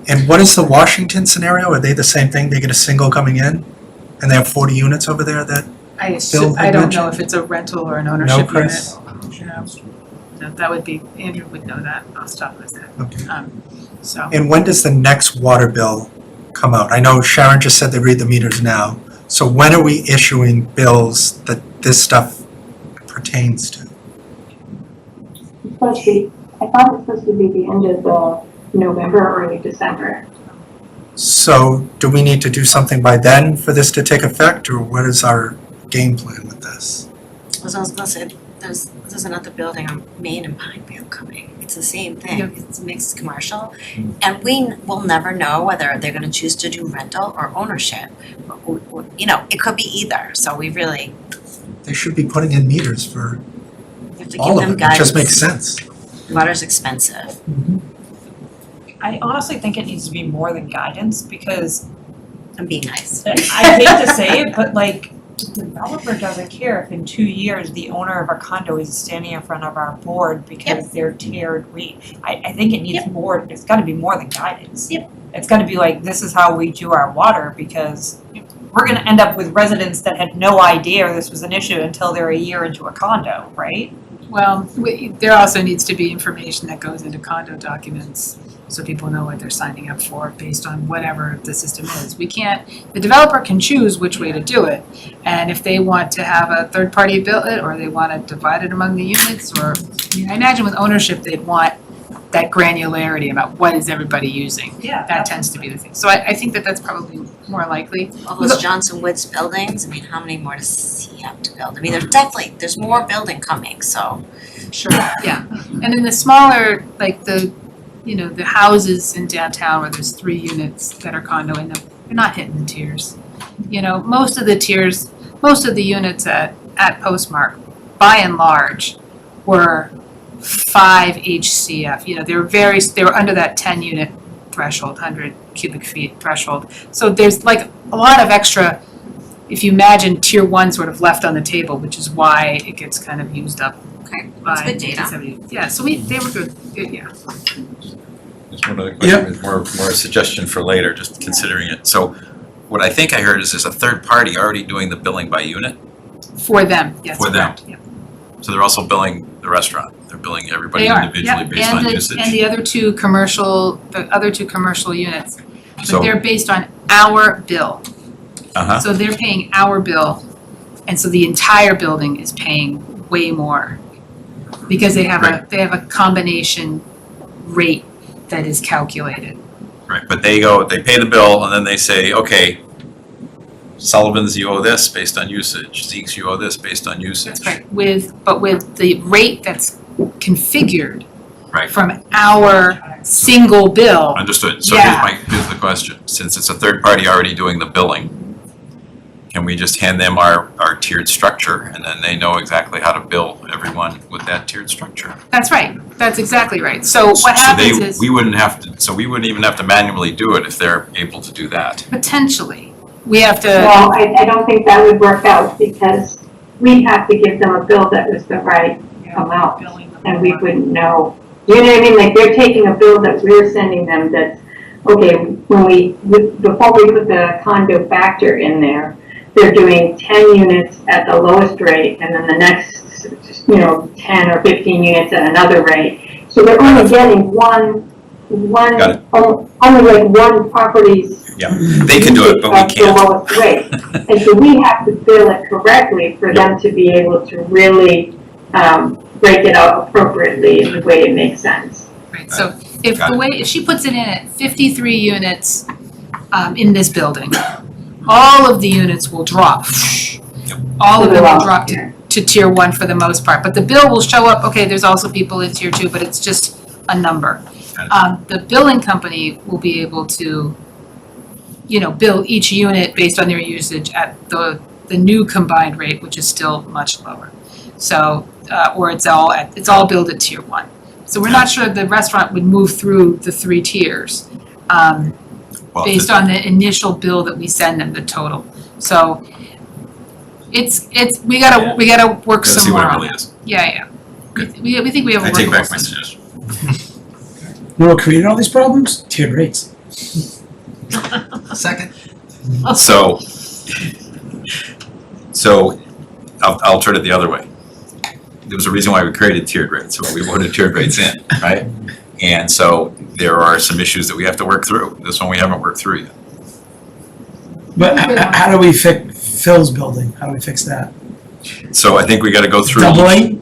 And what is the Washington scenario? Are they the same thing? They get a single coming in and they have 40 units over there that, I Bill had don't know mentioned? if it's a rental or an ownership unit. Chris? No, that would be, Andrew would know that off the top of his head. Okay. So, And when does the next water bill come out? I know Sharon just said they read the meters now, so when are we issuing bills that this stuff pertains to? It's supposed to be, I thought it's supposed to be the end of November or early December. So do we need to do something by then for this to take effect, or what is our game plan with this? As I was gonna say, there's another building on Main and Pineview coming. It's the same thing. Yep. It's mixed commercial. And we will never know whether they're gonna choose to do rental or ownership. It could be either, so we really They should be putting in meters for have to give all of them it, it guidance. just makes sense. Water's expensive. I honestly think it needs to be more than guidance because And be nice. I hate to say it, but the developer doesn't care if in 2 years the owner of a condo is standing in front of our board because they're tiered rate. I think it needs more, it's gotta be more than guidance. Yep. It's gotta be like, this is how we do our water because we're gonna end up with residents that had no idea this was an issue until they're a year into a condo, right? well, there also needs to be information that goes into condo documents so people know what they're signing up for based on whatever the system is. The developer can choose which way to do it. And if they want to have a third party build it, or they want to divide it among the units, or, I imagine with ownership, they'd want that granularity about what is everybody using. Yeah. That tends to be the thing. So I think that that's probably more likely. All those Johnson Woods buildings, I mean, how many more does he have to build? I mean, there's more building coming, so. Sure, yeah. And in the smaller, like the houses in downtown where there's 3 units that are condo in them, they're not hitting the tiers. Most of the units at Postmark, by and large, were 5 HCF. They were under that 10 unit threshold, 100 cubic feet threshold. So there's like a lot of extra, if you imagine tier 1 sort of left on the table, which is why it gets kind of used up. Okay, that's good data. 1970. Yeah, so they were good, yeah. Just one other question, is more a suggestion for later, just considering it. So what I think I heard is there's a third party already doing the billing by unit. For them, yes, For them. correct, yeah. So they're also billing the restaurant. They're billing everybody They are, individually yep. based on usage. And the other two commercial units, So- but they're based on our bill. Uh-huh. So they're paying our bill, and so the entire building is paying way more. Because they have a combination rate that is calculated. Right, but they pay the bill and then they say, okay, Sullivan's, you owe this based on usage. Zeke's, you owe this based on usage. That's right, with the rate that's configured Right. from our single bill. Understood. So Yeah. here's the question. Since it's a third party already doing the billing, can we just hand them our tiered structure and then they know exactly how to bill everyone with that tiered structure? That's right, that's exactly right. So what happens is, We wouldn't even have to manually do it if they're able to do that. potentially, we have to. Well, I don't think that would work out because we'd have to give them a bill that was the right amount and we wouldn't know. You know what I mean? Like they're taking a bill that we're sending them that's, okay, before we put the condo factor in there, they're doing 10 units at the lowest rate and then the next, 10 or 15 units at another rate. So they're only getting only like one property's Yeah, they can do it, but we of the can't. lowest rate. And so we have to bill it correctly for them to be able to really break it out appropriately in the way it makes sense. Right, so if she puts it in at 53 units in this building, all of the units will drop. All of them will drop to tier 1 for the most part, but the bill will show up, okay, there's also people in tier 2, but it's just a number. The billing company will be able to, bill each unit based on their usage at the new combined rate, which is still much lower. So, or it's all billed at tier 1. So we're not sure the restaurant would move through the 3 tiers, based on the initial bill that we send them, the total. So we gotta work some more on it. Yeah. We think we have a I take back my workable suggestion. You know what created all these problems? Tiered rates. Second. So I'll turn it the other way. There was a reason why we created tiered rates, so we voted tiered rates in, right? And so there are some issues that we have to work through. This one we haven't worked through yet. But how do we fix Phil's building? How do we fix that? So I think we gotta go through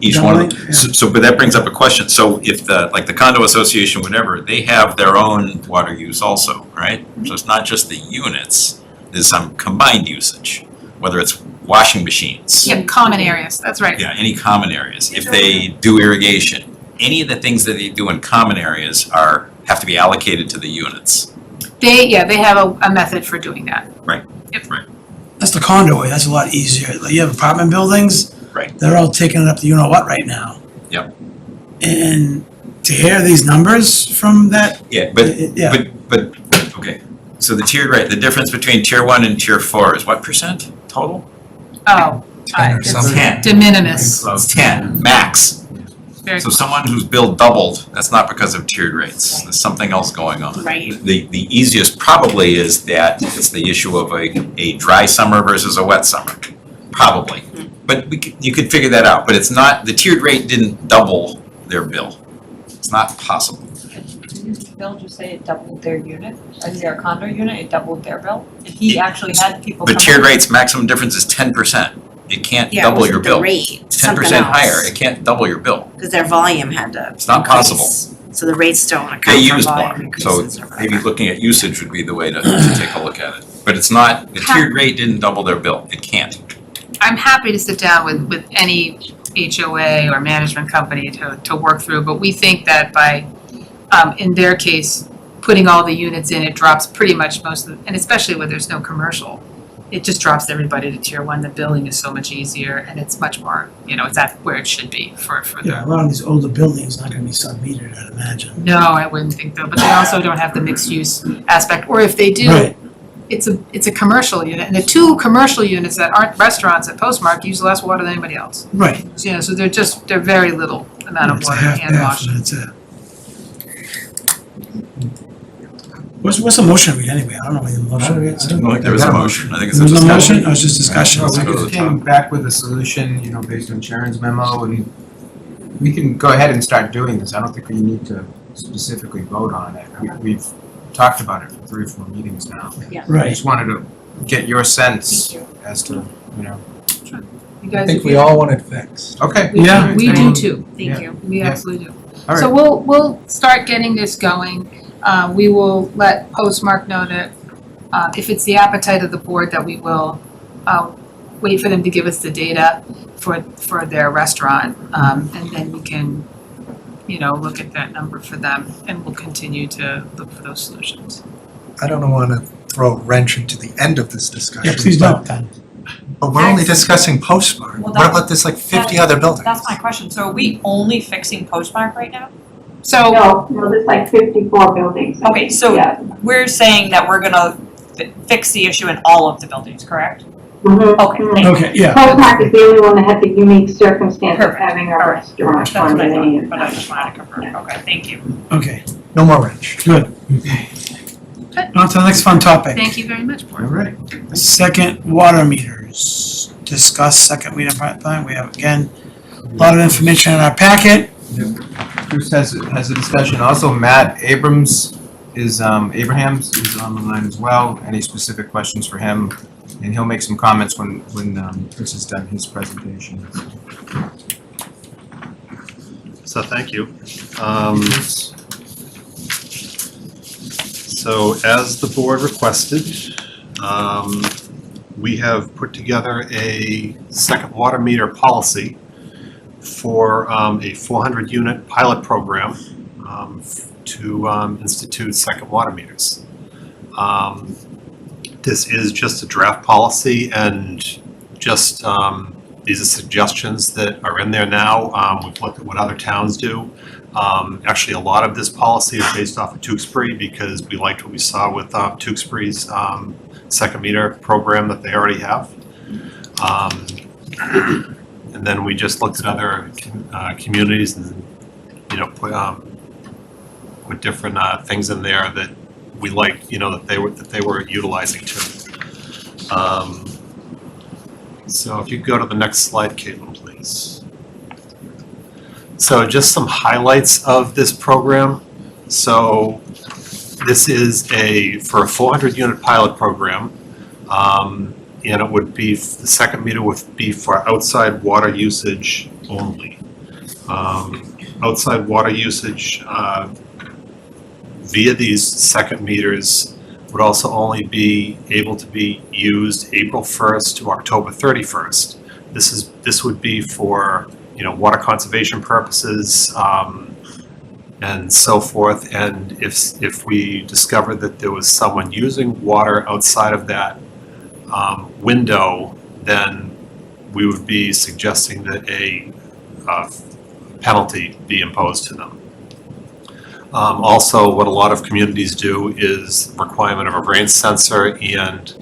each one of them. So, but that brings up a question. So if the condo association, whatever, they have their own water use also, right? So it's not just the units, there's some combined usage, whether it's washing machines. Yeah, common areas, that's right. Yeah, any common areas. If they do irrigation, any of the things that they do in common areas have to be allocated to the units. They have a method for doing that. Right. Yep. Right. That's the condo way, that's a lot easier. Like you have apartment buildings. Right. They're all taking it up to you know what right now. Yep. And to hear these numbers from that. Yeah, but, okay. So the tiered rate, the difference between tier 1 and tier 4 is what percent total? Oh. 10 or something. 10. De minimis. It's 10, max. Very So someone whose bill doubled, that's not because of tiered rates. There's something else going on. Right. The easiest probably is that it's the issue of a dry summer versus a wet summer, probably. But you could figure that out, but it's not, the tiered rate didn't double their bill. It's not possible. Didn't Bill just say it doubled their unit, their condo unit, it doubled their bill? And he actually had people come But tiered in. rates, maximum difference is 10%. It can't Yeah, it double your wasn't the bill. rate, It's 10% something else. higher, it can't double your bill. Because their volume had to It's not increase. possible. So the rates don't They account for use more, volume so increases or whatever. maybe looking at usage would be the way to take a look at it. But it's not, the tiered rate didn't double their bill, it can't. I'm happy to sit down with any HOA or management company to work through, but we think that by, in their case, putting all the units in, it drops pretty much most of, and especially where there's no commercial, it just drops everybody to tier one. The billing is so much easier and it's much more, it's at where it should be for Yeah, a the. lot of these older buildings not gonna be sub-metered, I'd imagine. No, I wouldn't think though, but they also don't have the mixed use aspect, or if they do, Right. it's a commercial unit, and the two commercial units that aren't restaurants at Postmark use less water than anybody else. Right. So they're very little amount of It's a water half hand bath, wash. and that's it. What's the motion read anyway? I don't know what the motion reads. I don't think there was a motion, I think it's a There was no discussion. motion? Oh, it's just discussion. Let's We go to just the came top. back with a solution, based on Sharon's memo, and we can go ahead and start doing this. I don't think we need to specifically vote on it. We've talked about it for 3 or 4 meetings now. I Right. just wanted to get your sense as to, You I guys, think if we you- all want it fixed. Okay. Yeah. We do too. Thank you. We Yeah. absolutely do. All So right. we'll start getting this going. We will let Postmark know that if it's the appetite of the board, that we will wait for them to give us the data for their restaurant. And then we can, look at that number for them, and we'll continue to look for those solutions. I don't want to throw a wrench into the end of this discussion. Yeah, please don't then. But we're only discussing Postmark. Well, What about this 50 other buildings? That's my question. So are we only fixing Postmark right now? So, No, there's like 54 buildings. Okay, so Yeah. we're saying that we're gonna fix the issue in all of the buildings, correct? Mhm. Okay, thank you. Okay, yeah. Postmark is the only one that had the unique circumstance of Perfect. having a All right. restaurant That's what I condominium. thought, but I just wanted to confirm. Okay, thank you. Okay, No more wrench. good. Okay. On to the next fun topic. thank you very much, All board. right. Second water meters. Discuss second meter pipeline. We have, again, a lot of information in our packet. Bruce has a discussion. Also, Matt Abrams Abrahams is on the line as well. Any specific questions for him? And he'll make some comments when Chris has done his presentation. So thank you. So as the board requested, we have put together a second water meter policy for a 400 unit pilot program to institute second water meters. This is just a draft policy and just these are suggestions that are in there now. We've looked at what other towns do. Actually, a lot of this policy is based off of Tewksbury because we liked what we saw with Tewksbury's second meter program that they already have. And then we just looked at other communities and, put different things in there that we liked, that they were utilizing too. So if you go to the next slide, Caitlin, please. So just some highlights of this program. So this is for a 400 unit pilot program. And it would be, the second meter would be for outside water usage only. Outside water usage via these second meters would also only be able to be used April 1st to October 31st. This would be for, water conservation purposes, and so forth. And if we discovered that there was someone using water outside of that window, then we would be suggesting that a penalty be imposed to them. Also, what a lot of communities do is requirement of a rain sensor and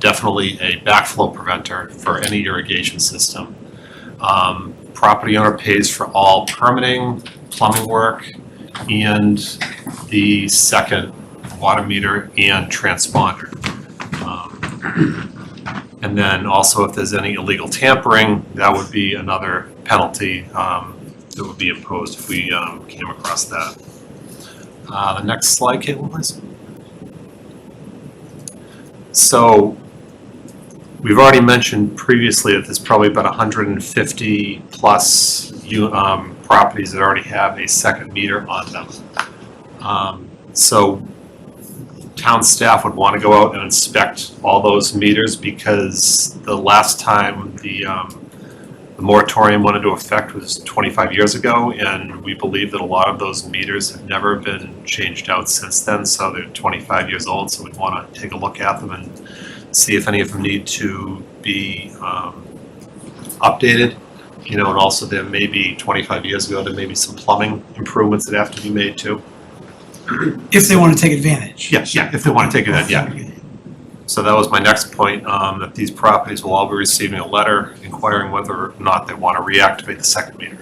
definitely a backflow preventer for any irrigation system. Property owner pays for all permitting, plumbing work, and the second water meter and transponder. And then also if there's any illegal tampering, that would be another penalty that would be imposed if we came across that. The next slide, Caitlin, please. So we've already mentioned previously that there's probably about 150 plus properties that already have a second meter on them. So town staff would want to go out and inspect all those meters, because the last time the moratorium went into effect was 25 years ago, and we believe that a lot of those meters have never been changed out since then, so they're 25 years old, so we'd want to take a look at them and see if any of them need to be updated. You know, and also there may be, 25 years ago, there may be some plumbing improvements that have to be made too. If they want to take advantage. Yes, yeah, if they want to take it, yeah. So that was my next point, that these properties will all be receiving a letter inquiring whether or not they want to reactivate the second meter.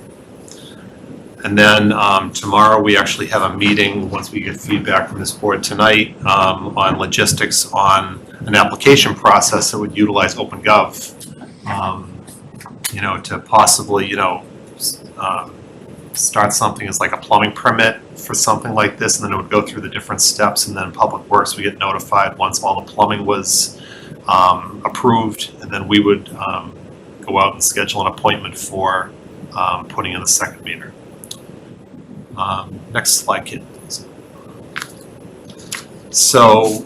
And then tomorrow, we actually have a meeting, once we get feedback from this board tonight, on logistics on an application process that would utilize OpenGov, you know, to possibly, you know, start something as like a plumbing permit for something like this, and then it would go through the different steps, and then Public Works would get notified once all the plumbing was approved, and then we would go out and schedule an appointment for putting in the second meter. Next slide, kid. So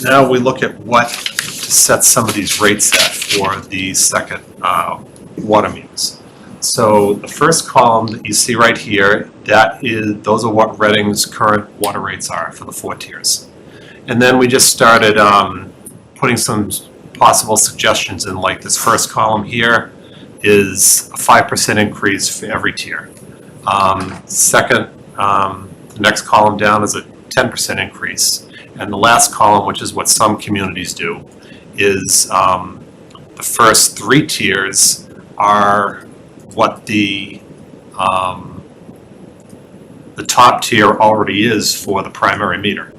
now we look at what to set some of these rates at for the second water meters. So the first column that you see right here, those are what Reading's current water rates are for the 4 tiers. And then we just started putting some possible suggestions in, like this first column here is a 5% increase for every tier. Second, the next column down is a 10% increase. And the last column, which is what some communities do, is the first 3 tiers are what the top tier already is for the primary meter,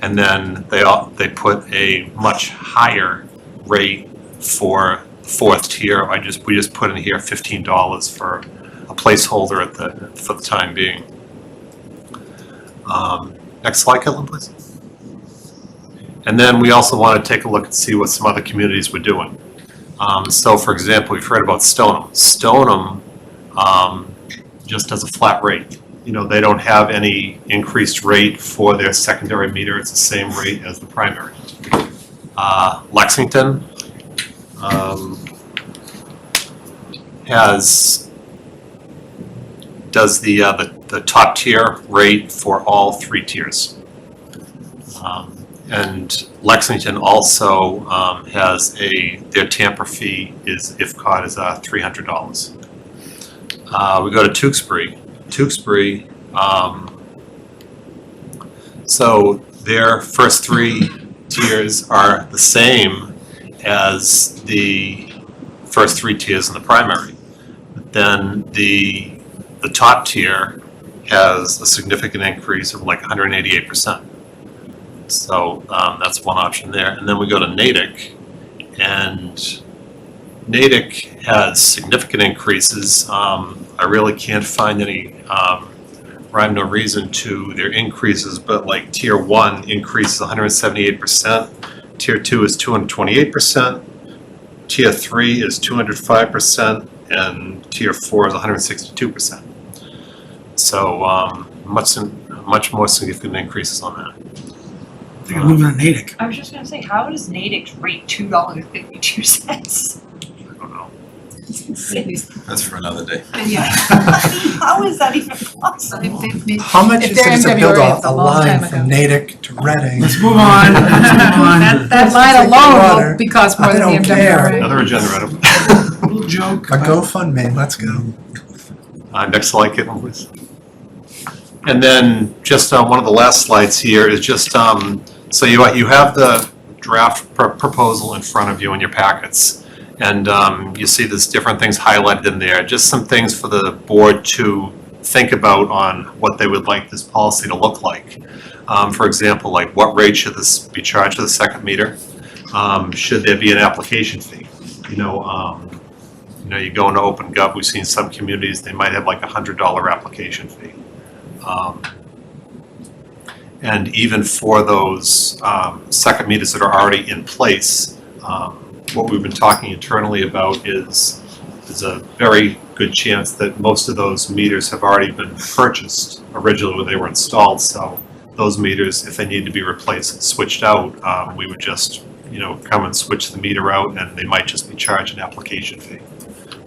and then they put a much higher rate for the 4th tier. We just put in here $15 for a placeholder for the time being. Next slide, Kellen, please. And then we also want to take a look and see what some other communities were doing. So, for example, we've heard about Stoneham. Stoneham just has a flat rate. You know, they don't have any increased rate for their secondary meter. It's the same rate as the primary. Lexington does the top tier rate for all 3 tiers. And Lexington also has their tamper fee is, if caught, is $300. We go to Tewksbury. Tewksbury, so their first 3 tiers are the same as the first 3 tiers in the primary. But then the top tier has a significant increase of like 188%. So that's one option there. And then we go to Natick, and Natick has significant increases. I really can't find any rhyme or reason to their increases, but like tier 1 increases 178%, tier 2 is 228%, tier 3 is 205%, and tier 4 is 162%. So much more significant increases on that. I think I'm moving on Natick. I was just gonna say, how does Natick's rate $2.52? I don't know. That's for another day. Yeah. How is that even possible? How much If is they're it in to build February, it's a a long line time from ago. Natick to Reading? Let's move on. That line alone will be cost more I than the don't care. MWRA. Another agenda item. Little joke. A GoFundMe, let's go. Next slide, Caitlin, please. And then just one of the last slides here is just, so you have the draft proposal in front of you in your packets. And you see there's different things highlighted in there, just some things for the board to think about on what they would like this policy to look like. For example, like what rate should this be charged for the second meter? Should there be an application fee? You know, you go into OpenGov, we've seen some communities, they might have like a $100 application fee. And even for those second meters that are already in place, what we've been talking internally about is there's a very good chance that most of those meters have already been purchased originally when they were installed. So those meters, if they need to be replaced and switched out, we would just, come and switch the meter out, and they might just be charged an application fee.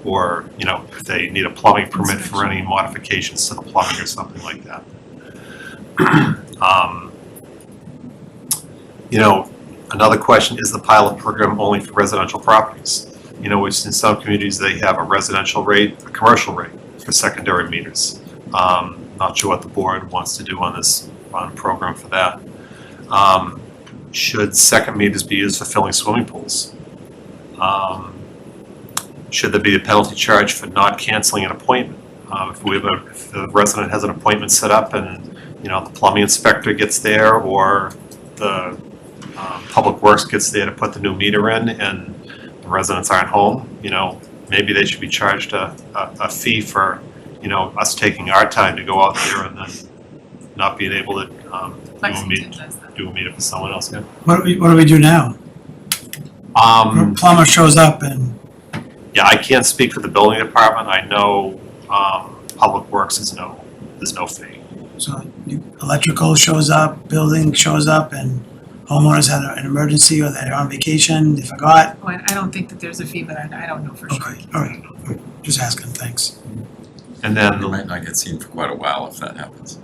Or, if they need a plumbing permit for any modifications to the plumbing or something like that. Another question, is the pilot program only for residential properties? We've seen some communities, they have a residential rate, a commercial rate for secondary meters. Not sure what the board wants to do on a program for that. Should second meters be used for filling swimming pools? Should there be a penalty charge for not canceling an appointment? If the resident has an appointment set up and, the plumbing inspector gets there or the Public Works gets there to put the new meter in and the residents aren't home, maybe they should be charged a fee for, us taking our time to go out there and then not being able to do a meter for someone else. Yeah. What do we do now? Plumber shows up and. Yeah, I can't speak for the building department. I know Public Works there's no fee. So electrical shows up, building shows up, and homeowners had an emergency or they're on vacation, they forgot. Oh, I don't think that there's a fee, but I don't know for sure. Okay, all right, just asking, thanks. And then You might not get seen for quite a while if that happens.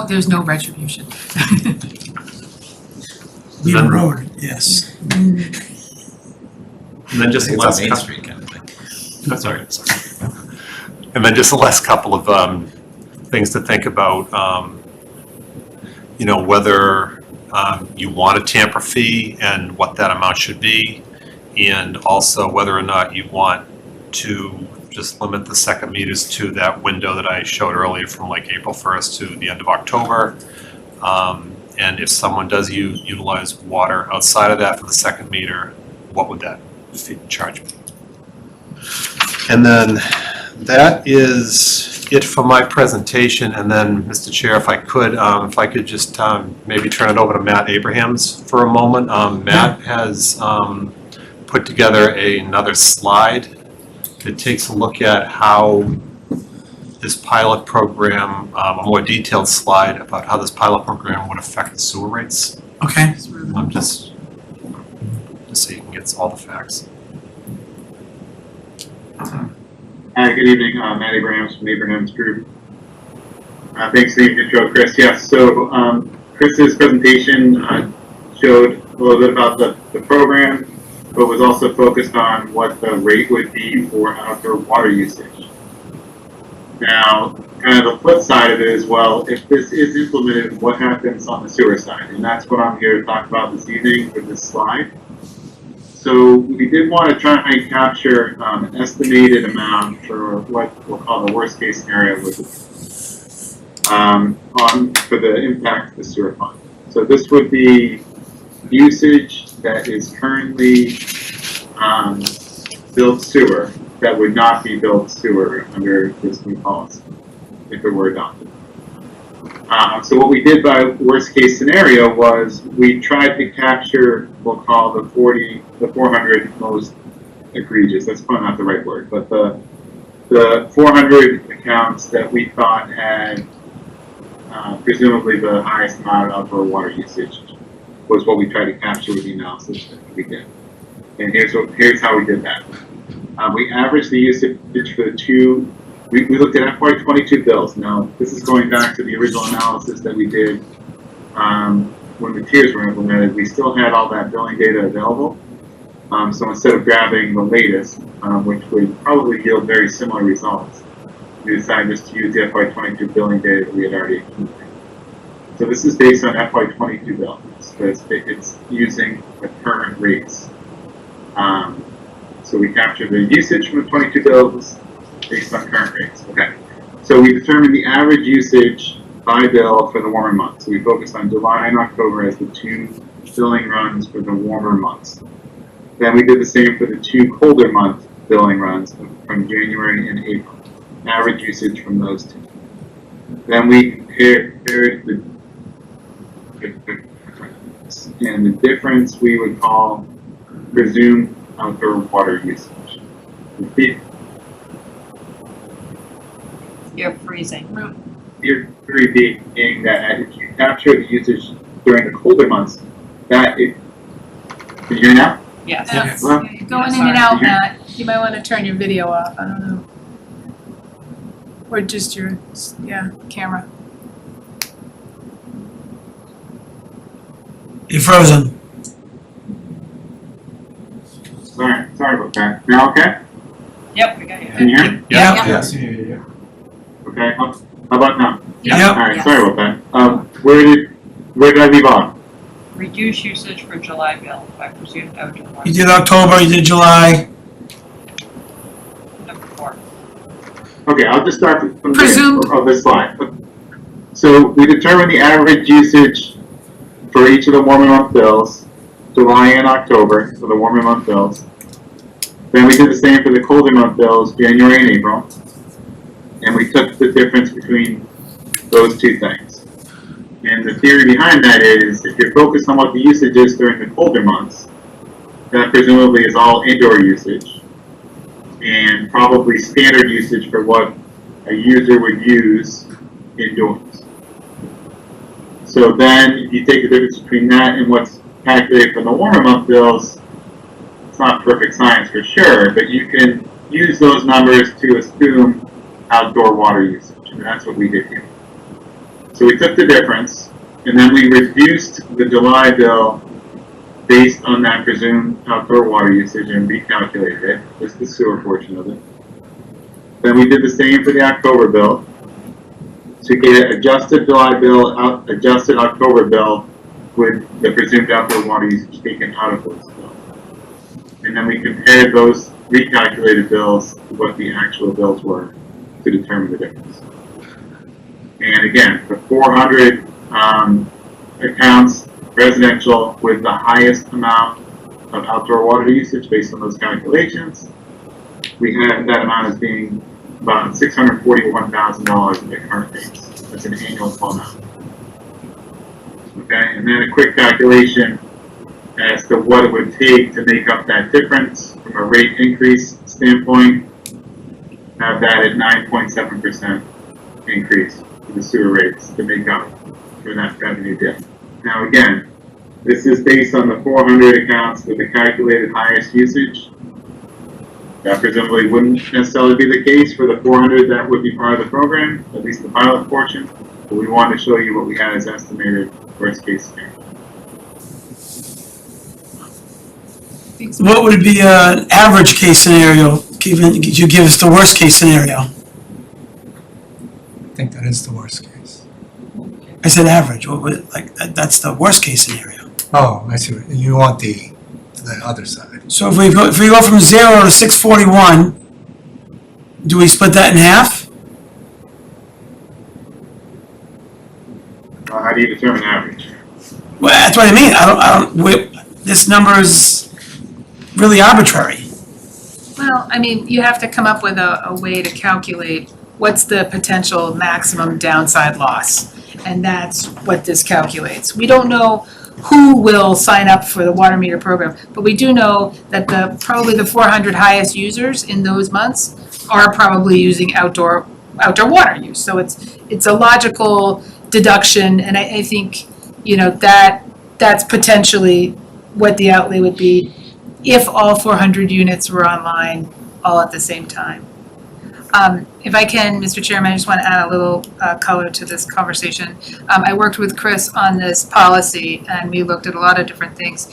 There's no retribution. Beaver Road, yes. And then just the It's last on Main couple. Street kind of thing. Sorry. And then just the last couple of things to think about. Whether you want a tamper fee and what that amount should be, and also whether or not you want to just limit the second meters to that window that I showed earlier from like April 1st to the end of October. And if someone does utilize water outside of that for the second meter, what would that fee charge be? And then that is it for my presentation. And then, Mr. Chair, if I could just maybe turn it over to Matt Abrahams for a moment. Matt has put together another slide that takes a look at how this pilot program, a more detailed slide about how this pilot program would affect the sewer rates. Okay. Just so you can get all the facts. Hi, good evening. Matt Abrahams from Abraham's Group. Thanks for the intro, Chris. Yes, so Chris's presentation showed a little bit about the program, but was also focused on what the rate would be for outdoor water usage. Now, kind of the flip side of it is, well, if this is implemented, what happens on the sewer side? And that's what I'm here to talk about this evening with this slide. So we did want to try and capture an estimated amount for what we'll call the worst case scenario for the impact of the sewer fund. So this would be usage that is currently billed sewer that would not be billed sewer under this new policy if it were adopted. So what we did by worst case scenario was we tried to capture, we'll call the 400 most egregious, that's probably not the right word, but the 400 accounts that we thought had presumably the highest amount of outdoor water usage was what we tried to capture with the analysis that we did. And here's how we did that. We averaged the usage for the two. We looked at FY22 bills. Now, this is going back to the original analysis that we did when the tiers were implemented. We still had all that billing data available. So instead of grabbing the latest, which would probably yield very similar results, we decided just to use the FY22 billing data that we had already accumulated. So this is based on FY22 bills. So it's using the current rates. So we captured the usage from the 22 bills based on current rates. Okay. So we determined the average usage by bill for the warmer months. So we focused on July and October as the two billing runs for the warmer months. Then we did the same for the two colder month billing runs from January and April. Average usage from those two. Then we compared the difference we would call presumed outdoor water usage. You're freezing. Tier 3B being that if you capture the usage during the colder months, that it, can you hear me now? Yes. Yes. Well, You're going in and out, Matt. You might want to turn your video off. I don't know. Or just your, camera. You're frozen. Sorry about that. Now okay? Yep, we got you. Can you hear me? Yeah. Yes. Okay, how about now? Yeah. Alright, sorry about that. Where did I leave off? Reduce usage for July bill, I presume outdoor water. You did October, you did July. Number 4. Okay, I'll just start from the Presumed. beginning of this slide. So we determined the average usage for each of the warmer month bills, July and October, for the warmer month bills. Then we did the same for the colder month bills, January and April. And we took the difference between those two things. And the theory behind that is, if you're focused on what the usage is during the colder months, that presumably is all indoor usage, and probably standard usage for what a user would use indoors. So then, if you take the difference between that and what's calculated for the warmer month bills, it's not perfect science for sure, but you can use those numbers to assume outdoor water usage, and that's what we did here. So we took the difference, and then we reduced the July bill based on that presumed outdoor water usage and recalculated it, just the sewer portion of it. Then we did the same for the October bill, to get adjusted July bill, adjusted October bill with the presumed outdoor water usage taken out of those bills. And then we compared those recalculated bills to what the actual bills were to determine the difference. And again, the 400 accounts residential with the highest amount of outdoor water usage based on those calculations, we had that amount as being about $641,000 in the current base. That's an annual amount. Okay, and then a quick calculation as to what it would take to make up that difference from a rate increase standpoint. Have that at 9.7% increase in the sewer rates to make up for that revenue dip. Now again, this is based on the 400 accounts with the calculated highest usage. That presumably wouldn't necessarily be the case for the 400 that would be part of the program, at least the pilot portion, but we wanted to show you what we had as estimated worst case scenario. What would be an average case scenario, given, you give us the worst case scenario? I think that is the worst case. I said average, what would, like, that's the worst case scenario. Oh, I see, you want the other side. So if we go from 0 to 641, do we split that in half? How do you determine average? Well, that's what I mean, this number is really arbitrary. Well, I mean, you have to come up with a way to calculate what's the potential maximum downside loss. And that's what this calculates. We don't know who will sign up for the water meter program, but we do know that probably the 400 highest users in those months are probably using outdoor water use. So it's a logical deduction, and I think, that's potentially what the outlay would be if all 400 units were online all at the same time. If I can, Mr. Chairman, I just want to add a little color to this conversation. I worked with Chris on this policy, and we looked at a lot of different things.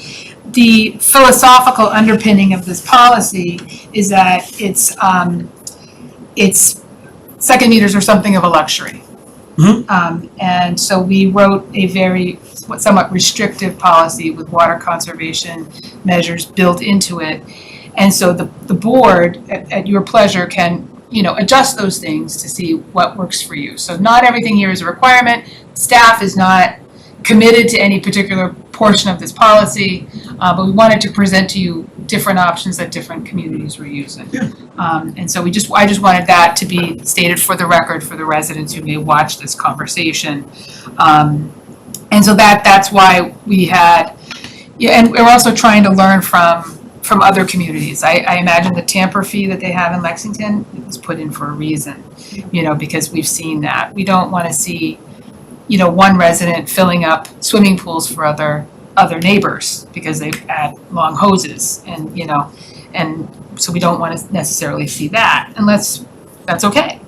The philosophical underpinning of this policy is that it's second meters are something of a luxury. And so we wrote a very somewhat restrictive policy with water conservation measures built into it. And so the board, at your pleasure, can adjust those things to see what works for you. So not everything here is a requirement. Staff is not committed to any particular portion of this policy, but we wanted to present to you different options that different communities were using. And so I just wanted that to be stated for the record for the residents who may watch this conversation. And so that's why we had, and we're also trying to learn from from other communities. I imagine the tamper fee that they have in Lexington was put in for a reason, because we've seen that. We don't want to see, one resident filling up swimming pools for other neighbors because they've had long hoses and so we don't want to necessarily see that unless that's okay.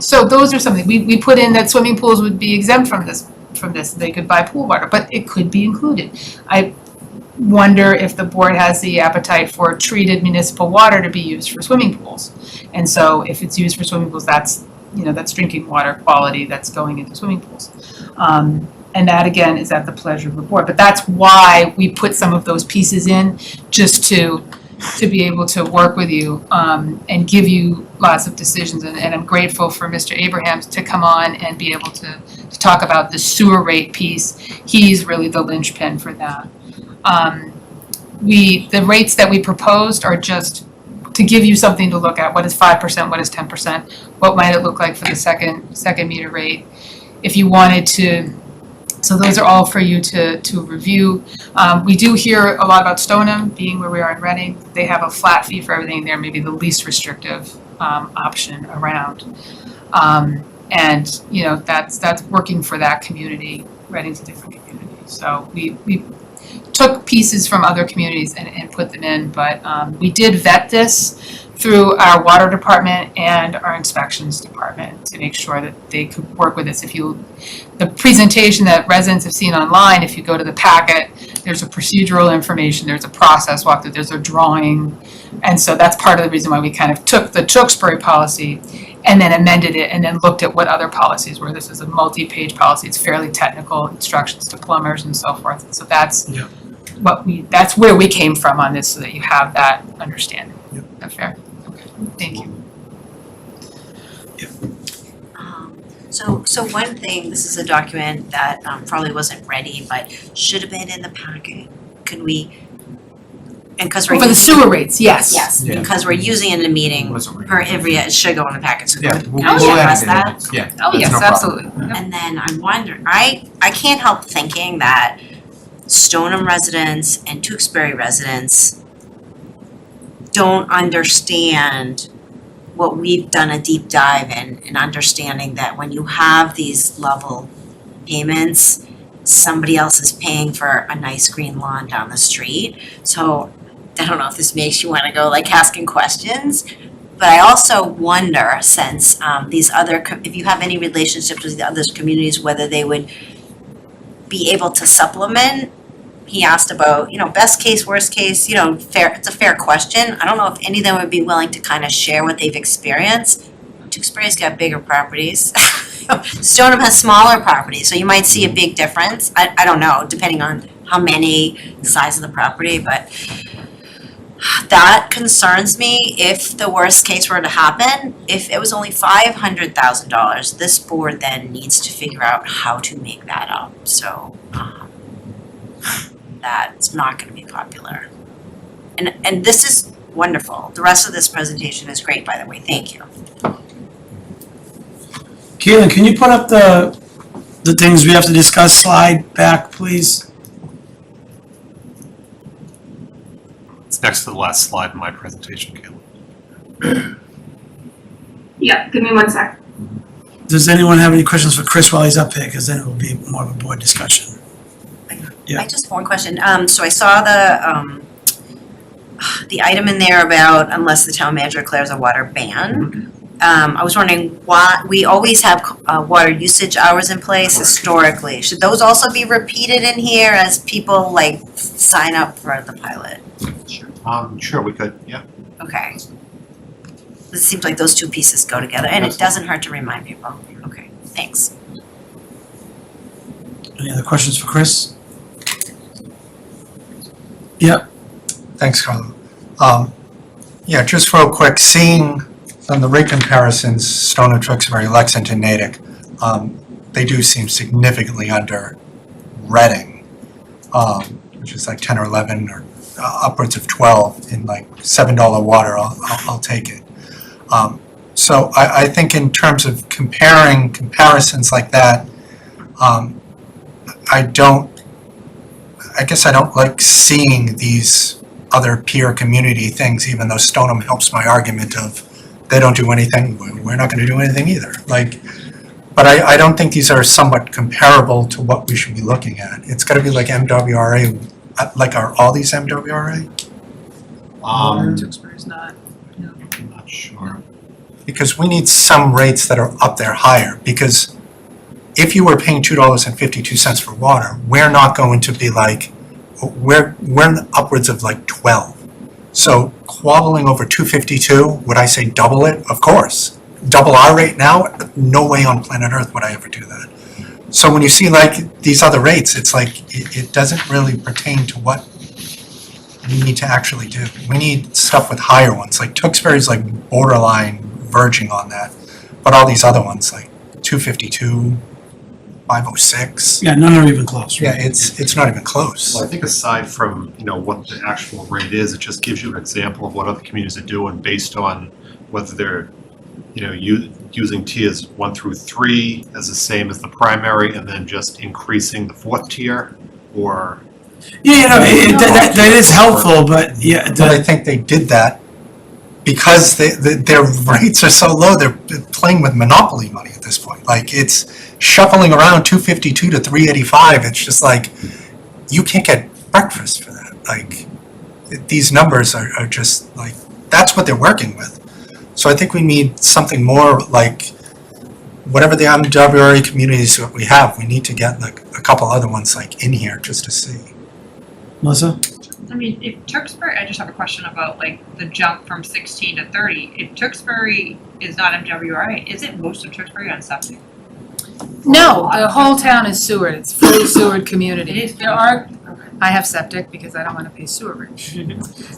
So those are something, we put in that swimming pools would be exempt from this, they could buy pool water, but it could be included. I wonder if the board has the appetite for treated municipal water to be used for swimming pools. And so if it's used for swimming pools, that's drinking water quality that's going into swimming pools. And that again is at the pleasure of the board, but that's why we put some of those pieces in, just to be able to work with you and give you lots of decisions. And I'm grateful for Mr. Abrahams to come on and be able to talk about the sewer rate piece. He's really the linchpin for that. The rates that we proposed are just to give you something to look at. What is 5%? What is 10%? What might it look like for the second meter rate? If you wanted to, so those are all for you to review. We do hear a lot about Stoneham being where we are in Reading. They have a flat fee for everything there, maybe the least restrictive option around. And that's working for that community. Reading's a different community. So we took pieces from other communities and put them in, but we did vet this through our water department and our inspections department to make sure that they could work with this. The presentation that residents have seen online, if you go to the packet, there's a procedural information, there's a process walkthrough, there's a drawing. And so that's part of the reason why we kind of took the Tewksbury policy and then amended it and then looked at what other policies were. This is a multi-page policy. It's fairly technical, instructions to plumbers and so forth. And so that's that's where we came from on this, so that you have that understanding. Is that fair? Okay. Thank you. So one thing, this is a document that probably wasn't ready, but should have been in the packet. Could we, and because we're For the sewer rates, yes. Yes, Yeah. because we're using it in a meeting per every, it should go in the packet, so Yeah, can we'll we address add it that? in. Yeah. Oh, that's yes, no problem. absolutely. Yep. And then I wonder, I can't help thinking that Stoneham residents and Tewksbury residents don't understand what we've done a deep dive in understanding that when you have these level payments, somebody else is paying for a nice green lawn down the street. So I don't know if this makes you want to go like asking questions, but I also wonder, since these other, if you have any relationships with the other communities, whether they would be able to supplement. He asked about, best case, worst case, fair, it's a fair question. I don't know if any of them would be willing to kind of share what they've experienced. Tewksbury's got bigger properties. Stoneham has smaller properties, so you might see a big difference. I don't know, depending on how many, the size of the property, but that concerns me if the worst case were to happen. If it was only $500,000, this board then needs to figure out how to make that up. So, that's not going to be popular. And this is wonderful. The rest of this presentation is great, by the way. Thank you. Keelan, can you put up the things we have to discuss slide back, please? It's next to the last slide in my presentation, Caleb. Yeah, give me 1 sec. Does anyone have any questions for Chris while he's up here? Because then it will be more of a board discussion. Yeah. I just have one question. So I saw the item in there about unless the town manager declares a water ban. I was wondering why, we always have water usage hours in place historically. Should those also be repeated in here as people like sign up for the pilot? Sure, we could, yeah. Okay. It seems like those two pieces go together, and it doesn't hurt to remind people. Okay, thanks. Any other questions for Chris? Yep. Thanks, Carlo. Yeah, just real quick, seeing on the rate comparisons, Stoneham, Tewksbury, Lexington, Natick, they do seem significantly under Reading, which is like 10 or 11 or upwards of 12 in like $7 water. I'll take it. So I think in terms of comparisons like that, I guess I don't like seeing these other peer community things, even though Stoneham helps my argument of they don't do anything, we're not gonna do anything either. Like, but I don't think these are somewhat comparable to what we should be looking at. It's gotta be like MWRA, like are all these MWRA? Tewksbury's not. I'm not sure. Because we need some rates that are up there higher, because if you were paying $2.52 for water, we're not going to be like, we're upwards of like 12. So quabbling over 252, would I say double it? Of course. Double our rate now? No way on planet Earth would I ever do that. So when you see like these other rates, it's like, it doesn't really pertain to what we need to actually do. We need stuff with higher ones, like Tewksbury's like borderline verging on that. But all these other ones, like 252, 506. Yeah, none are even close, Yeah, right? it's not even close. Well, I think aside from, what the actual rate is, it just gives you an example of what other communities are doing based on whether they're, using tiers 1 through 3 as the same as the primary and then just increasing the 4th tier, or. That is helpful, but yeah. But I think they did that because their rates are so low, they're playing with monopoly money at this point. Like, it's shuffling around 252 to 385. It's just like, you can't get breakfast for that. Like, these numbers are just like, that's what they're working with. So I think we need something more like, whatever the MWRA communities that we have, we need to get like a couple other ones like in here just to see. Melissa? I mean, if Tewksbury, I just have a question about like the jump from 16 to 30. If Tewksbury is not MWRA, isn't most of Tewksbury on septic? No, the whole town is sewered. It's fully sewered community. It is. There are, I have septic because I don't want to pay sewer rate.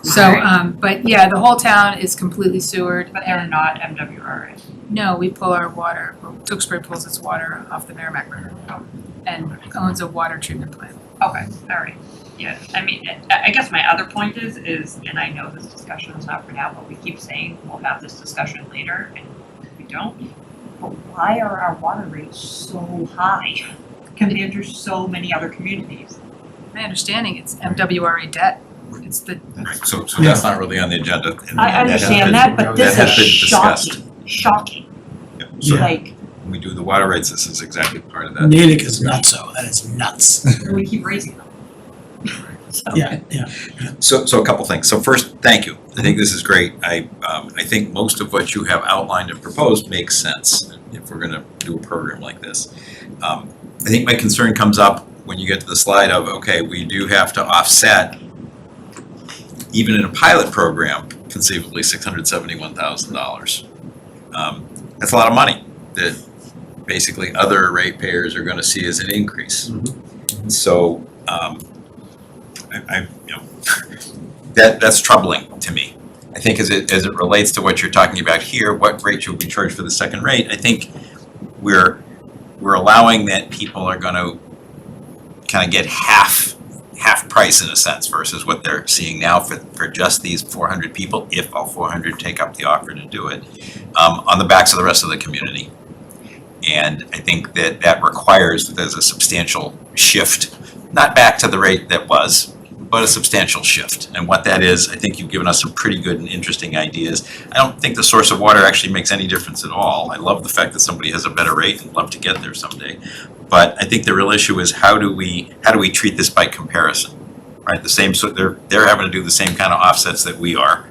So, but yeah, the whole town is completely sewered. But they're not MWRA. No, we pull our water, Tewksbury pulls its water off the Merrimack River and owns a water treatment plant. Okay, all right. Yeah, I mean, I guess my other point is, and I know this discussion is not for now, but we keep saying we'll have this discussion later, and we don't. But why are our water rates so high compared to so many other communities? My understanding, it's MWRA debt. It's the. Right, so that's not really on the agenda. and I understand that, but this has is been discussed. shocking. Yeah, so Like, when we do the water rates, this is exactly part of that. Natick is nutso, that is nuts. we keep raising them. So- Yeah. So a couple things. So first, thank you. I think this is great. I think most of what you have outlined and proposed makes sense if we're gonna do a program like this. I think my concern comes up when you get to the slide of, okay, we do have to offset, even in a pilot program, conceivably $671,000. That's a lot of money that basically other ratepayers are gonna see as an increase. So, that's troubling to me. I think as it relates to what you're talking about here, what rate should we charge for the second rate? I think we're allowing that people are going to kind of get half price in a sense versus what they're seeing now for just these 400 people, if all 400 take up the offer to do it, on the backs of the rest of the community. And I think that requires that there's a substantial shift, not back to the rate that was, but a substantial shift. And what that is, I think you've given us some pretty good and interesting ideas. I don't think the source of water actually makes any difference at all. I love the fact that somebody has a better rate and love to get there someday. But I think the real issue is how do we treat this by comparison, right? The same, so they're having to do the same kind of offsets that we are.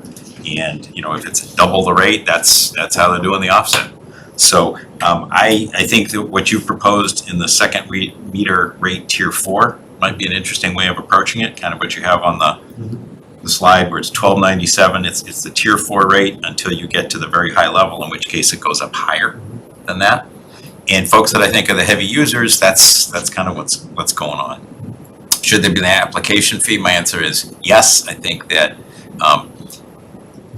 And, if it's double the rate, that's how they're doing the offset. So I think that what you've proposed in the second meter rate tier 4 might be an interesting way of approaching it, kind of what you have on the slide where it's $12.97. It's the tier 4 rate until you get to the very high level, in which case it goes up higher than that. And folks that I think are the heavy users, that's kind of what's going on. Should there be an application fee? My answer is yes. I think that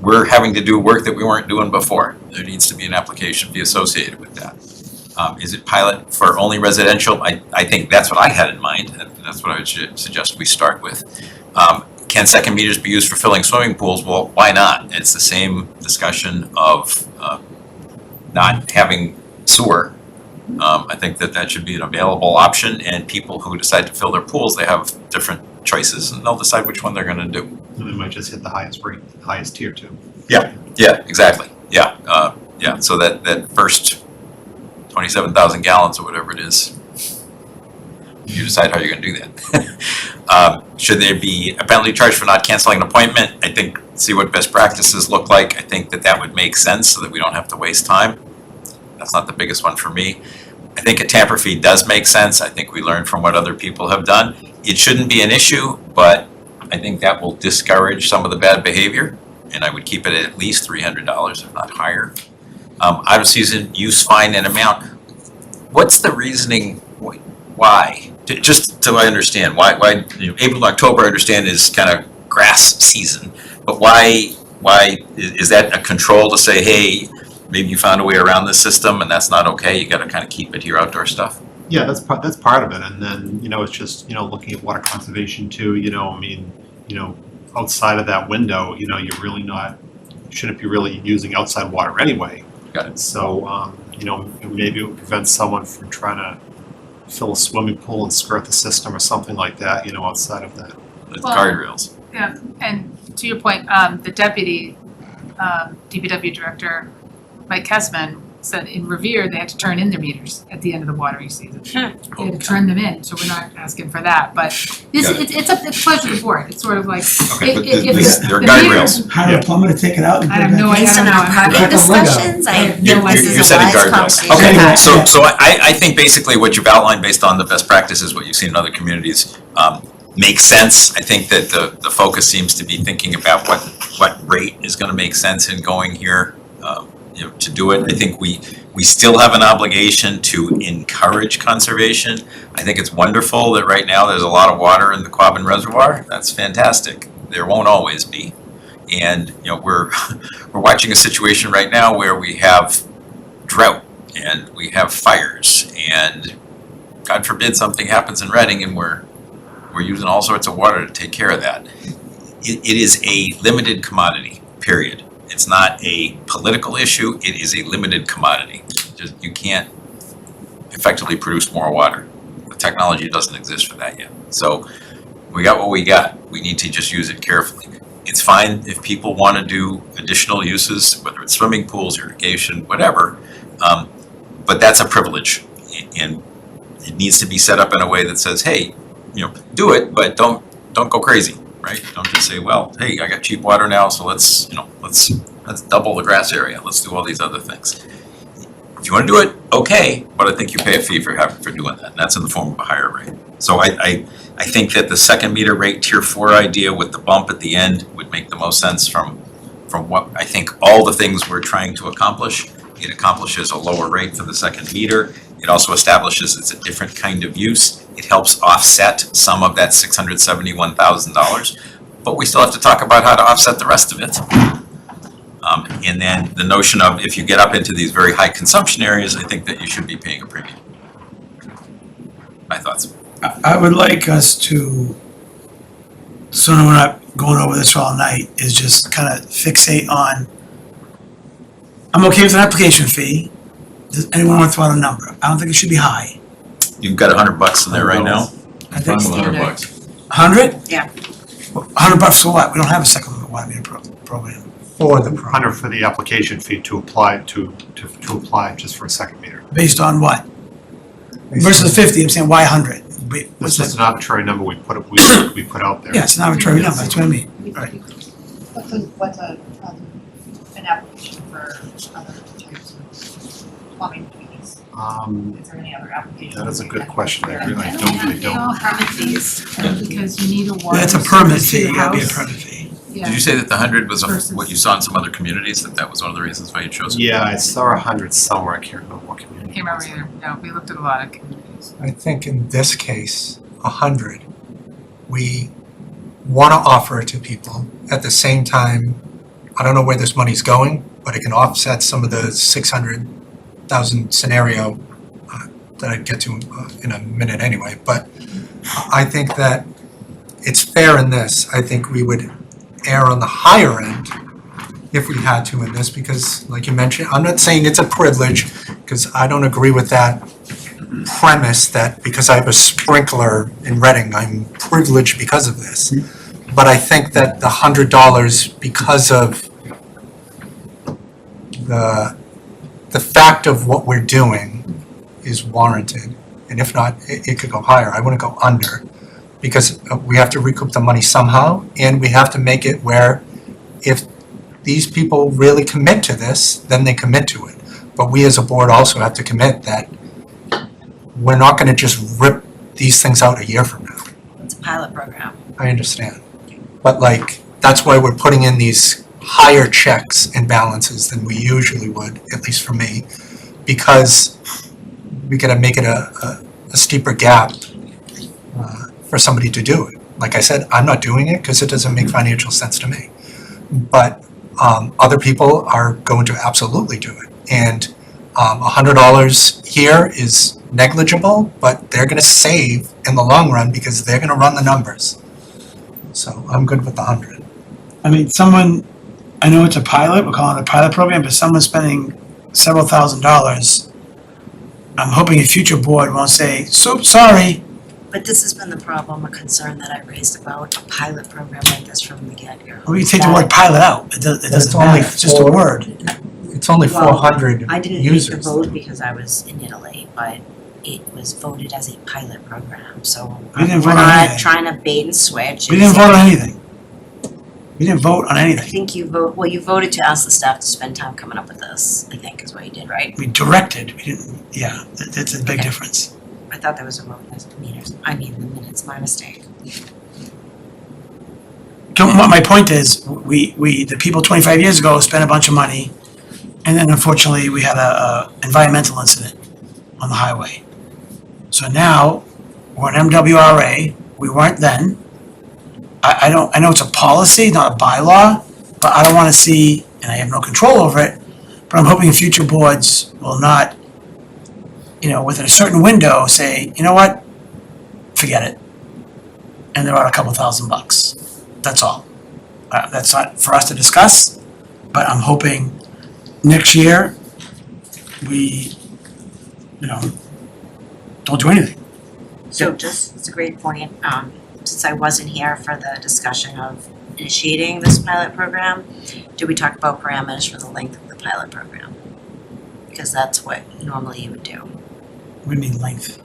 we're having to do work that we weren't doing before. There needs to be an application fee associated with that. Is it pilot for only residential? I think that's what I had in mind. That's what I would suggest we start with. Can second meters be used for filling swimming pools? Well, why not? It's the same discussion of not having sewer. I think that should be an available option, and people who decide to fill their pools, they have different choices, and they'll decide which one they're gonna do. And they might just hit the highest rate, highest tier too. Yeah, exactly, yeah, so that first 27,000 gallons or whatever it is, you decide how you're gonna do that. Should there be a penalty charge for not canceling an appointment? I think, see what best practices look like. I think that would make sense so that we don't have to waste time. That's not the biggest one for me. I think a tamper fee does make sense. I think we learned from what other people have done. It shouldn't be an issue, but I think that will discourage some of the bad behavior, and I would keep it at least $300, if not higher. Out of season use fine and amount. What's the reasoning? Why? Just so I understand, why, April to October, I understand, is kind of grass season, but why is that a control to say, hey, maybe you found a way around this system and that's not okay, you gotta kind of keep it to your outdoor stuff? Yeah, that's part of it, and then, it's just, looking at water conservation too, outside of that window, you're really shouldn't be really using outside water anyway. Got it. So, maybe it would prevent someone from trying to fill a swimming pool and skirt the system or something like that, outside of that. Well, Guardrails. Yeah, and to your point, the deputy DPW director, Mike Kessman, said in Revere, they had to turn in their meters at the end of the watering season. They had to turn them in, so we're not asking for that, but this, it's a pleasure to the board. It's sort of like, Okay, but if there are the guardrails. meters- Hire a plumber to take it out and I put it have back no in. idea. Based on our parking Back up window. discussions, I have You're- no idea. You're setting guardrails. Okay, so I think basically what you've outlined based on the best practices, what you've seen in other communities, makes sense. I think that the focus seems to be thinking about what rate is gonna make sense in going here, to do it. I think we still have an obligation to encourage conservation. I think it's wonderful that right now there's a lot of water in the Quabbin Reservoir. That's fantastic. There won't always be. And, we're watching a situation right now where we have drought and we have fires, and God forbid something happens in Reading and we're using all sorts of water to take care of that. It is a limited commodity, period. It's not a political issue, it is a limited commodity. Just, you can't effectively produce more water. The technology doesn't exist for that yet. So we got what we got. We need to just use it carefully. It's fine if people want to do additional uses, whether it's swimming pools, irrigation, whatever, but that's a privilege. And it needs to be set up in a way that says, hey, do it, but don't go crazy, right? Don't just say, well, hey, I got cheap water now, so let's double the grass area. Let's do all these other things. If you want to do it, okay, but I think you pay a fee for doing that, and that's in the form of a higher rate. So I think that the second meter rate, tier 4 idea with the bump at the end would make the most sense from what I think all the things we're trying to accomplish. It accomplishes a lower rate for the second meter. It also establishes it's a different kind of use. It helps offset some of that $671,000, but we still have to talk about how to offset the rest of it. And then the notion of if you get up into these very high consumption areas, I think that you should be paying a premium. My thoughts. I would like us to, so we're not going over this all night, is just kind of fixate on, I'm okay with an application fee. Does anyone want to throw out a number? I don't think it should be high. You've got $100 in there right now? I think $100. 100? Yeah. $100 for what? We don't have a supplemental water meter program. For the program. 100 for the application fee to apply to apply just for a second meter. Based on what? Versus 50, I'm saying why 100? This is an arbitrary number we put out there. Yeah, it's an arbitrary number, that's what I mean. Right. What's an application for other types of plumbing fees? Is there any other application? That is a good question. I don't really They all don't. permit fees, because you need a water. That's a permit service to fee, your you gotta be a house. permit fee. Yeah. Did you say that the 100 was Versus- what you saw in some other communities, that was one of the reasons why you chose it? Yeah, I saw 100 somewhere. I can't remember what I community. can't remember either. No, we looked at a lot of communities. I think in this case, 100, we want to offer it to people. At the same time, I don't know where this money's going, but it can offset some of the 600,000 scenario that I'd get to in a minute anyway. But I think that it's fair in this. I think we would err on the higher end if we had to in this, because like you mentioned, I'm not saying it's a privilege, because I don't agree with that premise that because I have a sprinkler in Reading, I'm privileged because of this. But I think that the $100, because of the fact of what we're doing, is warranted. And if not, it could go higher. I wouldn't go under, because we have to recoup the money somehow, and we have to make it where if these people really commit to this, then they commit to it. But we as a board also have to commit that we're not gonna just rip these things out a year from now. It's a pilot program. I understand. But like, that's why we're putting in these higher checks and balances than we usually would, at least for me, because we gotta make it a steeper gap for somebody to do it. Like I said, I'm not doing it because it doesn't make financial sense to me. But other people are going to absolutely do it. And $100 here is negligible, but they're gonna save in the long run because they're gonna run the numbers. So I'm good with the 100. I mean, someone, I know it's a pilot, we're calling it a pilot program, but someone's spending several $1,000s. I'm hoping a future board won't say, so sorry. But this has been the problem, a concern that I raised about a pilot program like this from the get-go. Well, you take the word pilot out, it doesn't matter, it's just a word. It's only 400 I didn't users. make the vote because I was in Italy, but it was voted as a pilot program, so We didn't we're vote on not anything. trying to bait and switch. We didn't vote on anything. We didn't vote on I anything. think you voted to ask the staff to spend time coming up with this, I think is what you did, right? We directed, we didn't, yeah, that's a big Okay. difference. I thought there was a vote as the minutes, my mistake. My point is, the people 25 years ago spent a bunch of money, and then unfortunately, we had a environmental incident on the highway. So now, we're an MWRA, we weren't then. I know it's a policy, not a bylaw, but I don't wanna see, and I have no control over it, but I'm hoping future boards will not, within a certain window, say, you know what? Forget it. And they're out a couple $1,000. That's all. That's not for us to discuss, but I'm hoping next year, we, don't do anything. So it's a great point, since I wasn't here for the discussion of initiating this pilot program, did we talk about parameters for the length of the pilot program? Because that's what normally you would do. What do you mean length?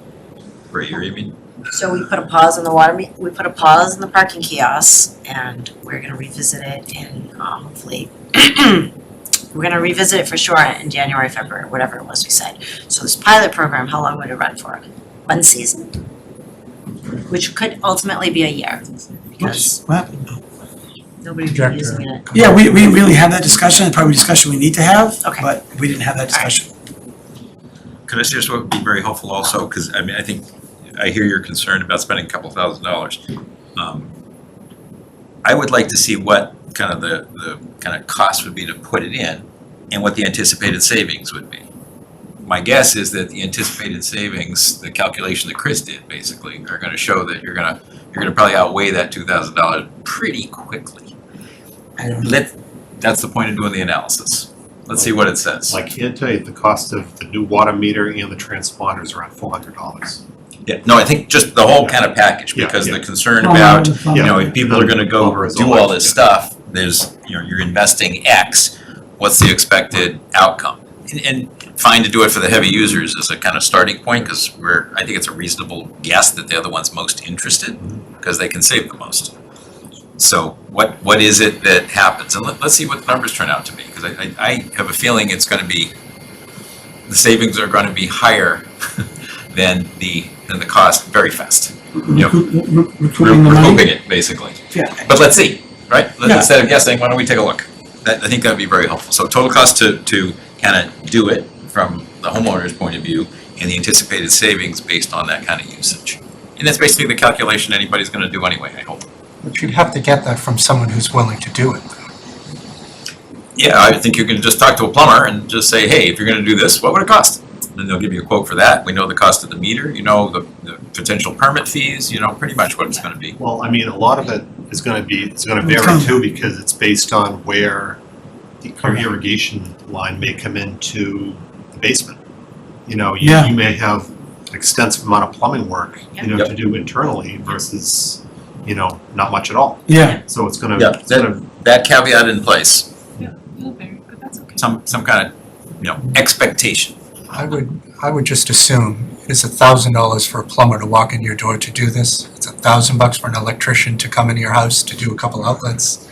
For a year, you mean? So we put a pause in the we put a pause in the parking kiosks, and we're gonna revisit it in, hopefully, we're gonna revisit it for sure in January, February, whatever it was we said. So this pilot program, how long would it run for? One season? Which could ultimately be a year, because What happened? nobody would be Projector. using it. Yeah, we really had that discussion, it's probably a discussion we need to have, Okay. but we didn't have that discussion. Could I suggest what would be very helpful also, because I think, I hear your concern about spending a couple $1,000s. I would like to see what kind of the kind of cost would be to put it in and what the anticipated savings would be. My guess is that the anticipated savings, the calculation that Chris did basically, are gonna show that you're gonna probably outweigh that $2,000 pretty quickly. That's the point of doing the analysis. Let's see what it says. I can tell you the cost of the new water meter and the transponder is around $400. Yeah, no, I think just the whole kind of package, Yeah, because yeah. the concern Oh, about, yeah. if people are gonna go do all this stuff, there's, you're investing X, what's the expected outcome? And fine to do it for the heavy users as a kind of starting point, because I think it's a reasonable guess that they're the ones most interested, because they can save the most. So what is it that happens? And let's see what the numbers turn out to be, because I have a feeling it's gonna be, the savings are gonna be higher than the cost very fast. Recouping the money. Recouping it, basically. Yeah. But let's see, right? Yeah. Instead of guessing, why don't we take a look? I think that'd be very helpful. So total cost to kind of do it from the homeowner's point of view, and the anticipated savings based on that kind of usage. And that's basically the calculation anybody's gonna do anyway, I hope. But you'd have to get that from someone who's willing to do it. Yeah, I think you can just talk to a plumber and just say, hey, if you're gonna do this, what would it cost? Then they'll give you a quote for that. We know the cost of the meter, the potential permit fees, pretty much what it's gonna be. Well, I mean, a lot of it is gonna vary too, because it's based on where the irrigation line may come into the basement. You Yeah. may have extensive amount of plumbing work, Yep. to do internally versus, not much at all. Yeah. So it's gonna, Yeah, that caveat in place, But that's okay. some kind of, expectation. I would just assume it's $1,000 for a plumber to walk into your door to do this. It's $1,000 for an electrician to come into your house to do a couple outlets.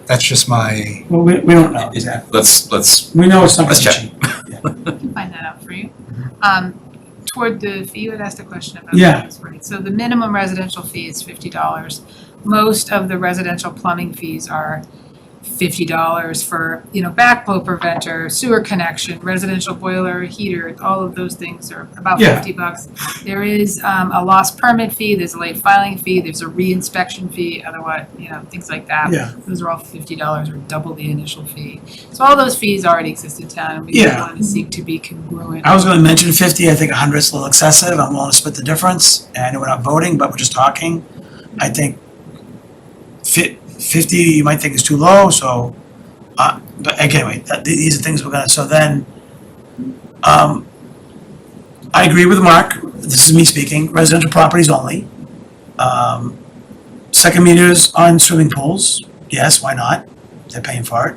That's just my, Well, we don't know exactly. Let's We know it's not Let's gonna check. cheap. I can find that out for you. Toward the fee, you had asked a question about Yeah. fees, right? So the minimum residential fee is $50. Most of the residential plumbing fees are $50 for, backflow preventer, sewer connection, residential boiler, heater, all of those things are about Yeah. $50. There is a lost permit fee, there's a late filing fee, there's a re-inspection fee, otherwise, things like that. Yeah. Those are all $50 or double the initial fee. So all those fees already exist in town, and we Yeah. want to seek to be congruent. I was gonna mention 50, I think 100 is a little excessive, I'm willing to split the difference, and I know we're not voting, but we're just talking. I think 50, you might think is too low, so, but anyway, these are things we're gonna, so then, I agree with Mark, this is me speaking, residential properties only. Second meters on swimming pools, yes, why not? They're paying for it.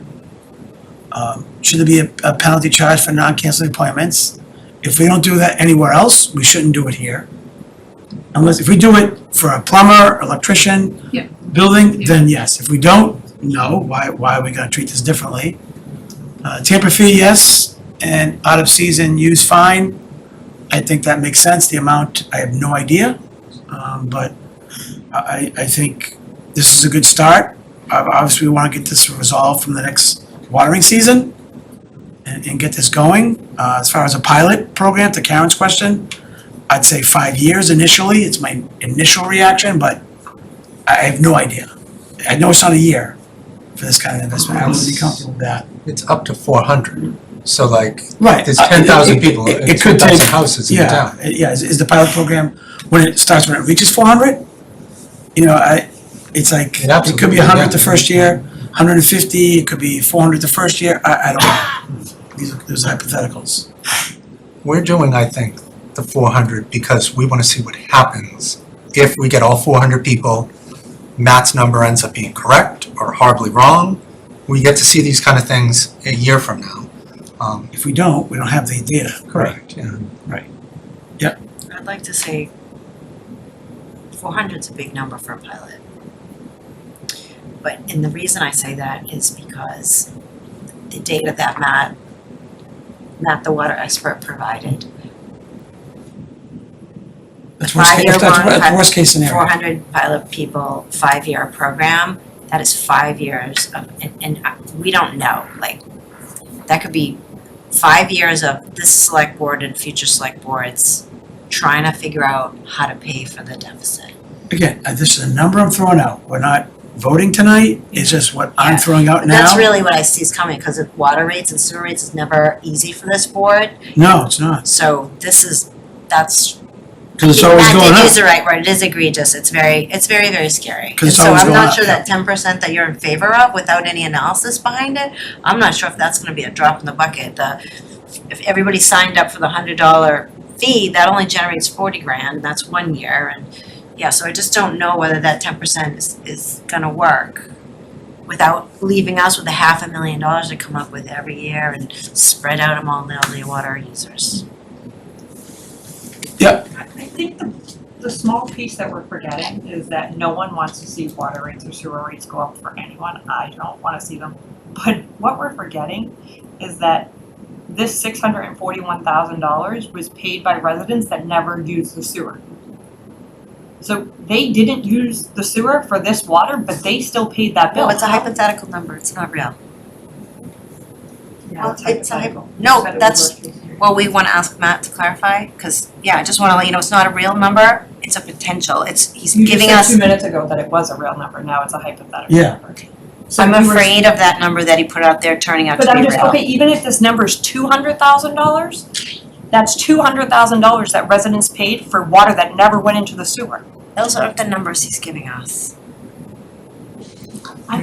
Should there be a penalty charge for non-canceling appointments? If we don't do that anywhere else, we shouldn't do it here. Unless, if we do it for a plumber, electrician, Yeah. building, then yes. If we don't, no, why are we gonna treat this differently? Tamper fee, yes, and out of season use fine. I think that makes sense. The amount, I have no idea. But I think this is a good start. Obviously, we wanna get this resolved from the next watering season and get this going. As far as a pilot program, to Karen's question, I'd say 5 years initially. It's my initial reaction, but I have no idea. I know it's not a year for this kind of investment. I wouldn't be comfortable with that. it's up to 400. So like, Right. there's 10,000 people, It it's could take 10,000 houses in the town. Yeah, is the pilot program, when it starts, when it reaches 400? It's like, it could be 100 the first year, 150, it could be 400 the first year, I don't know. Those are hypotheticals. We're doing, I think, the 400 because we want to see what happens if we get all 400 people. Matt's number ends up being correct or horribly wrong. We get to see these kind of things a year from now. If we don't have the data. Correct, yeah. Right. I'd like to say 400's a big number for a pilot. And the reason I say that is because the data that Matt, the water expert, provided. That's worst case, that's worst case scenario. 400 pilot people, 5-year program, that is 5 years of, and we don't know, like, that could be 5 years of this select board and future select boards trying to figure out how to pay for the deficit. Again, this is a number I'm throwing out. We're not voting tonight, it's just what I'm throwing out now. That's really what I see is coming, because of water rates and sewer rates is never easy for this board. No, it's not, So that's. because it's always going Matt did up. use the right word, it is egregious, it's very, very scary. 'Cause it's And always so I'm going not up, sure yeah. that 10% that you're in favor of without any analysis behind it, I'm not sure if that's gonna be a drop in the bucket. If everybody signed up for the $100 fee, that only generates 40 grand, that's 1 year, and yeah, so I just don't know whether that 10% is gonna work without leaving us with $500,000 to come up with every year and spread out among all the water users. Yep. I think the small piece that we're forgetting is that no one wants to see water rates or sewer rates go up for anyone. I don't wanna see them. But what we're forgetting is that this $641,000 was paid by residents that never used the sewer. So they didn't use the sewer for this water, but they still paid that bill. No, it's a hypothetical number, it's not real. Yeah, It's well, we wanna ask Matt to clarify, cause I just wanna let you know, it's not a real number, it's a potential, he's You just giving said us. 2 minutes ago that it was a real number, now it's a hypothetical Yeah. number. So I'm we were- afraid of that number that he put out there turning out to But be I'm real. just, okay, even if this number's $200,000, that's $200,000 that residents paid for water that never went into the sewer. Those aren't the numbers he's giving us.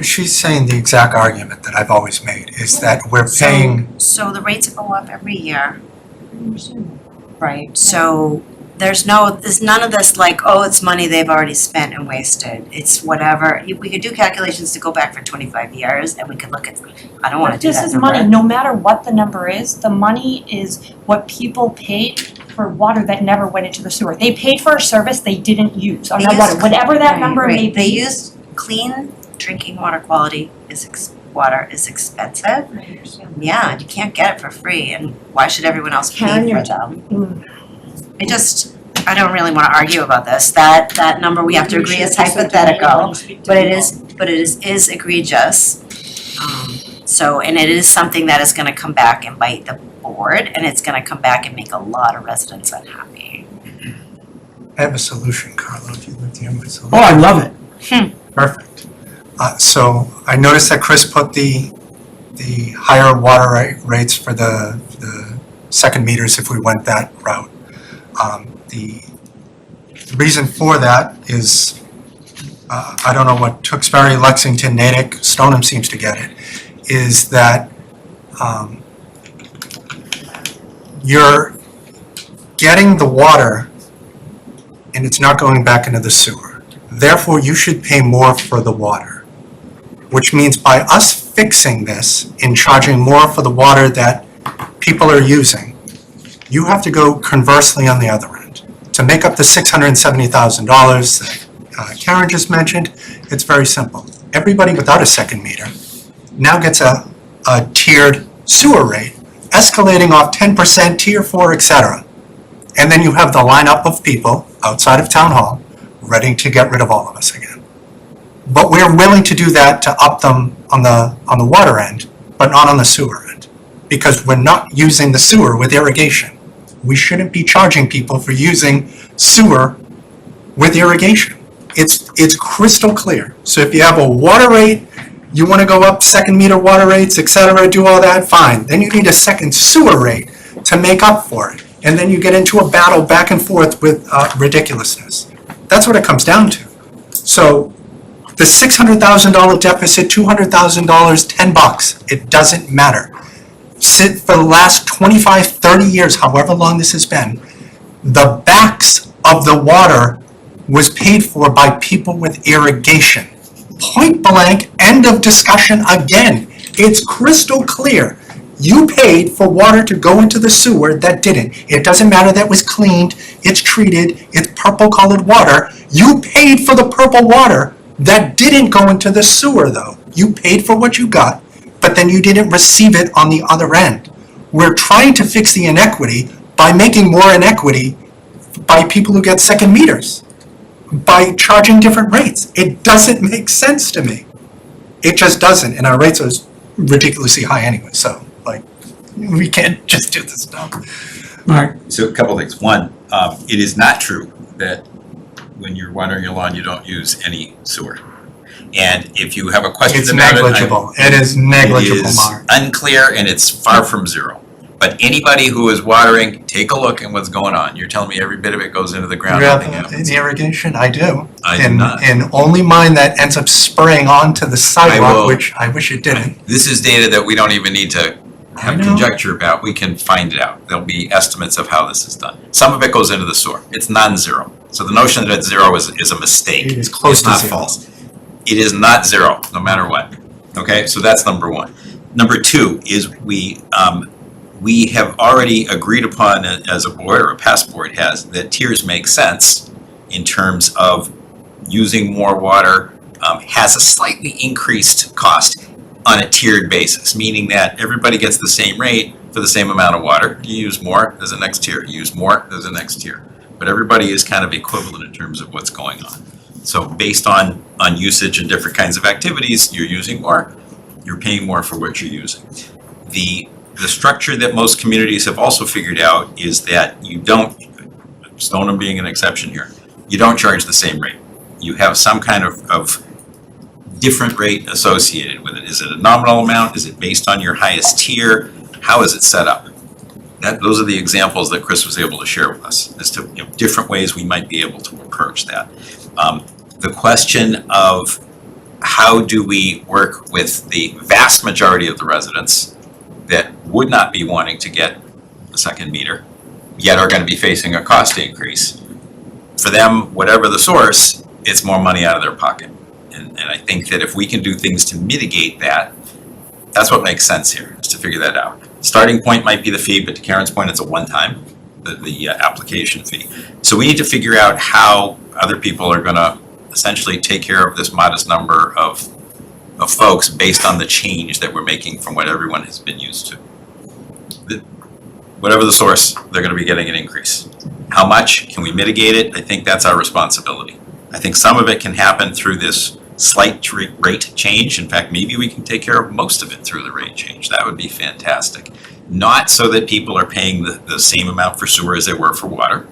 She's saying the exact argument that I've always made, is that we're paying, So the rates go up every year. Right, so there's none of this like, oh, it's money they've already spent and wasted. It's whatever, we could do calculations to go back for 25 years and we could look at, I don't wanna But do that this is number. money, no matter what the number is, the money is what people paid for water that never went into the sewer. They paid for a service they didn't use on They their water, used- whatever that Right, number right. may be. They used clean drinking water quality water is expensive. Yeah, you can't get it for free, and why should everyone else pay Karen, for you're- them? I don't really wanna argue about this, that number we have to agree is hypothetical, but it is egregious. So, and it is something that is gonna come back and bite the board, and it's gonna come back and make a lot of residents unhappy. I have a solution, Carlo, if you look here, my solution. Oh, I love it. Perfect. So I noticed that Chris put the higher water rates for the second meters if we went that route. The reason for that is, I don't know what Tewksbury, Lexington, Natick, Stoneham seems to get it, is that you're getting the water and it's not going back into the sewer. Therefore, you should pay more for the water, which means by us fixing this and charging more for the water that people are using, you have to go conversely on the other end. To make up the $670,000 that Karen just mentioned, it's very simple. Everybody without a second meter now gets a tiered sewer rate, escalating off 10%, tier 4, etc. And then you have the lineup of people outside of town hall ready to get rid of all of us again. But we're willing to do that to up them on the water end, but not on the sewer end, because we're not using the sewer with irrigation. We shouldn't be charging people for using sewer with irrigation. It's crystal clear. So if you have a water rate, you want to go up second meter water rates, etc., do all that, fine. Then you need a second sewer rate to make up for it. And then you get into a battle back and forth with ridiculousness. That's what it comes down to. So the $600,000 deficit, $200,000, $10, it doesn't matter. For the last 25, 30 years, however long this has been, the backs of the water was paid for by people with irrigation. Point blank, end of discussion again. It's crystal clear. You paid for water to go into the sewer that didn't. It doesn't matter that it was cleaned, it's treated, it's purple colored water. You paid for the purple water that didn't go into the sewer though. You paid for what you got, but then you didn't receive it on the other end. We're trying to fix the inequity by making more inequity by people who get second meters, by charging different rates. It doesn't make sense to me. It just doesn't, and our rates are ridiculously high anyway, so like, we can't just do this stuff. So a couple things. One, it is not true that when you're watering your lawn, you don't use any sewer. And if you have a question It's about negligible. It is negligible, Mark. It is unclear and it's far from zero. But anybody who is watering, take a look at what's going on. You're telling me every bit of it goes into the ground, nothing happens. In irrigation, I do. I do not. And only mine that ends up spraying onto the sidewalk, which I wish it didn't. This is data that we don't even need to have know. conjecture about. We can find it out. There'll be estimates of how this is done. Some of it goes into the sewer. It's non-zero. So the notion that it's zero is a mistake. It is close It's to not zero. false. It is not zero, no matter what. Okay, so that's number one. Number two is we have already agreed upon as a board, or a past board has, that tiers make sense in terms of using more water has a slightly increased cost on a tiered basis, meaning that everybody gets the same rate for the same amount of water. You use more, there's a next tier. You use more, there's a next tier. But everybody is kind of equivalent in terms of what's going on. So based on usage and different kinds of activities, you're using more, you're paying more for what you're using. The structure that most communities have also figured out is that you don't, Stoneham being an exception here, you don't charge the same rate. You have some kind of different rate associated with it. Is it a nominal amount? Is it based on your highest tier? How is it set up? Those are the examples that Chris was able to share with us as to different ways we might be able to approach that. The question of how do we work with the vast majority of the residents that would not be wanting to get a second meter yet are gonna be facing a cost increase. For them, whatever the source, it's more money out of their pocket. And I think that if we can do things to mitigate that, that's what makes sense here, is to figure that out. Starting point might be the fee, but to Karen's point, it's a one-time, the application fee. So we need to figure out how other people are gonna essentially take care of this modest number of folks based on the change that we're making from what everyone has been used to. Whatever the source, they're gonna be getting an increase. How much? Can we mitigate it? I think that's our responsibility. I think some of it can happen through this slight rate change. In fact, maybe we can take care of most of it through the rate change. That would be fantastic. Not so that people are paying the same amount for sewer as they were for water.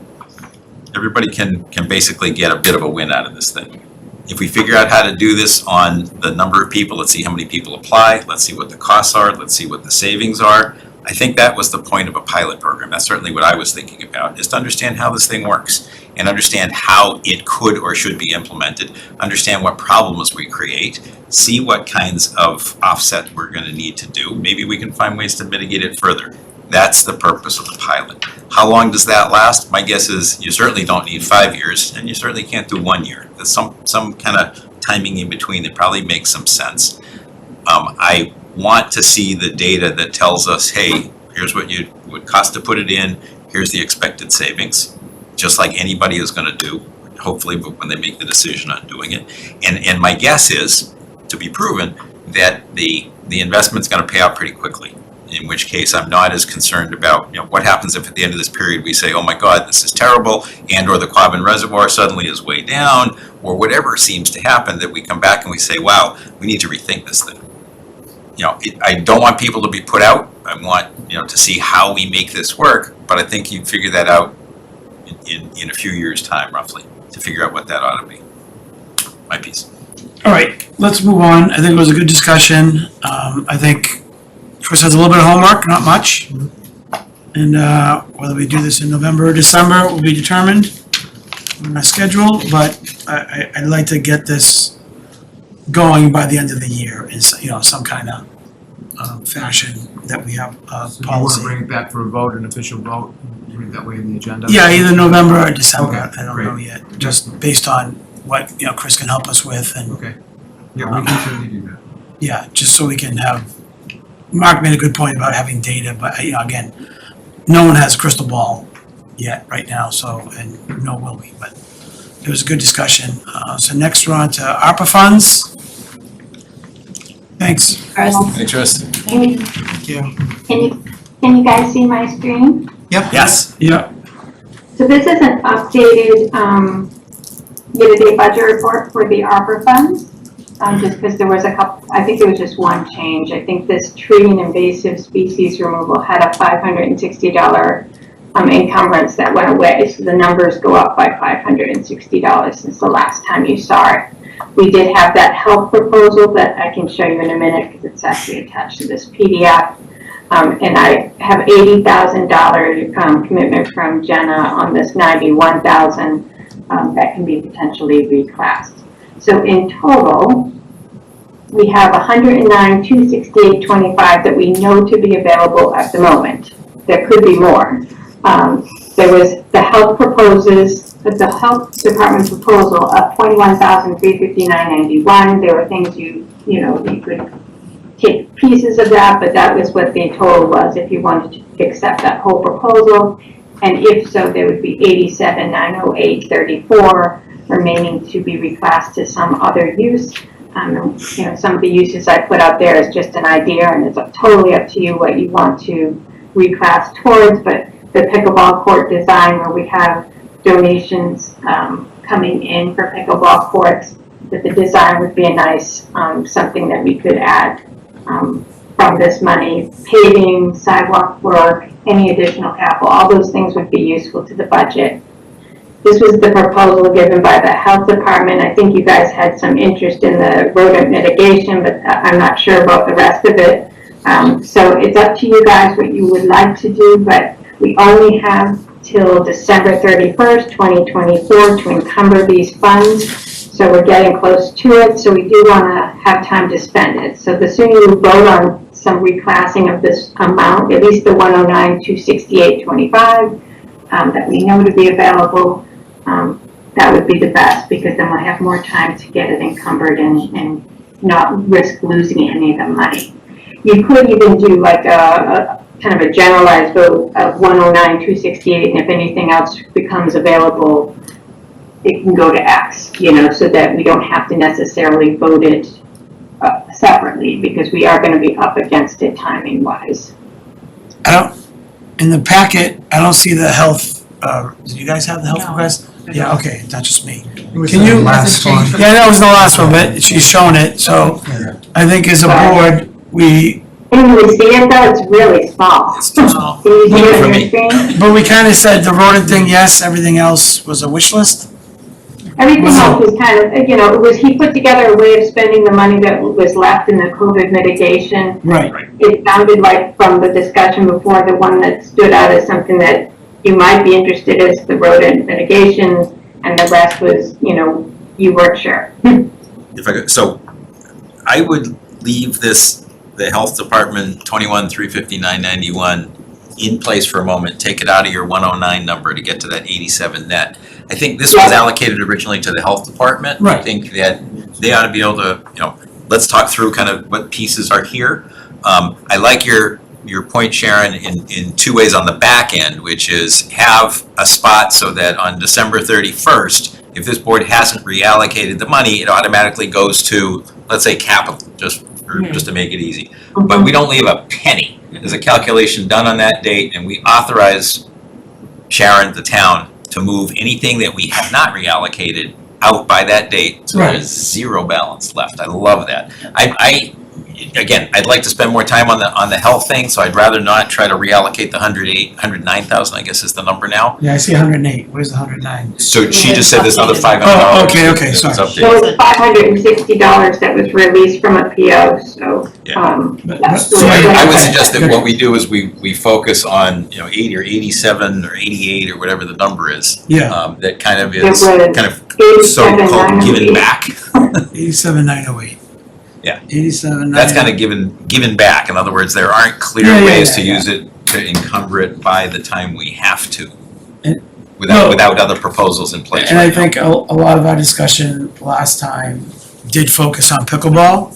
Everybody can basically get a bit of a win out of this thing. If we figure out how to do this on the number of people, let's see how many people apply, let's see what the costs are, let's see what the savings are. I think that was the point of a pilot program. That's certainly what I was thinking about, is to understand how this thing works and understand how it could or should be implemented, understand what problems we create, see what kinds of offset we're going to need to do. Maybe we can find ways to mitigate it further. That's the purpose of the pilot. How long does that last? My guess is you certainly don't need 5 years, and you certainly can't do 1 year. There's some kind of timing in between that probably makes some sense. I want to see the data that tells us, hey, here's what you would cost to put it in, here's the expected savings, just like anybody is going to do, hopefully, but when they make the decision on doing it. And my guess is, to be proven, that the investment's going to pay out pretty quickly. In which case, I'm not as concerned about, what happens if at the end of this period we say, oh my God, this is terrible, and or the Quabbin Reservoir suddenly is way down, or whatever seems to happen, that we come back and we say, wow, we need to rethink this thing. I don't want people to be put out. I want, to see how we make this work, but I think you figure that out in a few years' time, roughly, to figure out what that ought to be. My piece. All right, let's move on. I think it was a good discussion. I think Chris has a little bit of homework, not much. And whether we do this in November or December will be determined on our schedule, but I'd like to get this going by the end of the year in some kind of fashion that we have So you want policy. to bring it back for a vote, an official vote, bring it that way in the agenda? Yeah, either November or December. Okay, I don't great. know yet, just based on what, Chris can help us with and. Okay. Yeah, we can certainly do that. Yeah, just so we can have, Mark made a good point about having data, but, again, no one has a crystal ball yet right now, so, and no will be, but it was a good discussion. So next we're on to ARPA funds. Thanks. Thanks, Tristan. Can you, Thank you. can you guys see my screen? Yep. Yes. Yep. So this is an updated, year-to-date budget report for the ARPA funds. Just because there was I think there was just one change. I think this tree and invasive species removal had a $560 encumbrance that went away. So the numbers go up by $560 since the last time you saw it. We did have that health proposal that I can show you in a minute because it's actually attached to this PDF. And I have $80,000 commitment from Jenna on this $91,000 that can be potentially reclassed. So in total, we have $109,268.25 that we know to be available at the moment. There could be more. There was the health health department proposal of $21,359.91. There were things you could take pieces of that, but that was what the total was if you wanted to accept that whole proposal. And if so, there would be $87,908.34 remaining to be reclassed to some other use. Some of the uses I put out there is just an idea, and it's totally up to you what you want to reclass towards. But the pickleball court design, where we have donations coming in for pickleball courts, that the design would be a nice something that we could add from this money. Paving, sidewalk work, any additional capital, all those things would be useful to the budget. This was the proposal given by the health department. I think you guys had some interest in the rodent mitigation, but I'm not sure about the rest of it. So it's up to you guys what you would like to do, but we only have till December 31st, 2024 to encumber these funds. So we're getting close to it, so we do want to have time to spend it. So the sooner you vote on some reclassing of this amount, at least the $109,268.25, that we know to be available, that would be the best, because then we'll have more time to get it encumbered and not risk losing any of the money. You could even do like a kind of a generalized vote of 109, 268, and if anything else becomes available, it can go to X, so that we don't have to necessarily vote it separately, because we are going to be up against it timing wise. In the packet, I don't see the health, do you guys have the health request? Yeah, okay, not just me. Can you? Last one. Yeah, that was the last one, but she's shown it, so I think as a board, we. Can you see it though? It's really small. Can you see it on your screen? But we kind of said the rodent thing, yes, everything else was a wish list? Everything else was kind of, he put together a way of spending the money that was left in the COVID mitigation. Right. It sounded like from the discussion before, the one that stood out as something that you might be interested in is the rodent mitigation, and the rest was, you weren't sure. If I could, so I would leave the health department 21,359.91 in place for a moment, take it out of your 109 number to get to that 87 net. I think this was allocated originally to the health department. Right. I think that they ought to be able to, let's talk through kind of what pieces are here. I like your point, Sharon, in two ways on the back end, which is have a spot so that on December 31st, if this board hasn't reallocated the money, it automatically goes to, let's say, capital, just to make it easy. But we don't leave a penny. There's a calculation done on that date, and we authorize Sharon, the town, to move anything that we have not reallocated out by that date, so there's zero balance left. I love that. Again, I'd like to spend more time on the health thing, so I'd rather not try to reallocate the 109,000, I guess is the number now. Yeah, I see 108. Where's the 109? So she just said this other $500. Oh, okay, sorry. There was $560 that was released from a PO, so, that's. So I would suggest that what we do is we focus on, 80 or 87 or 88 or whatever the number is. Yeah. That kind of It is was kind of so-called giving back. 87,908. Yeah. 87,908. That's kind of given back. In other words, there aren't clear ways to use it, to encumber it by the time we have to. Without other proposals in place. And I think a lot of our discussion last time did focus on pickleball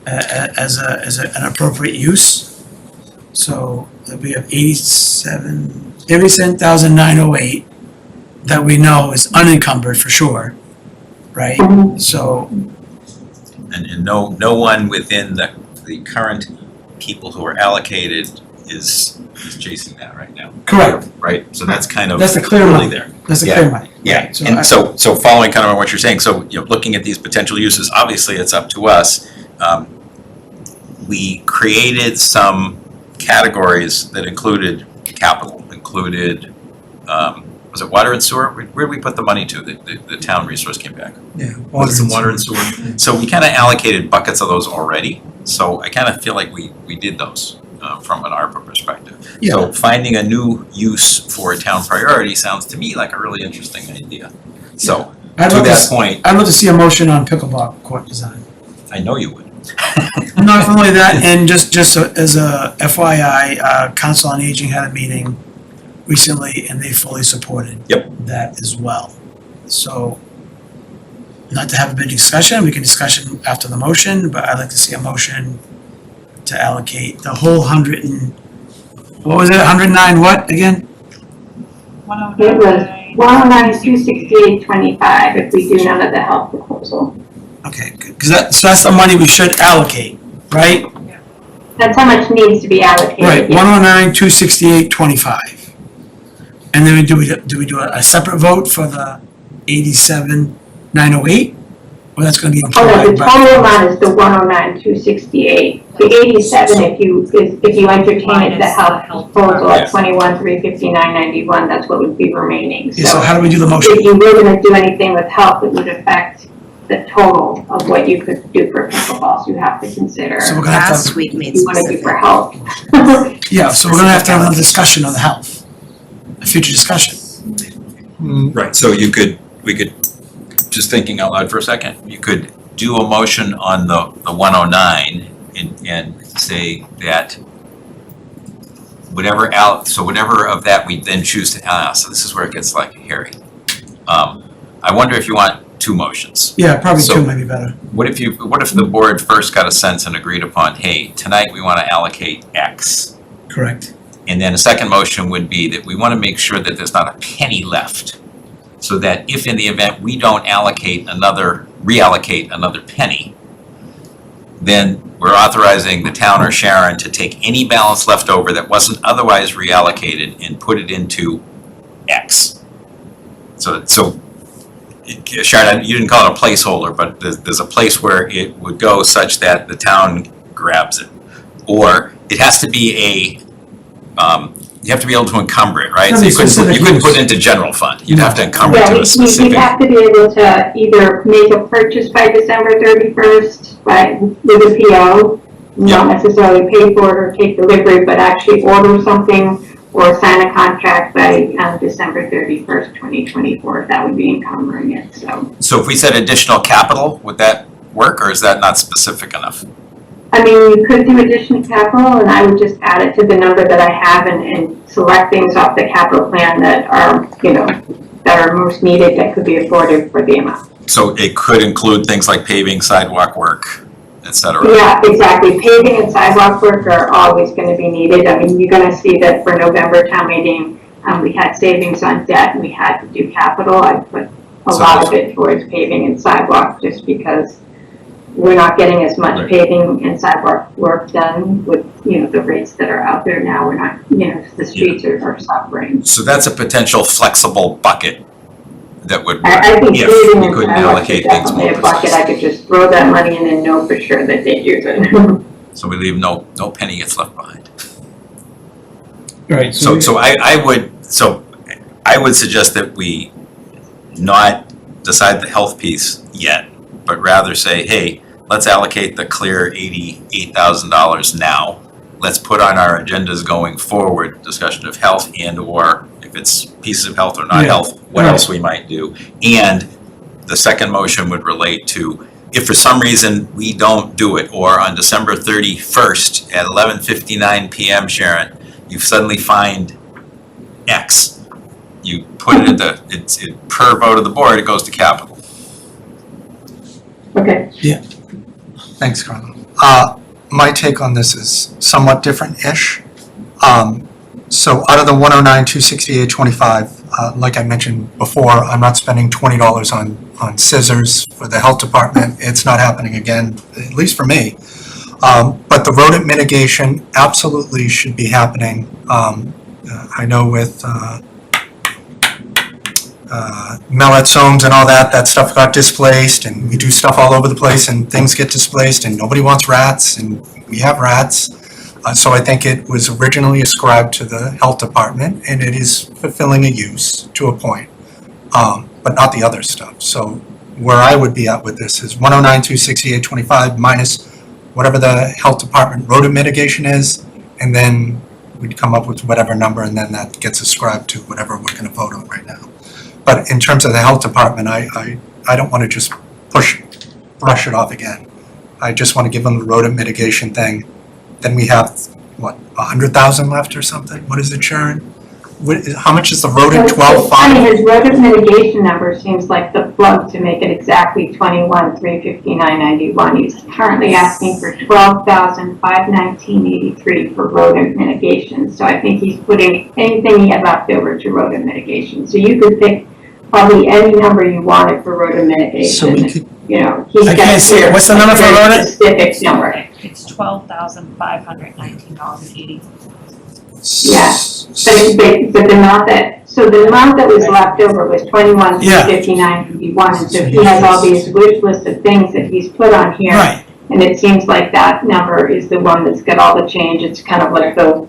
as an appropriate use. So we have 87,908 that we know is unencumbered for sure, right? So. And no one within the current people who are allocated is chasing that right now. Correct. Right, so that's kind of. That's the clear really money. there. That's the clear money. Yeah, So and so following kind of on what you're saying, so, looking at these potential uses, obviously it's up to us. We created some categories that included capital, included, was it water and sewer? Where did we put the money to? The town resource came back. Yeah. Was it water and sewer? So we kind of allocated buckets of those already. So I kind of feel like we did those from an ARPA perspective. Yeah. So finding a new use for a town priority sounds to me like a really interesting idea. So to that point, I'd love to see a motion on pickleball court design. I know you would. Not only that, and just as a FYI, Council on Aging had a meeting recently, and they fully supported that as well. So, not to have a big discussion, we can discussion after the motion, but I'd like to see a motion to allocate the whole 100 and, what was it, 109 what again? It was 109, 268.25 if we do none of the health proposal. Okay, good, because that's the money we should allocate, right? That's how much needs to be allocated. Right, yes. 109, 268.25. And then do we do a separate vote for the 87,908? Or that's gonna be Oh, no, implied the by? total amount is the 109, 268. The 87, if you entertain the health proposal at 21,359.91, that's what would be remaining. Yeah, so how do we do the motion? If you were gonna do anything with health, it would affect the total of what you could do for pickleball, so you have to consider. So we're gonna have to- Last week made You wanna do for health. Yeah, so we're gonna have to have another discussion on the health, a future discussion. Right, so we could, just thinking out loud for a second, you could do a motion on the 109 and say that whatever of that we then choose to, so this is where it gets like hairy. I wonder if you want two motions. Yeah, probably So- two might be better. What if the board first got a sense and agreed upon, hey, tonight we want to allocate X? Correct. And then a second motion would be that we want to make sure that there's not a penny left. So that if in the event we don't reallocate another penny, then we're authorizing the town or Sharon to take any balance left over that wasn't otherwise reallocated and put it into X. So Sharon, you didn't call it a placeholder, but there's a place where it would go such that the town grabs it. Or it has to be you have to be able to encumber it, right? So you couldn't put it into general fund. You'd have to encumber it to a specific. We have to be able to either make a purchase by December 31st with a PO, not necessarily pay for it or take delivery, but actually order something or sign a contract by December 31st, 2024. That would be encumbering it, so. So if we said additional capital, would that work, or is that not specific enough? I mean, you could do additional capital, and I would just add it to the number that I have and select things off the capital plan that are, that are most needed, that could be afforded for the amount. So it could include things like paving, sidewalk work, et cetera? Yeah, exactly. Paving and sidewalk work are always going to be needed. I mean, you're going to see that for November town meeting, we had savings on debt and we had to do capital. I put a lot of it towards paving and sidewalk just because we're not getting as much paving and sidewalk work done with, the rates that are out there now. We're not, the streets are suffering. So that's a potential flexible bucket that would work I think if paving we and could sidewalk allocate is things definitely more a bucket. precisely. I could just throw that money in and know for sure that they'd use it. So we leave no penny gets left behind. Right. So I would suggest that we not decide the health piece yet, but rather say, hey, let's allocate the clear $88,000 now. Let's put on our agendas going forward, discussion of health and or if it's pieces of health or not health, what else we might do. And the second motion would relate to if for some reason we don't do it, or on December 31st at 11:59 PM, Sharon, you suddenly find X. You put it per vote of the board, it goes to capital. Okay. Yeah. Thanks, Carlo. My take on this is somewhat different-ish. So out of the 109,268.25, like I mentioned before, I'm not spending $20 on scissors for the health department. It's not happening again, at least for me. But the rodent mitigation absolutely should be happening. I know with Mallet Soames and all that stuff got displaced, and we do stuff all over the place and things get displaced and nobody wants rats and we have rats. So I think it was originally ascribed to the health department and it is fulfilling a use to a point, but not the other stuff. So where I would be at with this is 109,268.25 minus whatever the health department rodent mitigation is, and then we'd come up with whatever number, and then that gets ascribed to whatever we're gonna vote on right now. But in terms of the health department, I don't wanna just brush it off again. I just wanna give them the rodent mitigation thing. Then we have, 100,000 left or something? What is it, Sharon? How much is the rodent, 12.5? His rodent mitigation number seems like the plug to make it exactly 21,359.91. He's currently asking for 12,519.83 for rodent mitigation. So I think he's putting anything he had left over to rodent mitigation. So you could pick probably any number you wanted for rodent mitigation. So we could, he's I can't see it. What's the number for a very rodent? specific number. It's $12,519.80. Yeah, but the amount that was left over was 21,359.51, and so he has all these wish list of things that he's put on here. Right. And it seems like that number is the one that's got all the change. It's kind of like the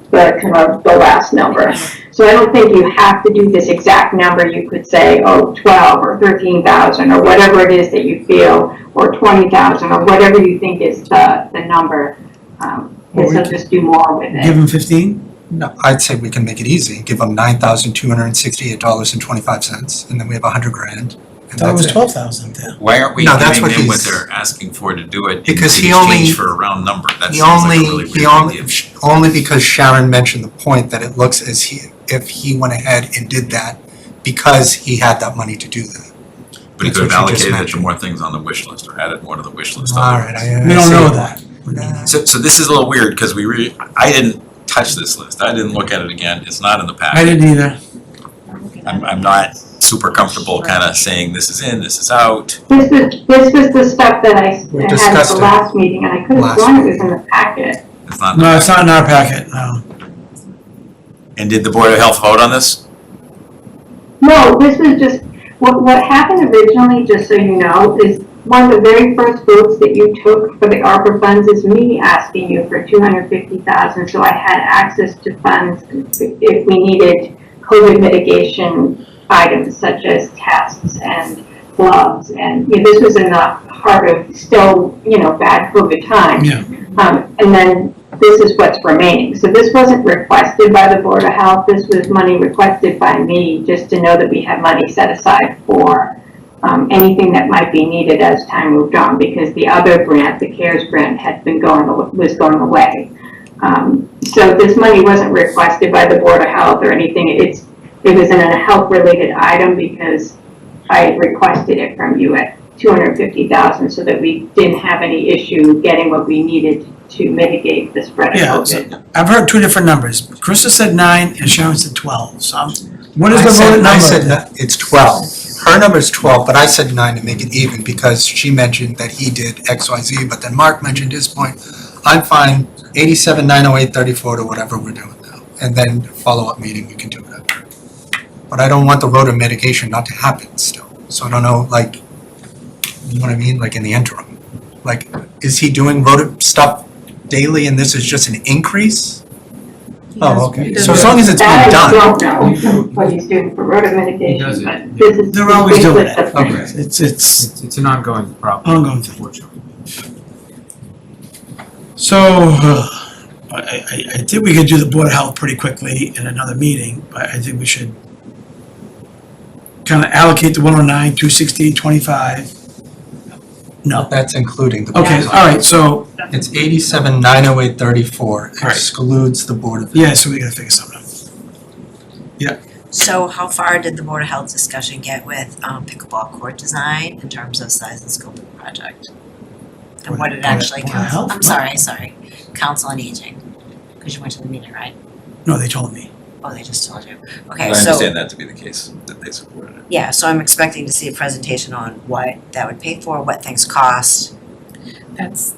last number. So I don't think you have to do this exact number. You could say, 12 or 13,000 or whatever it is that you feel, or 20,000 or whatever you think is the number. And so just do more with it. give them 15? No, I'd say we can make it easy, give them $9,268.25, and then we have $100,000. And Thought it that's was it. 12,000 there. Why aren't we No, that's giving what them what he's- they're asking for to do it in Because he exchange only- for a round number? That He seems like a only, really he weird only, idea. only because Sharon mentioned the point that it looks as if he went ahead and did that because he had that money to do that. But he That's could have what you just allocated it to mentioned. more things on the wish list or added more to the wish list. All right, We don't know see. that. So this is a little weird because I didn't touch this list. I didn't look at it again. It's not in the packet. I didn't either. I'm not super comfortable kind of saying this is in, this is out. This was the stuff that I We had at discussed the it last meeting, and I could have last sworn it was in the packet. It's not in the No, it's packet. not in our packet, no. And did the Board of Health vote on this? No, this was just, what happened originally, just so you know, is one of the very first votes that you took for the ARPA funds is me asking you for $250,000, so I had access to funds if we needed COVID mitigation items such as tests and gloves, and this was in the heart of still, bad COVID times. Yeah. And then this is what's remaining. So this wasn't requested by the Board of Health, this was money requested by me, just to know that we have money set aside for anything that might be needed as time moved on, because the other grant, the CARES grant, was going away. So this money wasn't requested by the Board of Health or anything. It was in a health-related item because I requested it from you at $250,000 so that we didn't have any issue getting what we needed to mitigate the spread of Yeah, COVID. so I've heard two different numbers. Krista said 9 and Sharon said 12. So what is the I said- voted number? I said it's 12. Her number is 12, but I said 9 to make it even because she mentioned that he did XYZ, but then Mark mentioned his point. I'm fine, 87,908.34 to whatever we're doing now. And then follow-up meeting, we can do whatever. But I don't want the road of mitigation not to happen still. So I don't know, you know what I mean, in the interim. Is he doing road stuff daily and this is just an increase? Oh, okay. So as long as it's being That I done. don't know what he's doing for road mitigation, does it. but this is. They're always this doing is it. the- Okay. It's an ongoing problem. Ongoing thing. Unfortunately. So, I think we could do the Board of Health pretty quickly in another meeting, but I think we should kind of allocate the 109, 268, 25. No. That's including the. Okay, all right, so, It's 87,908.34 right. excludes the Board of. yeah, so we gotta figure something out. So how far did the Board of Health discussion get with pickleball court design in terms of size and scope of the project? And what it actually Board of counts? Health? I'm sorry, Council on Aging, because you went to the meeting, right? No, they told me. Oh, they just told you. I Okay, so, understand that to be the case, that they supported it. yeah, so I'm expecting to see a presentation on what that would pay for, what things cost. That's,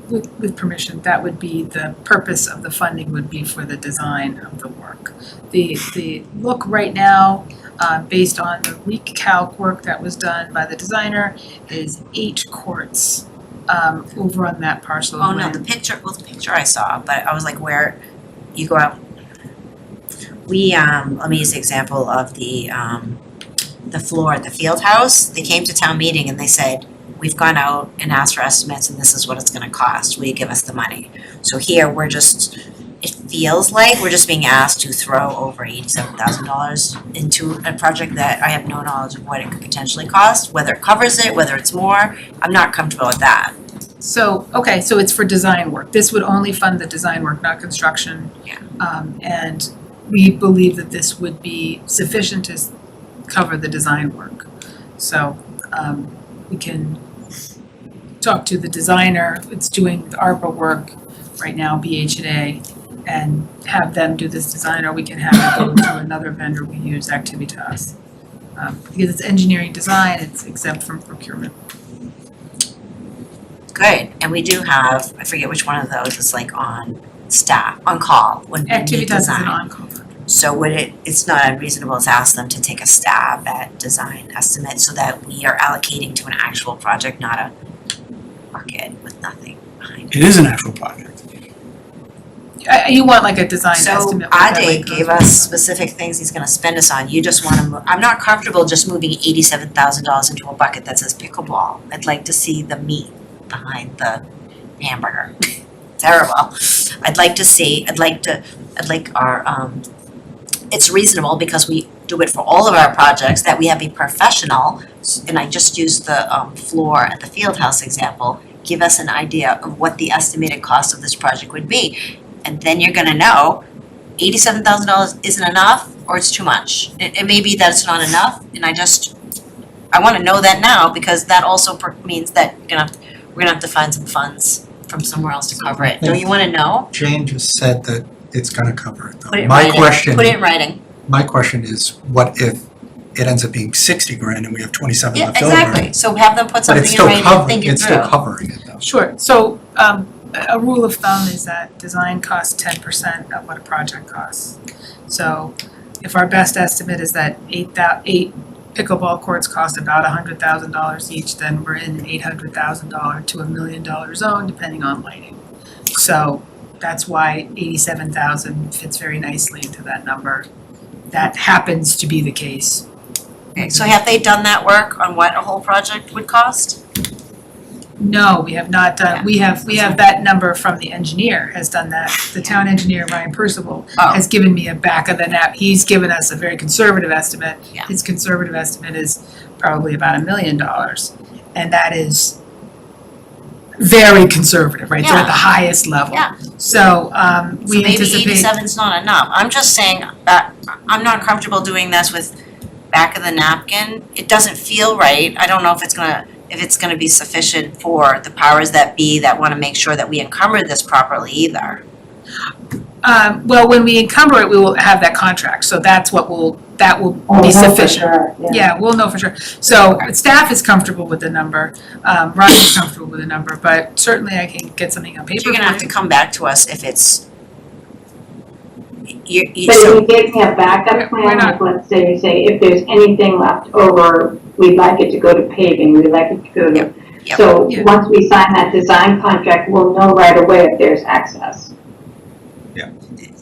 with permission, that would be, the purpose of the funding would be for the design of the work. The look right now, based on the recalc work that was done by the designer, is 8 courts over on that parcel Oh, of no, land. the picture I saw, but I was like, where you go out. Let me use the example of the floor at the field house. They came to town meeting and they said, we've gone out and asked for estimates and this is what it's gonna cost, will you give us the money? So here, it feels like we're just being asked to throw over $87,000 into a project that I have no knowledge of what it could potentially cost, whether it covers it, whether it's more. I'm not comfortable with that. So, okay, so it's for design work. This would only fund the design work, not construction. Yeah. And we believe that this would be sufficient to cover the design work. So, we can talk to the designer, it's doing the ARPA work right now, BH&A, and have them do this design, or we can have it go to another vendor we use, Activitas. Because it's engineering design, it's exempt from procurement. Good, and we do have, I forget which one of those is on staff, on call when we need Activitas is an design. on-call. So it's not unreasonable to ask them to take a stab at design estimate so that we are allocating to an actual project, not a bucket with nothing behind it. It is an actual project. You want like a design So estimate. what that Ade might gave cost. us specific things he's gonna spend us on, you just wanna I'm not comfortable just moving $87,000 into a bucket that says pickleball. I'd like to see the meat behind the hamburger. Terrible. I'd like our, it's reasonable because we do it for all of our projects, that we have a professional, and I just used the floor at the field house example, give us an idea of what the estimated cost of this project would be. And then you're gonna know $87,000 isn't enough or it's too much. It may be that it's not enough, and I wanna know that now, because that also means that we're gonna have to find some funds from somewhere else to cover it. Don't you wanna know? Jane just said that it's gonna cover it though. Put it in My writing. question, Put it in writing. my question is, what if it ends up being 60 grand and we have 27 Yeah, left over? exactly. So have them put But something it's in still writing, covering, think it it's still through. covering it though. Sure, so a rule of thumb is that design costs 10% of what a project costs. So if our best estimate is that eight pickleball courts cost about $100,000 each, then we're in $800,000 to $1 million zone, depending on lighting. So that's why 87,000 fits very nicely into that number. That happens to be the case. Okay, so have they done that work on what a whole project would cost? No, we have not done, we have that number from the engineer has done that. The town engineer, Ryan Percival, has given me a back of the he's given us a very conservative estimate. Yeah. His conservative estimate is probably about $1 million. And that is very conservative, right? They're at the highest level. Yeah. So, we So maybe anticipate. 87's not enough. I'm just saying that I'm not comfortable doing this with back of the napkin. It doesn't feel right. I don't know if it's gonna be sufficient for the powers that be that wanna make sure that we encumber this properly either. Well, when we encumber it, we will have that contract, so that will be sufficient. Yeah, we'll know for sure. So staff is comfortable with the number, Ryan's comfortable with the number, but certainly I can get something on paper. You're gonna have to come back to us if it's you But so if you give me a backup plan, like let's say you say if there's anything left over, we'd like it to go to paving, we'd like it to go to. Yep. So Yeah. once we sign that design contract, we'll know right away if there's excess.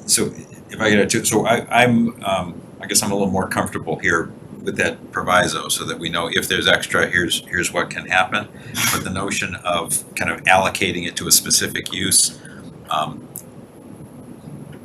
So if I get it, so I'm, I guess I'm a little more comfortable here with that proviso, so that we know if there's extra, here's what can happen. But the notion of kind of allocating it to a specific use,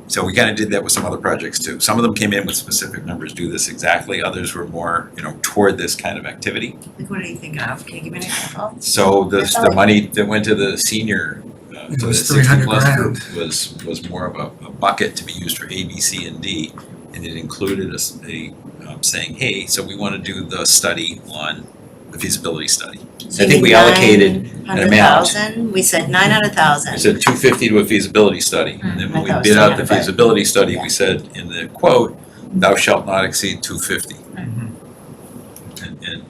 so we kind of did that with some other projects too. Some of them came in with specific numbers, do this exactly, others were more, toward this kind of activity. like, what are you thinking of? Can you give me an example? So the money that went to the senior, It to the was 60 300 plus grand. group was more of a bucket to be used for A, B, C, and D. And it included a saying, hey, so we want to do the study on the feasibility study. So I think we allocated an amount. 900,000, we said 900,000. We said 250 to a feasibility study. And then when we I thought it was bid out the 300, feasibility study, yeah. we said in the quote, thou shalt not exceed 250. And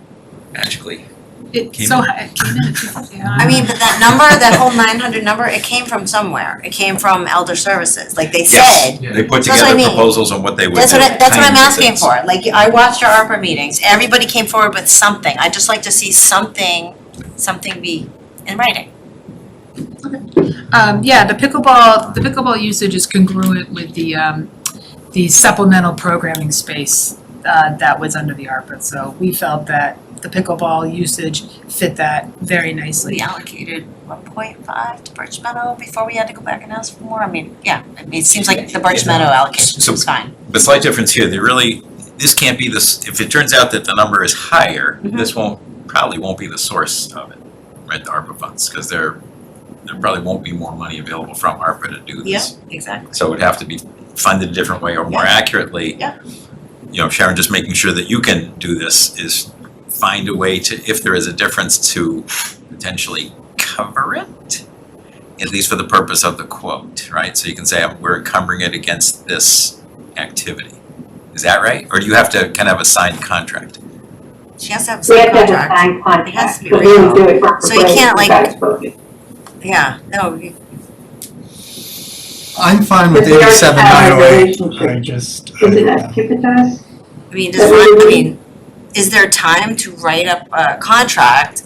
magically, It Came so in. it came in at 250. I mean, but that number, that whole 900 number, it came from somewhere. It came from Elder Services, like they yes, said. they put That's what I together mean. proposals on what they would do. That's what I'm kinds of asking things. for. Like, I watched our ARPA meetings. Everybody came forward with something. I'd just like to see something be in writing. Yeah, the pickleball usage is congruent with the supplemental programming space that was under the ARPA. So we felt that the pickleball usage fit that very nicely. We allocated 1.5 to Birch Meadow before we had to go back and ask for more. I mean, yeah, it seems like the Birch Meadow allocation So- was fine. The slight difference here, this can't be this, if it turns out that the number is higher, this probably won't be the source of it, right, the ARPA funds, because there probably won't be more money available from ARPA to do Yeah, this. exactly. So it would have to be funded a different way or more accurately. Yeah. Sharon, just making sure that you can do this is find a way to, if there is a difference, to potentially cover it, at least for the purpose of the quote, right? So you can say, we're encumbering it against this activity. Is that right? Or do you have to kind of have a signed contract? She has to have We some have to have a contract. signed It has contract, to be but we would do real. it for So you free, can't, you like- guys voted. Yeah, no, I'm fine with But we already have a 87,908. relationship. I just, Is it as Kipitas? I mean, But is there time to write up a contract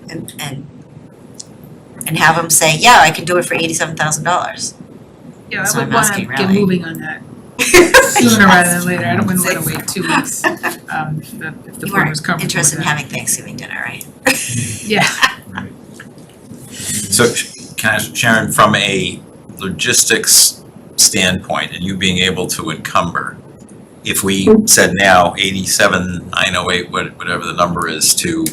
and have them say, yeah, I can do it for $87,000? Yeah, That's I what would I'm wanna asking, get really. moving on that sooner rather than later. I don't wanna wait 2 weeks, if the You board was weren't comfortable with interested in that. having Thanksgiving dinner, right? Yeah. So can I ask Sharon, from a logistics standpoint and you being able to encumber, if we said now 87,908, whatever the number is to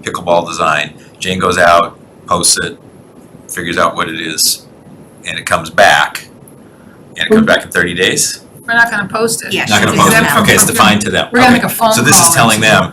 pickleball design, Jane goes out, posts it, figures out what it is, and it comes back, in 30 days? We're not gonna post it. Yeah, Not gonna she's post exempt it, from- okay, it's defined to them. We're gonna Okay. make a phone So this is call telling and- them,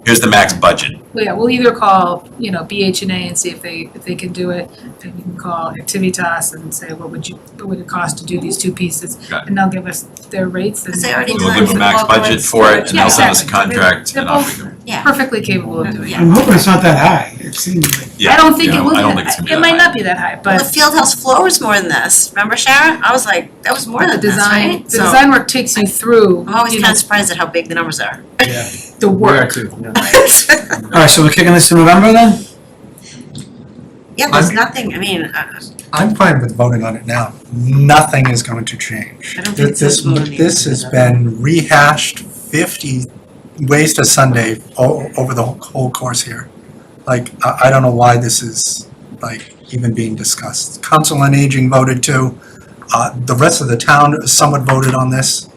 here's the max budget. Well, yeah, we'll either call, BH&A and see if they can do it, and we can call Activitas and say, what would it cost to do these two pieces? Got it. And they'll give us their rates and. Because they already So we'll give them a max budget for it, and Yeah, they'll send us a exactly. contract, They're and off both we go. Yeah. perfectly capable of doing it. I'm hoping it's not that high. It seems like. Yeah, I don't think yeah, it will I don't be think it's that gonna high. be It that might high. not be that high, Well, the but field house floor was more than this. Remember, Sharon? I was like, that was more the than this, design, right? the So design work takes you through, I'm always kind of surprised at how big the numbers are. the work. All right, so we're kicking this to November then? Yeah, there's nothing, I mean, I'm fine with voting on it now. Nothing is going to change. I don't think This, so, voting this has been rehashed 50 ways to Sunday over the whole course here. Like, I don't know why this is, like, even being discussed. Council on Aging voted too. The rest of the town somewhat voted on this,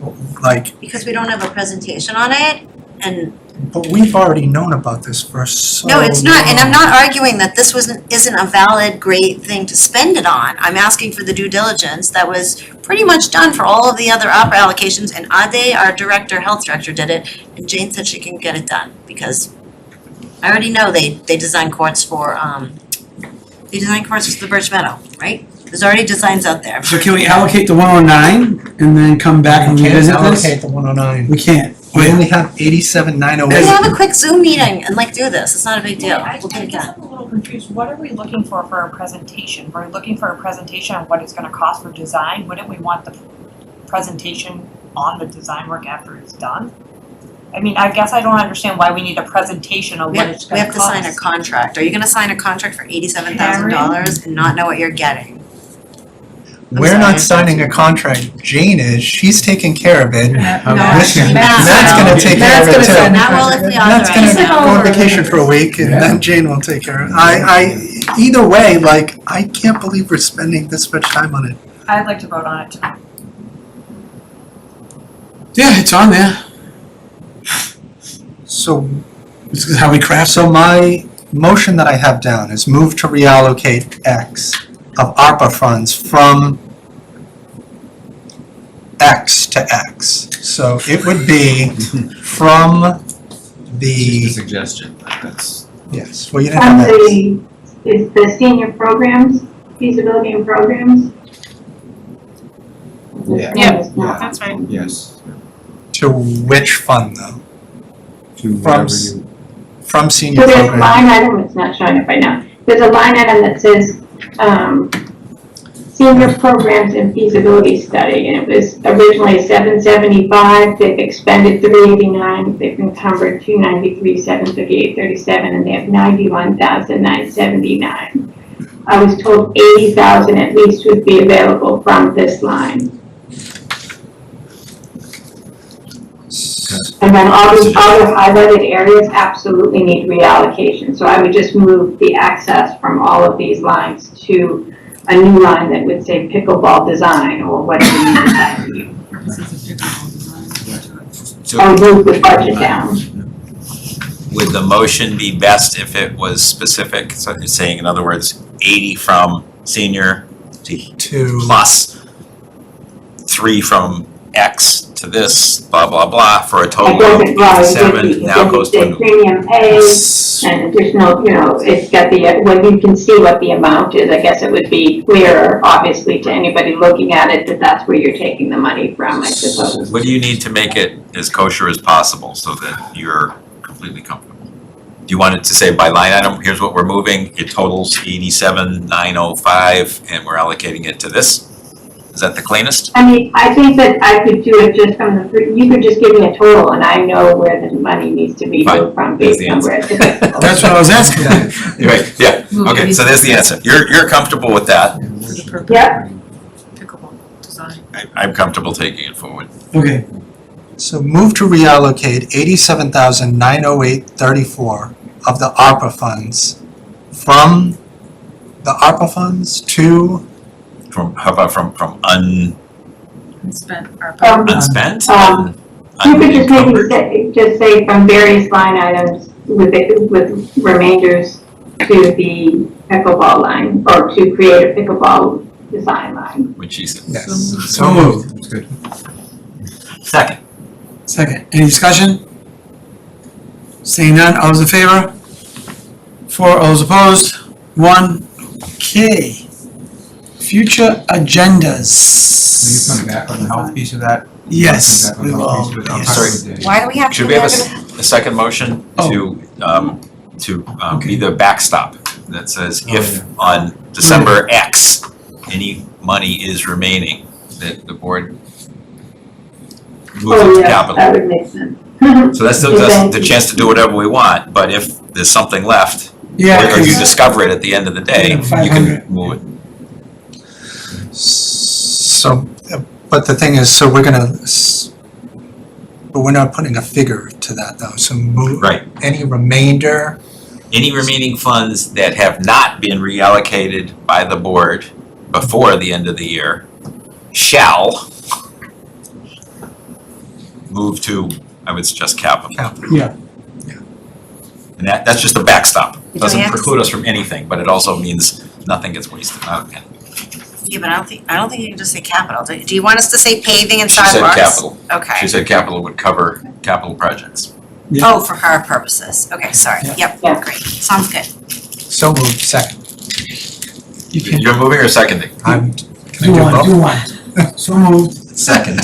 like, because we don't have a presentation on it, and but we've already known about this for so no, it's not, and I'm long. not arguing that this isn't a valid, great thing to spend it on. I'm asking for the due diligence that was pretty much done for all of the other ARPA allocations, and Ade, our health director, did it, and Jane said she can get it done, because I already know they design courts for, the Birch Meadow, right? There's already designs out there. So can we allocate the 109 and then come back and We can't revisit this? allocate the 109. We can't. We only have 87,908. We can have a quick Zoom meeting and do this, it's not a big deal, I we'll get it guess done. I'm a little confused, what are we looking for a presentation? We're looking for a presentation on what it's gonna cost for design, wouldn't we want the presentation on the design work after it's done? I mean, I guess I don't understand why we need a presentation on We what have, it's we gonna have to cost. sign a contract, are you gonna sign a contract for $87,000 and not know what you're getting? We're not signing a contract, Jane is, she's taking care of it. No, actually, Matt's Matt's gonna take care of it Matt's too. gonna sign Matt will if we Matt's authorize gonna it. go on vacation for a week and then Jane will take care of it. Either way, like, I can't believe we're spending this much time on it. I'd like to vote on it tonight. Yeah, it's on there. So, This is how we craft. so my motion that I have down is move to reallocate X of ARPA funds from X to X. So it would be from the, Suggestion, that's. yes, well, you didn't From have X. is the senior programs, feasibility and programs? Yeah. Yeah. Yeah. That's right. Yes. To which fund though? To From whatever s- you. From So senior there's a program. line item, it's not showing up right now, there's a line item that says, senior programs and feasibility study, and it was originally $775, they've expended $389, they've encumbered $293, $758.37, and they have $91,979. I was told $80,000 at least would be available from this line. And then all the highlighted areas absolutely need reallocation, so I would just move the access from all of these lines to a new line that would say pickleball design or whatever you decide to use. Or move the budget down. Would the motion be best if it was specific, so you're saying, in other words, 80 from senior To plus 3 from X to this, blah, blah, blah, for a total It of doesn't, well, it 87, now goes to a the premium pay and additional, it's got the, when you can see what the amount is, I guess it would be clearer, obviously, to anybody looking at it, that that's where you're taking the money from, I suppose. What do you need to make it as kosher as possible so that you're completely comfortable? Do you want it to say by line item, here's what we're moving, it totals 87,905, and we're allocating it to this? Is that the cleanest? I mean, I think that I could do it just from the, you could just give me a total and I know where the money needs to be moved from There's based the on where answer. it's available. That's what I was asking. Right, yeah, okay, so there's the answer. You're comfortable with that. Yep. Pickleball design. I'm comfortable taking it forward. Okay. So move to reallocate 87,908.34 of the ARPA funds from the ARPA funds to How about from Unspent ARPA. Um, unspent? You could just maybe unencumbered? say from various line items with remainders to the pickleball line, or to create a pickleball design line. What she said. Yes. So moved. That's good. Second. Second, any discussion? Seeing none, all those in favor? 4, all those opposed? 1, okay. Future agendas. Will you come back on the health piece of that? Yes, Come back on we the will. health piece of it? I'm Yes. sorry. Why do we have to? Should we have a second motion to be the backstop that says if on December X, any money is remaining, that the board moves it to That capital. would make sense. So that still gives us the chance to do whatever we want, but if there's something left, Yeah, or you 'cause- discover it at the end of the day, you can 500. move it. So, but the thing is, so we're gonna, but we're not putting a figure to that though, so Right. any remainder, Any remaining funds that have not been reallocated by the board before the end of the year shall move to, I would suggest capital. Yeah. And that's just a backstop. we Doesn't have to- preclude us from anything, but it also means nothing gets wasted. Okay. Yeah, but I don't think you can just say capital. Do you want us to say paving and She said sidewalks? capital. Okay. She said capital would cover capital projects. Yeah. Oh, for her purposes. Okay, sorry. Yep, Yeah. great. Sounds good. so moved, second. You can, You're moving or seconding? I'm, can I do do one, both? do one. So moved. Second.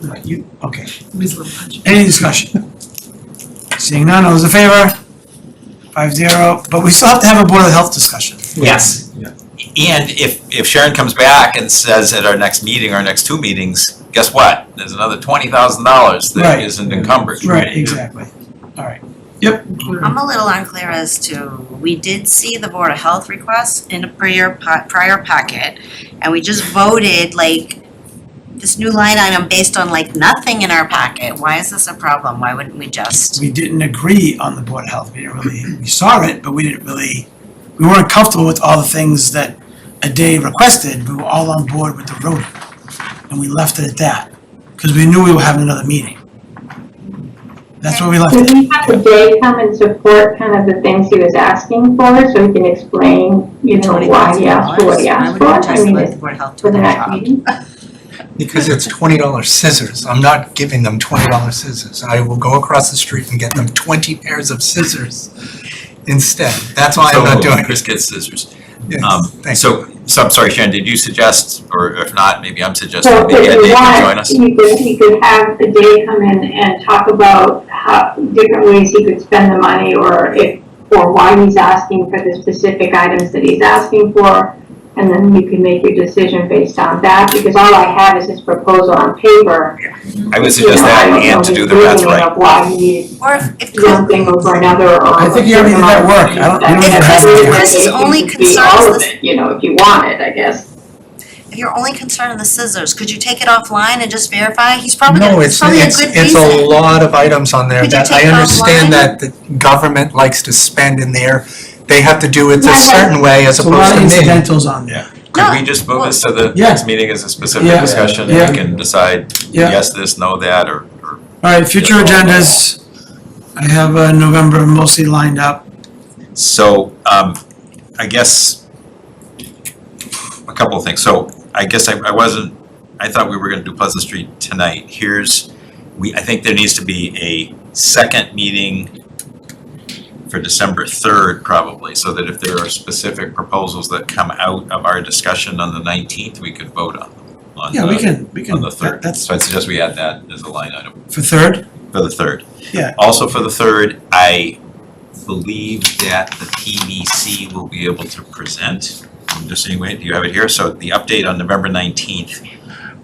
Right, you, okay. Any discussion? Seeing none, all those in favor? 5-0, but we still have to have a Board of Health discussion. Yes. And if Sharon comes back and says at our next meeting, our next 2 meetings, guess what? There's another $20,000 that Right. isn't encumbered. Right, exactly. All right. Yep. I'm a little unclear as to, we did see the Board of Health request in a prior packet, and we just voted like this new line item based on like nothing in our packet. Why is this a problem? Why wouldn't we just? We didn't agree on the Board of Health. We didn't really, we saw it, but we weren't comfortable with all the things that a day requested. We were all on board with the road. And we left it at that, because we knew we were having another meeting. That's where we left Could it. we have the day come and support kind of the things he was asking for, so he can explain, why he asked for what he asked for? I mean, it's Board of Health for the next meeting. Because it's $20 scissors. I'm not giving them $20 scissors. I will go across the street and get them 20 pairs of scissors instead. That's why I'm not doing it. Chris gets scissors. Yes, thank So I'm sorry, Sharon, did you suggest, or if not, maybe I'm suggesting, So maybe if Ed you Day can join want, us? he could have the day come in and talk about how, different ways he could spend the money, or why he's asking for the specific items that he's asking for. And then you can make your decision based on that, because all I have is his proposal on paper. I would suggest that and to do the math right. Of why he needs Or if one thing over another, or. I think you already did that work. I don't If even have Chris- to. Chris's only It could be concern all is of this- it, if you want it, I guess. If you're only concerned in the scissors, could you take it offline and just verify? He's probably No, gonna, it's, probably a it's, good it's reason. a lot of items on there Could you that take I it understand offline? that the government likes to spend in there. They have to do it a Yeah, certain way as There's a lot opposed of to me. incidentals on there. Could we just move this to the Yeah. next meeting as a specific Yeah. discussion? Yeah. And we can decide Yeah. yes, this, no, that, or All right, future agendas. I have November mostly lined up. So, I guess a couple of things. So I guess I thought we were gonna do Pleasant Street tonight. I think there needs to be a second meeting for December 3rd probably, so that if there are specific proposals that come out of our discussion on the 19th, we could vote on them. Yeah, we can, On the 3rd. that's So I'd suggest we add that as a line item for 3rd? for the 3rd. Yeah. Also for the 3rd, I believe that the PVC will be able to present. I'm just saying, wait, do you have it here? So the update on November 19th.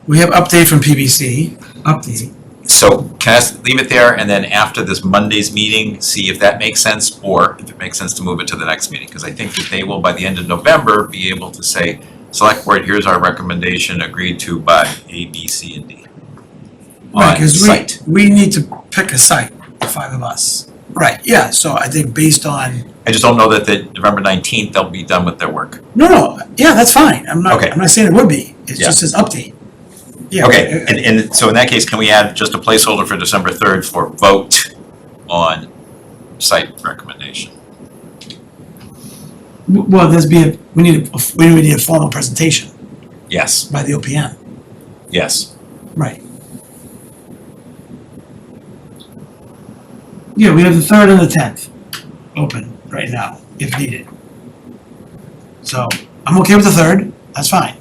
We have update from PBC, update. So can I leave it there, and then after this Monday's meeting, see if that makes sense, or if it makes sense to move it to the next meeting? Because I think that they will, by the end of November, be able to say, select board, here's our recommendation agreed to by A, B, C, and D. Right, On because site. we need to pick a site, the 5 of us. Right, yeah, so I think based on, I just don't know that the November 19th, they'll be done with their work. no, yeah, that's fine. I'm Okay. not saying it would be. It Yeah. just says update. Yeah. Okay, and so in that case, can we add just a placeholder for December 3rd for vote on site recommendation? Well, we need a formal presentation Yes, by the OPM. yes. Right. Yeah, we have the 3rd and the 10th open right now, if needed. So, I'm okay with the 3rd, that's fine.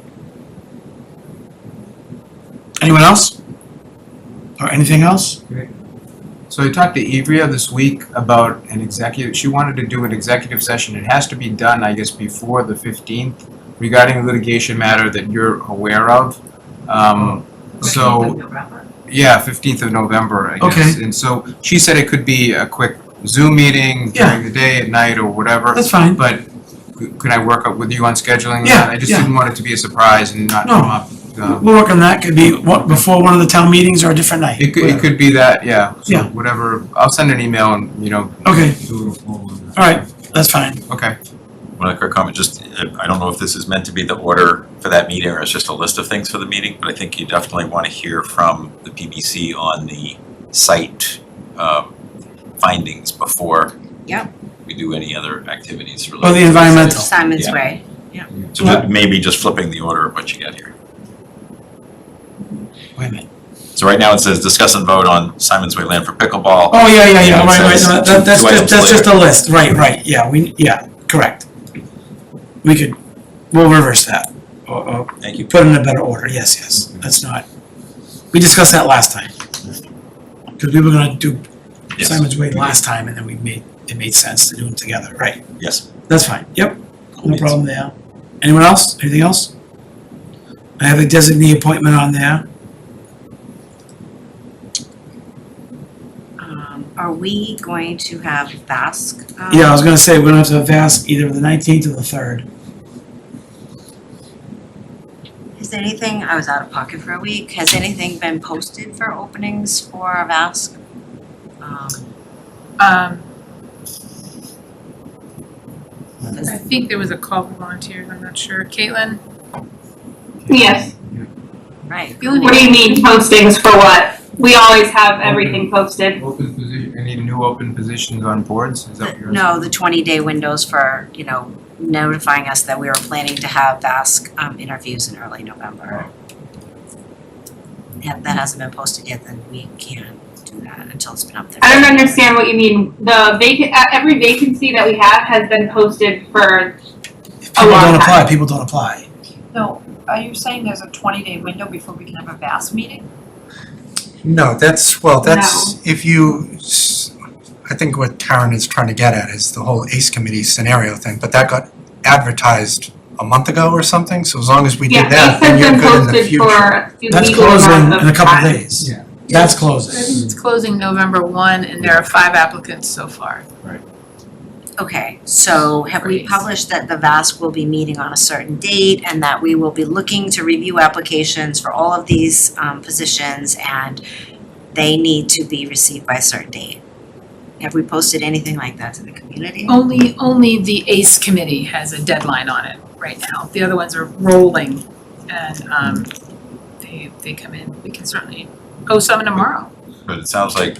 Anyone else? Or anything else? So I talked to Ivrea this week about an executive, she wanted to do an executive session. It has to be done, I guess, before the 15th regarding a litigation matter that you're aware of. So, yeah, 15th of November, I guess. Okay. And so she said it could be a quick Zoom meeting during the day, at night, or whatever. That's fine. But could I work up with you on scheduling Yeah, that? I just yeah. didn't want it to be a surprise and not No. come up. We'll work on that, could be before one of the town meetings or a different night. It could be that, yeah. So Yeah. whatever, I'll send an email and, Okay. do it forward. All right, that's fine. Okay. One quick comment, just, I don't know if this is meant to be the order for that meeting or it's just a list of things for the meeting, but I think you definitely want to hear from the PBC on the site findings before Yep. we do any other activities related. Or the to environmental. site. Simon's Yeah. Way. So maybe just flipping the order of what you got here. Wait a minute. So right now it says discuss and vote on Simon's Way land for pickleball. Oh, yeah, And it right, says no, two that's items just later. a list, right, yeah, correct. We'll reverse that, or Thank you. put it in a better order, yes, that's not, we discussed that last time. Because we were gonna do Yes. Simon's Way last time, and then it made sense to do them together, right? Yes. That's fine, yep, no problem there. Anyone else, anything else? I have a designee appointment on there. Are we going to have VASC? Yeah, I was gonna say, we're gonna have to VASC either the 19th or the 3rd. Has anything, I was out of pocket for a week, has anything been posted for openings for VASC? I think there was a call for volunteers, I'm not sure. Caitlin? Yes. Right. What do you mean postings for what? We always have everything posted. Open position, any new open positions on boards? Is that what you're No, the 20-day windows for, notifying us that we were planning to have VASC interviews in early November. Yeah, that hasn't been posted yet, then we can't do that until it's been up there. I don't understand what you mean. Every vacancy that we have has been posted for a long time. People don't apply. No, are you saying there's a 20-day window before we can have a VAS meeting? No, that's, if you, I think what Karen is trying to get at is the whole ACE committee scenario thing, but that got advertised a month ago or something, so as long as we did that, then you're good in the future. That's closing in a couple of days. Yeah. That's I closing. think it's closing November 1, and there are 5 applicants so far. Okay, so have we Great. published that the VASC will be meeting on a certain date and that we will be looking to review applications for all of these positions and they need to be received by a certain date? Have we posted anything like that to the community? Only the ACE committee has a deadline on it right now. The other ones are rolling, and they come in. We can certainly post some tomorrow. But it sounds like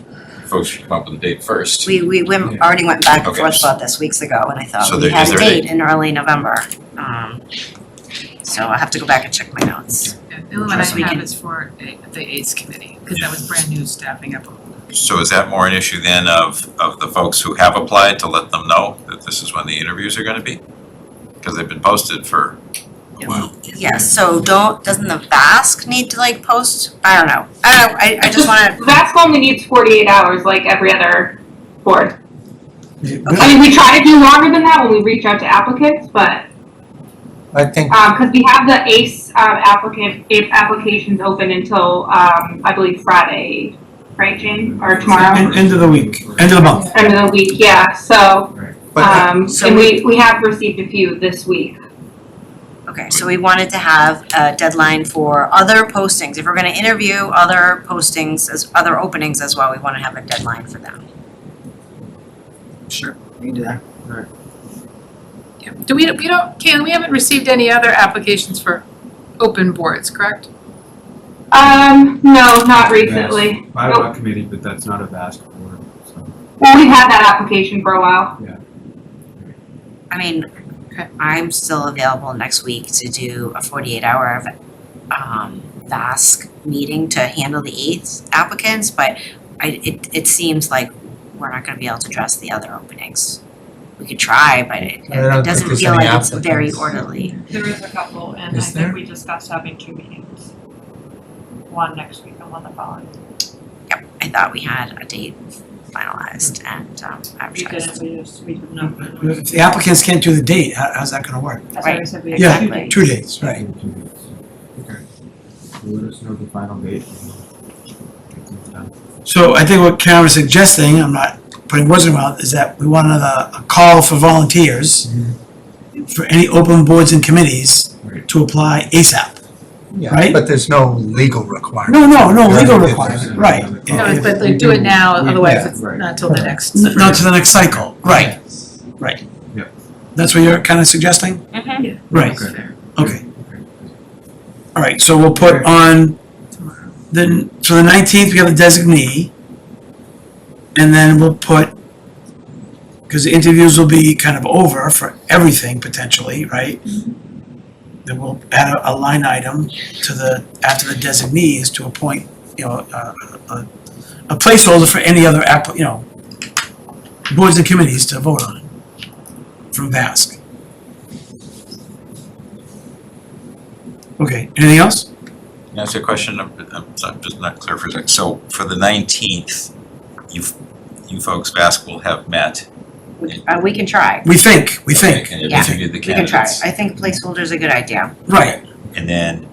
folks should come up with a date first. We already went back and Okay. forth about this weeks ago, and I So thought we there- had is a there a date date? in early November. So I have to go back and check my notes. The only one I So we have can- is for the ACE committee, because that was brand new staffing up. So is that more an issue then of the folks who have applied to let them know that this is when the interviews are gonna be? Because they've been posted for a while. Yes, so doesn't the VASC need to post? I don't know, I just wanna, VASC only needs 48 hours like every other board. Yeah, I mean, we try to do longer than that when we reach out to applicants, but, I think, cause we have the ACE applications open until, I believe Friday, right, Jane, or tomorrow? End of the week, end of the month. End of the week, yeah, so, So and we have received a few this week. okay, so we wanted to have a deadline for other postings. If we're gonna interview other postings, other openings as well, we wanna have a deadline for them. Sure, we can do that. Yeah. Caitlin, we haven't received any other applications for open boards, correct? No, not recently. Bylaw committee, but that's not a vast board, so. Well, we've had that application for a while. I mean, I'm still available next week to do a 48-hour VASC meeting to handle the 8 applicants, but it seems like we're not gonna be able to address the other openings. We could try, but it doesn't feel like it's very orderly. There is a couple, and I Is there? think we discussed having 2 meetings. One next week and one the following. Yep, I thought we had a date finalized and We advertised. didn't, we did not. If the applicants can't do the date, how's that gonna work? That's why I said we had Yeah, 2 dates. 2 dates, right. Okay. So let us know the final date. And we'll get things done. So I think what Karen was suggesting, I'm not putting words in her mouth, is that we want a call for volunteers for any open boards and committees to apply ASAP. Yeah, Right? but there's no legal requirement. No legal Right. requirement, right. No, but they do it now, otherwise Yeah. it's not till the next. Not to the next cycle, right, right. Yep. That's what you're kind of suggesting? Mhm. Right, Okay. okay. All right, so we'll put on, then, so the 19th, we have a designee. And then we'll put, because the interviews will be kind of over for everything potentially, right? Then we'll add a line item to the, after the designees to appoint, a placeholder for any other boards and committees to vote on from VASC. Okay, anything else? Can I ask you a question? I'm just not clear for a second. So for the 19th, you folks, VASC, will have met. We can try. We think. Okay, and you've Yeah, interviewed the We can try. candidates. I think placeholder's a good idea. Right. And then,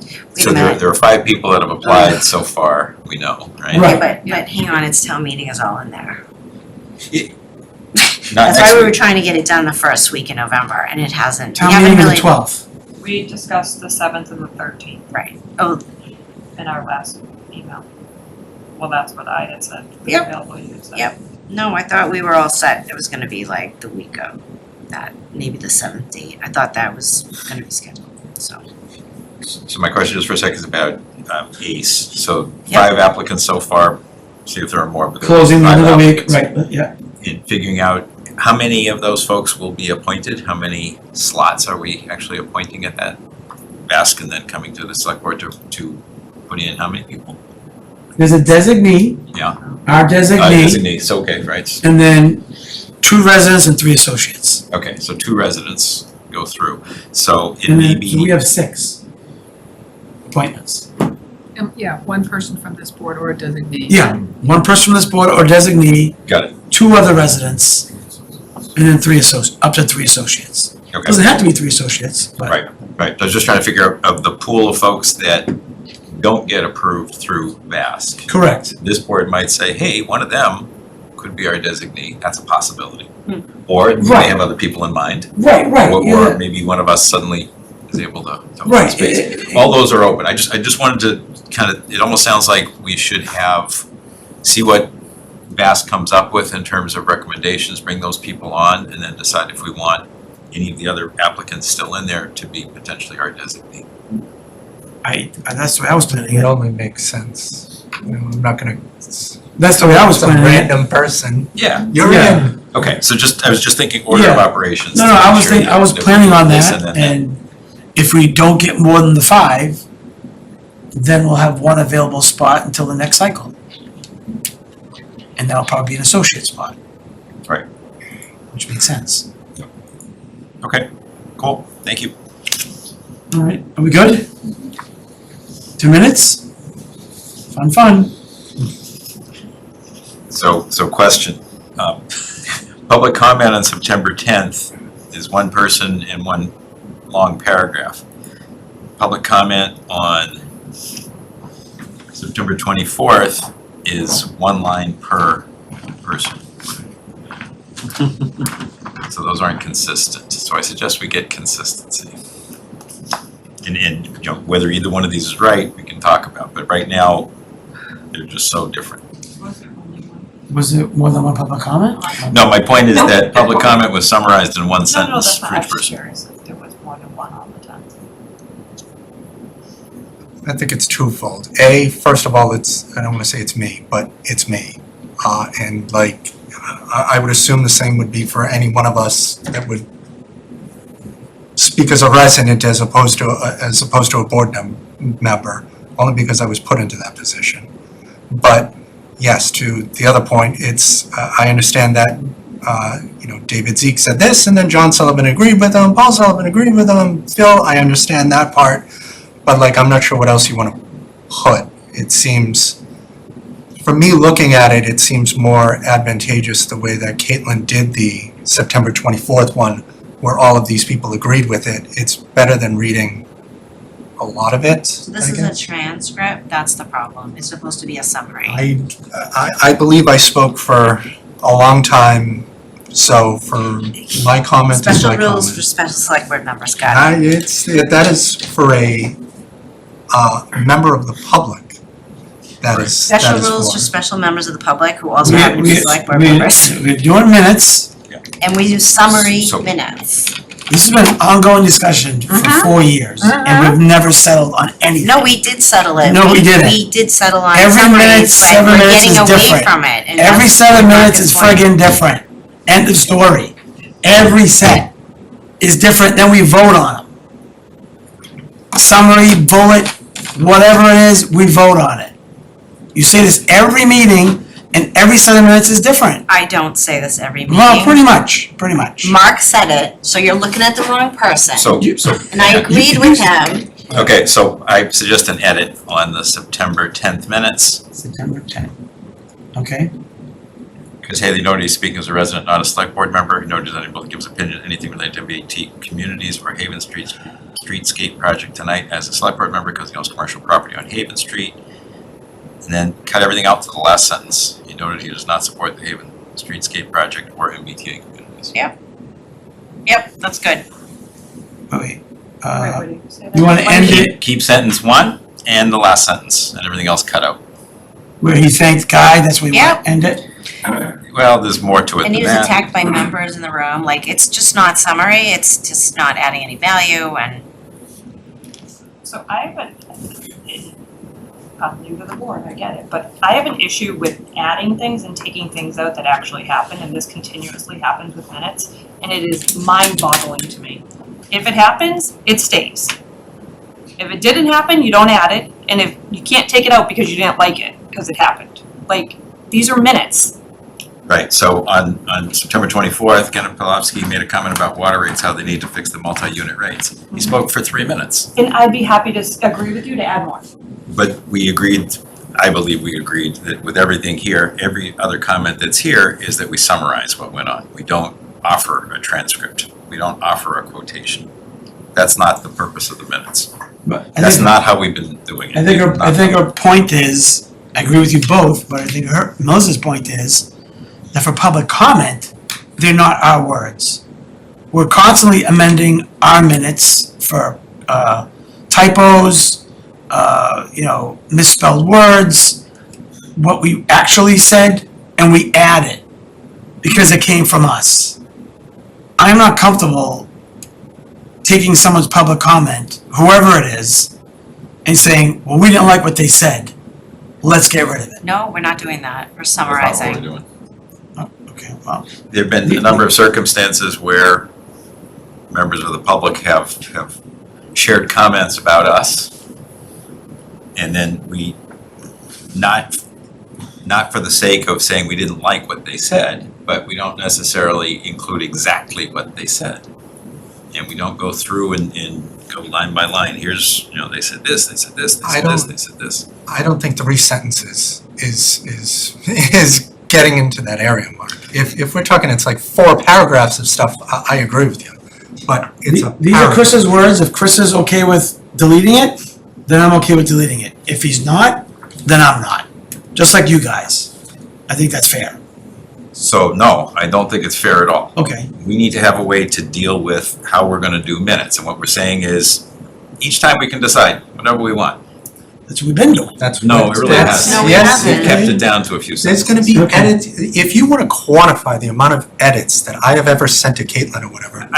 Wait so a there minute. are 5 people that have applied so far, we know, right? Right. But hang on, it's town meeting is all in there. Not That's next why we were week. trying to get it done the first week in November, and it hasn't. We Town haven't meeting on really. the 12th. We discussed the 7th and the 13th Right. Oh, in our last email. Well, that's what I had said. Yep. Available, you said. Yep. No, I thought we were all set. It was gonna be like the week of that, maybe the 7th date. I thought that was gonna be scheduled, so. So my question just for a second is about ACE. So Yep. 5 applicants so far, see if there are more. but there are Closing the 5 end of the week, applicants. right, yeah. In figuring out how many of those folks will be appointed, how many slots are we actually appointing at that VASC and then coming to the select board to put in how many people? There's a designee, Yeah. our designee, Designates, okay, right. and then 2 residents and 3 associates. Okay, so 2 residents go through. So it And may then, so we be, have 6 appointments. Yeah, one person from this board or a designee. Yeah, 1 person from this board or designee, got it, 2 other residents, and then 3 up to 3 associates. okay. Doesn't have to be 3 associates, but. Right, right. I was just trying to figure out of the pool of folks that don't get approved through VASC. Correct. This board might say, hey, one of them could be our designee. That's a possibility. Or we may Right. have other people in mind. Right, right, Or yeah. maybe one of us suddenly is able to open Right. space. All those are open. I just wanted to kind of, it almost sounds like we should see what VASC comes up with in terms of recommendations, bring those people on, and then decide if we want any of the other applicants still in there to be potentially our designee. That's the way I was planning It it. only makes sense. I'm not gonna. That's the way I was Some planning it. random person. Yeah. You're Yeah. in. Okay, so I was just thinking order of Yeah. operations. No, to I make was sure thinking, I was that we planning do on this that, then and if we don't get more than the 5, then we'll have 1 available spot until the next cycle. And that'll probably be an associate spot. Right. Which makes sense. Okay, cool, thank you. All right, are we good? 2 minutes? Fun. So question, public comment on September 10th is 1 person and 1 long paragraph. Public comment on September 24th is 1 line per person. So those aren't consistent, so I suggest we get consistency. And whether either one of these is right, we can talk about, but right now, they're just so different. Was it more than 1 public comment? No, my point is that public comment was summarized in 1 No, sentence that's for not, each person. curious if there was more than one on the 10th. I think it's twofold. A, first of all, I don't want to say it's me, but it's me. And like, I would assume the same would be for any one of us that would speak as a resident as opposed to a board member, only because I was put into that position. But yes, to the other point, I understand that, David Zeke said this, and then John Sullivan agreed with him, Paul Sullivan agreed with him, Phil, I understand that part, but like, I'm not sure what else you want to put. It seems, for me looking at it, it seems more advantageous the way that Caitlin did the September 24th one, where all of these people agreed with it. It's better than reading a lot of it. So this is a transcript, that's the problem. It's supposed to be a summary. I believe I spoke for a long time, so for my comment is Special my rules comment. for special select board members, got it. That is for a member of the public. That is Special rules for special members of the public who also happen to be select board members. We're doing minutes. And we do summary So- minutes. This has been an ongoing discussion for 4 years, and we've never settled on anything. No, we did settle it. No, we didn't. We did settle on Every minute, summaries, but 7 we're minutes getting is away different. from it. And Every that's 7 minutes is Marcus' point. friggin' different. End of story. Every set is different, then we vote on them. Summary, bullet, whatever it is, we vote on it. You say this every meeting, and every 7 minutes is different. I don't say this every meeting. Well, pretty much. Mark said it, so you're looking at the wrong person. So, And I agreed with him. okay, so I suggest an edit on the September 10th minutes. September 10th. Okay. Because Haley noted he's speaking as a resident, not a select board member. He noted that he both gives opinion on anything related to MBT communities or Haven Street streetscape project tonight as a select board member because he owns commercial property on Haven Street. And then cut everything out to the last sentence. He noted he does not support the Haven streetscape project or MBTA communities. Yep, that's good. Okay. Wait, say that You want to again? end it Keep sentence 1 and the last sentence, and everything else cut out. where he thanked Guy, that's where we want Yep. to end it? Well, there's more to it And than he was that. attacked by members in the room, like, it's just not summary, it's just not adding any value, and So I have I'm new to the board, I get it, but I have an issue with adding things and taking things out that actually happen, and this continuously happens with minutes, and it is mind-boggling to me. If it happens, it stays. If it didn't happen, you don't add it, and if you can't take it out because you didn't like it, because it happened. Like, these are minutes. Right, so on September 24th, Kenneth Pawlowski made a comment about water rates, how they need to fix the multi-unit rates. He spoke for 3 minutes, And I'd be happy to agree with you to add more. but we agreed, I believe we agreed that with everything here, every other comment that's here is that we summarize what went on. We don't offer a transcript. We don't offer a quotation. That's not the purpose of the minutes. But I That's think- not how we've been doing it. I think her point is, I agree with you both, but I think Melissa's point is that for public comment, they're not our words. We're constantly amending our minutes for typos, misspelled words, what we actually said, and we add it because it came from us. I'm not comfortable taking someone's public comment, whoever it is, and saying, well, we didn't like what they said. Let's get rid of it. no, we're not doing that, we're That's not what summarizing. we're doing. Okay, well, There've been a number of circumstances where members of the public have shared comments about us. And then we, not for the sake of saying we didn't like what they said, but we don't necessarily include exactly what they said. And we don't go through and go line by line. Here's, they said this, they said this, they said this, they said this. I don't think 3 sentences is getting into that area, Mark. If we're talking, it's like 4 paragraphs of stuff, I agree with you. But it's a these are paragraph. Chris's words. If Chris is okay with deleting it, then I'm okay with deleting it. If he's not, then I'm not. Just like you guys. I think that's fair. So no, I don't think it's fair at all. Okay. We need to have a way to deal with how we're gonna do minutes. And what we're saying is, each time we can decide whatever we want. That's what we've been doing. No, it really has. No, we Yes, We've haven't. kept it down to a few There's sentences. gonna be edits, if you wanna quantify the amount of edits that I have ever sent to Caitlin or whatever.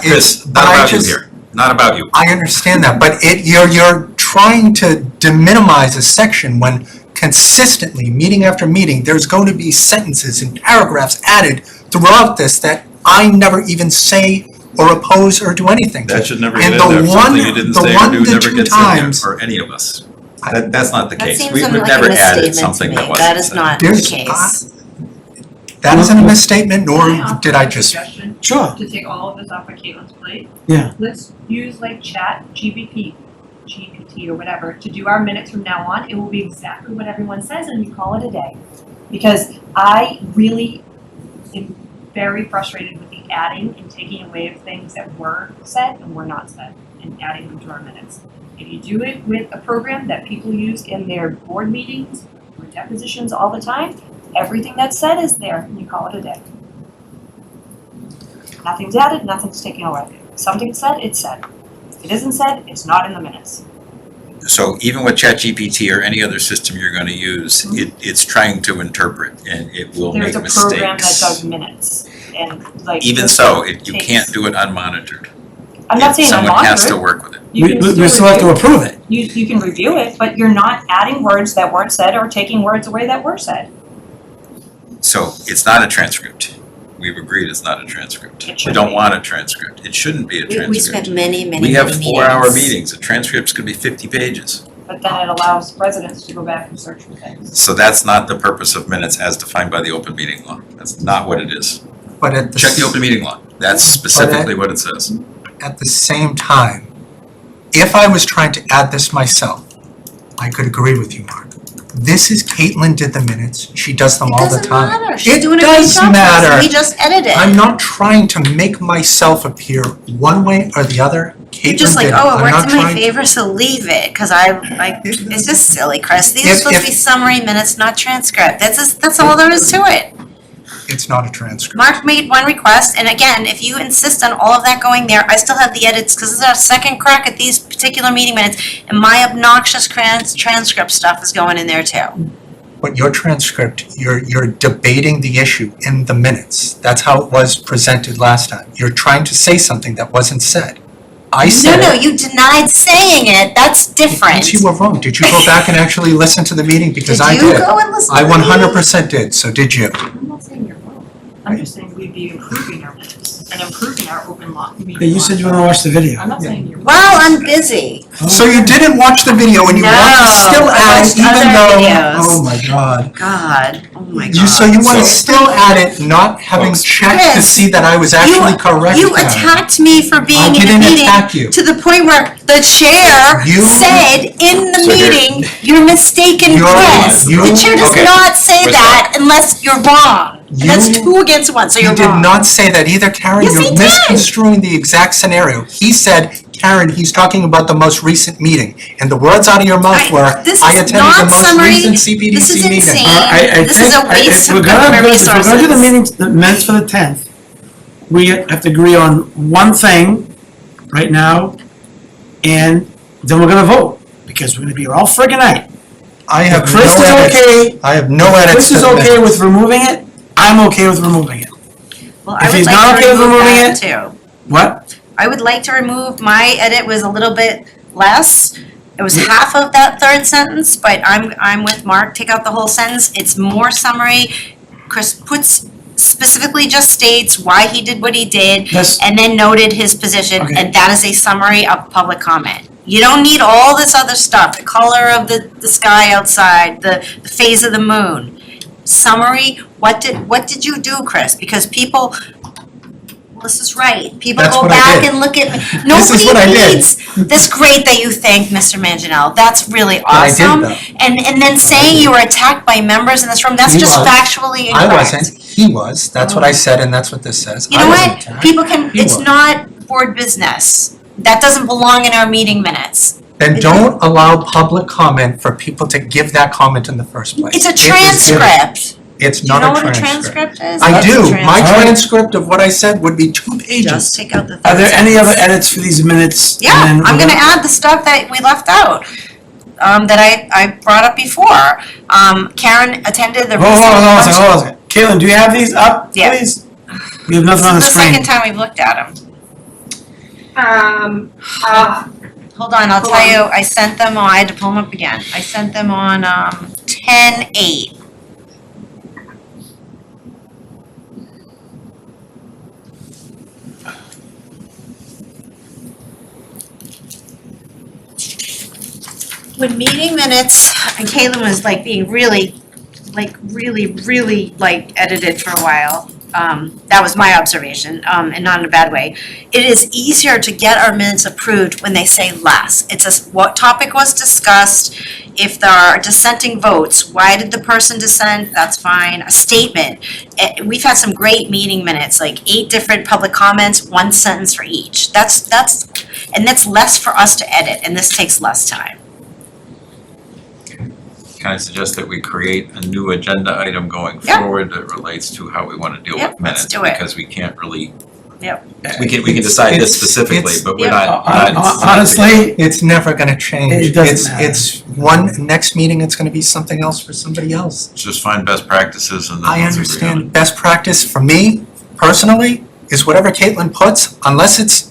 Chris, but not I about you just- here, not about you. I understand that, but you're trying to deminimize a section when consistently, meeting after meeting, there's going to be sentences and paragraphs added throughout this that I never even say or oppose or do anything to. That should never And get in there. the Something one- you didn't the say or one do to never two gets in there times- for any of us. That's not the That case. seems We've like a never added misstatement to something me. that wasn't That is said. not the There's- case. That isn't a misstatement, nor Can I offer did I a just, suggestion Sure. to take all of this off of Caitlin's plate? Yeah. Let's use like GPT or whatever to do our minutes from now on. It will be exactly what everyone says and you call it a day. Because I really am very frustrated with the adding and taking away of things that were said and were not said and adding them to our minutes. If you do it with a program that people use in their board meetings or depositions all the time, everything that's said is there and you call it a day. Nothing's added, nothing's taken away. Something's said, it's said. If it isn't said, it's not in the minutes. So even with ChatGPT or any other system you're gonna use, it's trying to interpret and it will make There's mistakes. a program that does minutes and like. Even this so, takes- you can't do it unmonitored. I'm not saying Someone has to unmonitored. work with it. You can We still have to review- approve it. You can review it, but you're not adding words that weren't said or taking words away that were said. So it's not a transcript. We've agreed it's not a transcript. It We should don't be. want a transcript. It shouldn't be a transcript. We spent many, many, We have many 4-hour meetings. meetings. A transcript's gonna be 50 pages. But then it allows residents to go back and search for things. So that's not the purpose of minutes as defined by the open meeting law. That's not what it is. but at the. Check the open meeting law. That's specifically what it says. At the same time, if I was trying to add this myself, I could agree with you, Mark. This is Caitlin did the minutes, she does them all the It time. doesn't matter. She's It doing a great does job for us. matter. We just edited. I'm not trying to make myself appear one way or the other. You're Caitlin just like, did it. oh, it I'm worked not in my trying to- favor, so leave it, cause I, like, it's just silly, Chris. These are If- supposed to if- be summary minutes, not transcript. That's all there is to it. It's not a transcript. Mark made one request, and again, if you insist on all of that going there, I still have the edits, cause this is our second crack at these particular meeting minutes, and my obnoxious transcript stuff is going in there too. But your transcript, you're debating the issue in the minutes. That's how it was presented last time. You're trying to say something that wasn't said. I said No, it. you denied saying it, that's different. Yes, you were wrong. Did you go back and actually listen to the meeting? Because I Did you did. go and listen I to the meeting? 100% did, so did you. I'm not saying you're wrong. I'm just saying we'd be improving our minutes and improving our open law. Yeah, you said you wanna watch the video. I'm not saying you're wrong. Well, I'm busy. So you didn't watch the video and you No, want to still I add it watched even other though, videos. oh my God. God, oh my God. So you want to So- still add it, not having checked to Chris, see that I was actually correct. You about it. attacked me for being I in the didn't meeting attack you. to the point where the chair You- said in the So here- meeting, you're mistaken, You're- Chris. you- The chair does okay. not say Where's that unless you're wrong. And that's You- 2 against 1, so He you're did wrong. not say that either, Karen. Yes, he You're did. misconstruing the exact scenario. He said, Karen, he's talking about the most recent meeting. And the words out of your mouth were, This I is attended the not most summary. recent This CPDC is meeting. insane. I This think, is a waste if of we're gonna government do, if we're gonna do the resources. meetings, the minutes for the 10th, we have to agree on one thing right now, and then we're gonna vote, because we're gonna be here all friggin' night. I have If Chris no is edits. okay, I have no edits Chris to is the okay minutes. with removing it, I'm okay with removing it. Well, if I would he's like not to okay with remove removing that it- too. What? I would like to remove, my edit was a little bit less. It was half of that third sentence, but I'm with Mark, take out the whole sentence. It's more summary. Chris puts, specifically just states why he did what he did, That's- and then noted his position, Okay. and that is a summary of public comment. You don't need all this other stuff, the color of the sky outside, the phase of the moon. Summary, what did you do, Chris? Because people, this is right, people That's go what I back did. and look at, This is what I nobody did. needs, that's great that you thanked Mr. Manganiello, that's really I did, awesome. though. And then saying you were attacked by members in this room, that's He just was. factually I incorrect. wasn't, he was. That's what I said and that's what this says. You I know wasn't what, attacked. people can, He it's was. not board business, that doesn't belong in our meeting minutes. Then don't allow public comment for people to give that comment in the first place. It's a It was given. transcript. It's Do you not know a what a transcript. transcript is? I That's a do. My transcript. transcript of what I said would be 2 pages. Just take out the third Are there any sentence. other edits for these minutes? Yeah, And then I'm we're gonna add the stuff that we left out, that I brought up before. Karen attended the recent. Hold on a second. Caitlin, do you have these up, Yeah. please? We have nothing on the This is the screen. second time we've looked at them. Hold on, I'll tell you, I sent them on, I had to pull them up again. I sent them on 10/8. When meeting minutes, and Caitlin was like being really edited for a while. That was my observation, and not in a bad way. It is easier to get our minutes approved when they say less. It's what topic was discussed, if there are dissenting votes, why did the person dissent, that's fine, a statement. We've had some great meeting minutes, like 8 different public comments, 1 sentence for each. That's less for us to edit, and this takes less time. Can I suggest that we create a new agenda item going Yeah. forward that relates to how we want to deal Yep, with let's minutes? do it. Because we can't really, Yep. we can decide this specifically, but we're not. Honestly, It's never gonna change. It doesn't matter. It's next meeting, it's gonna be something else for somebody else. Just find best practices and then I let's agree on it. understand best practice for me, personally, is whatever Caitlin puts, unless it's,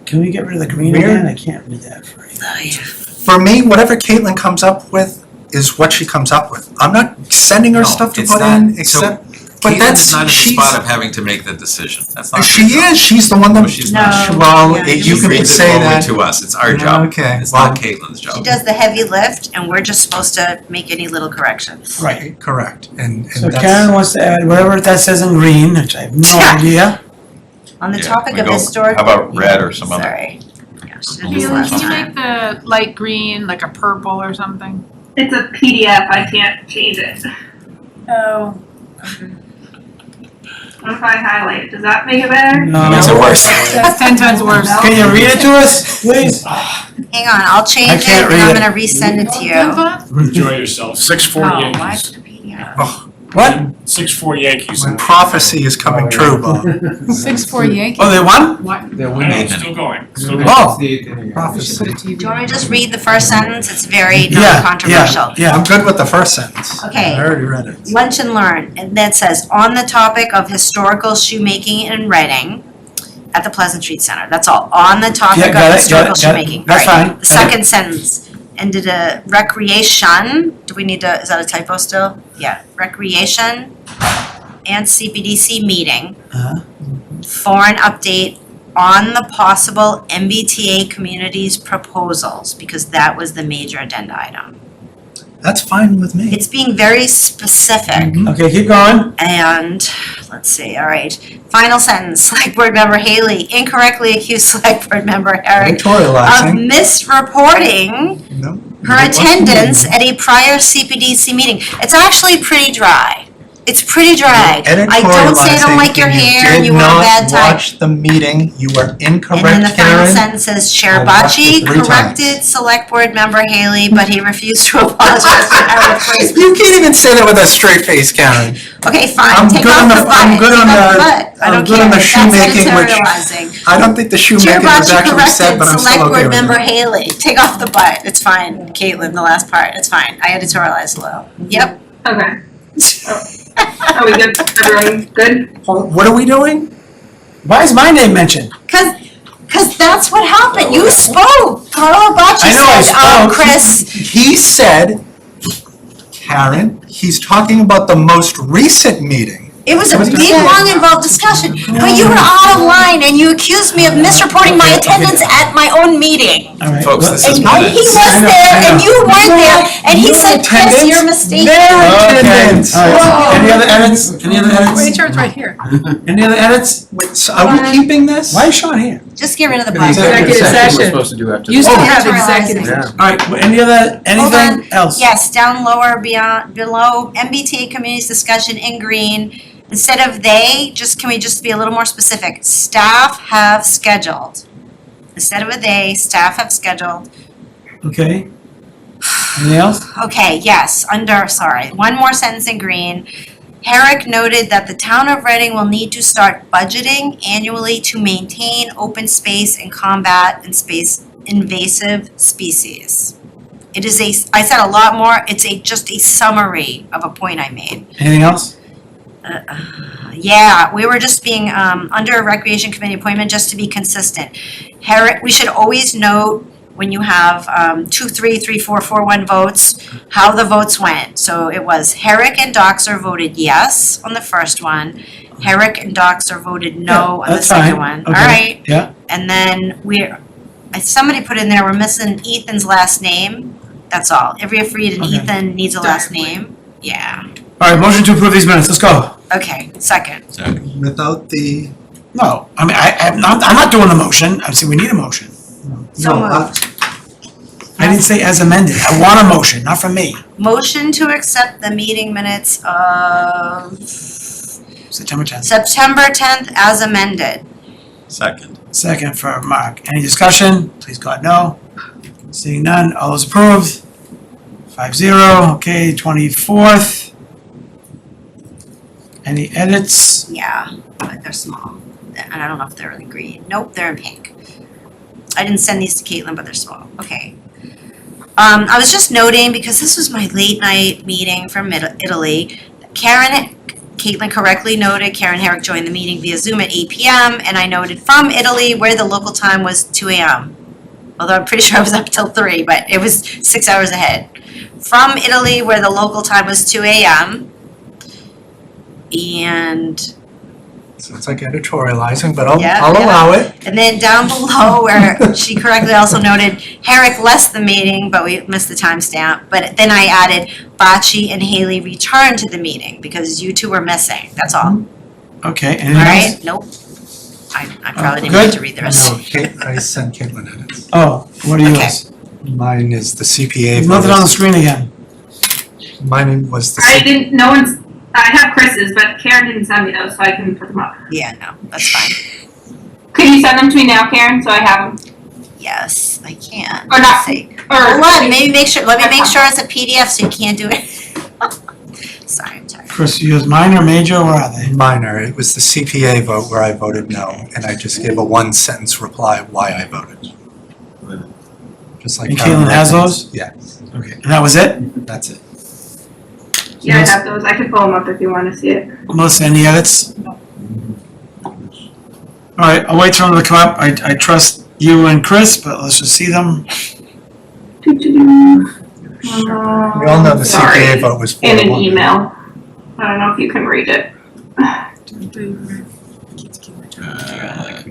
can we get rid of the green Weird. again? I can't read that for you. for me, whatever Caitlin comes up with is what she comes up with. I'm not sending her No, stuff to it's put not. in, except, but Caitlin's not in the she's, spot of having to make the decision. That's not. she is, she's the one No, that, she's not. well, yeah, you She can reads it say only that. to us. It's our job. Okay, It's well, not Caitlin's She job. does the heavy lift, and we're just supposed to make any little corrections. Right. correct, and So that's. Karen wants to add whatever that says in green, which I have no idea. On the Yeah, topic we of go- historic. how about red or some other- Sorry. Yeah, she did Blue this or last something. time. the light green, like a purple or something? It's a PDF, I can't change it. Oh. What if I highlight it? Does that make it better? No. Makes it worse. That's 10 times worse. Can you read it to us, please? Hang on, I'll change it can't and read I'm it. gonna resend it to you. Enjoy yourself. 6-4 Oh, why Yankees. did the PDF? What? 6-4 Yankees. My prophecy is coming true, Bob. 6-4 Yankees. Oh, they won? They're I know, winning. still going. Still going. Oh. Prophecy. Do you want me to just read the first sentence? It's very Yeah, non-controversial. yeah. I'm good with the first sentence. Okay. I already read it. Lunch and learn, and that says, on the topic of historical shoemaking in Reading at the Pleasant Street Center. That's all, on the topic Yeah, of got it, historical got it, got it. shoemaking. That's All right. fine. The second sentence, ended a recreation, do we need to, is that a typo still? Yeah, recreation and CPDC meeting Uh-huh. for an update on the possible MBTA communities proposals, because that was the major addenda item. That's fine with me. It's being very specific. Okay, keep going. And, let's see, all right. Final sentence, Select Board Member Haley incorrectly accused Select Board Member Eric of Editorializing. misreporting No. her attendance at a prior CPDC meeting. It's actually pretty dry. It's pretty dry. I don't say I don't like your hair and you wear a bad did not tie. watch the meeting, you were And then incorrect, the final Karen. sentence says, Chair I watched Bocci it 3 times. corrected Select Board Member Haley, but he refused to apologize for error placement. You can't even say that with a straight face, Karen. Okay, fine, I'm take good off on the the- butt, I'm good take on off the- the butt. I I'm don't good care, on the that's shoemaking, which- editorializing. I don't think the Chair shoemaking was Bocci actually said, corrected but I'm Select still okay Board with Member it. Haley, take off the butt, it's fine, Caitlin, the last part, it's fine, I editorialized a little. Yep. Okay. Are we good? Everyone good? What are we doing? Why is my name mentioned? Cause that's what happened, you spoke, Carlo Bocci I know I said, spoke. Chris, He said, Karen, he's talking about the most recent meeting. it was a big, long, involved discussion, but you were out of line and you accused me of misreporting my attendance at my own meeting. All right. Folks, this is And minutes. he was there and you weren't there, and he said, Chris, you're mistaken. Okay, all right. Any other edits? Any other edits? It's right here. Any other edits? Wait, so are we keeping this? Why is Sean here? Just get rid of the button. Executive session. We're supposed to do after. You this. still Oh. have Editorializing. executive. Yeah. All right, well, any other, anything else? Yes, down lower below MBTA communities discussion in green, instead of they, can we just be a little more specific? Staff have scheduled. Instead of a they, staff have scheduled. Okay. Anything else? Okay, yes, one more sentence in green. Herrick noted that the town of Reading will need to start budgeting annually to maintain open space and combat invasive species. It is I said a lot more, it's just a summary of a point I made. Anything else? Yeah, we were just being, under a recreation committee appointment, just to be consistent. Herrick, we should always note when you have 2, 3, 3, 4, 4, 1 votes, how the votes went. So it was Herrick and Doxer voted yes on the first one. Herrick and Doxer voted no on the That's second fine. one. All Okay. right. Yeah, And then somebody put in there, we're missing Ethan's last name. That's all. Ivrea Freed and Okay. Ethan needs a last name. Yeah. all right, motion to approve these minutes, let's go. Okay, second. Without the, No, I mean, I'm not doing the motion, I'm saying we need a motion. So no, moved. I didn't say as amended, I want a motion, not from me. Motion to accept the meeting minutes of September 10th. September 10th as amended. Second. Second for Mark. Any discussion? Please God, no. Seeing none, all those approved? 5-0, okay, 24th. Any edits? Yeah, but they're small. And I don't know if they're in green. Nope, they're in pink. I didn't send these to Caitlin, but they're small. Okay. I was just noting, because this was my late night meeting from Italy, Caitlin correctly noted Karen Herrick joined the meeting via Zoom at 8 p.m. and I noted from Italy where the local time was 2 a.m. Although I'm pretty sure I was up till 3, but it was 6 hours ahead. From Italy where the local time was 2 a.m. And sounds like editorializing, but I'll Yeah, I'll yeah. allow it. And then down below where she correctly also noted Herrick left the meeting, but we missed the timestamp. But then I added Bocce and Haley returned to the meeting because you two were missing. That's all. Okay, All anything else? right? Nope. I probably didn't need to read the rest. No, I sent Caitlin edits. Oh, what are Okay. yours? Mine is the CPA. There's nothing on the screen again. Mine was the. I didn't, no one's, I have Chris's, but Karen didn't send me those, so I couldn't put them up. Yeah, no, that's fine. Could you send them to me now, Karen, so I have them? Yes, I can. Or not, See. or. Hold on, maybe make sure, let me make sure it's a PDF so you can't do it. Sorry, I'm sorry. Chris, you use minor, major, where are they? Minor, it was the CPA vote where I voted no, and I just gave a one-sentence reply why I voted. Just like. And Karen Caitlin has did. those? Yeah, Okay, and that was it? that's it. Yeah, I have those. I can pull them up if you want to see it. Melissa, any edits? All right, I'll wait for them to come up. I trust you and Chris, but let's just see them. We all know the CPA vote was 4-1. In an email. I don't know if you can read it.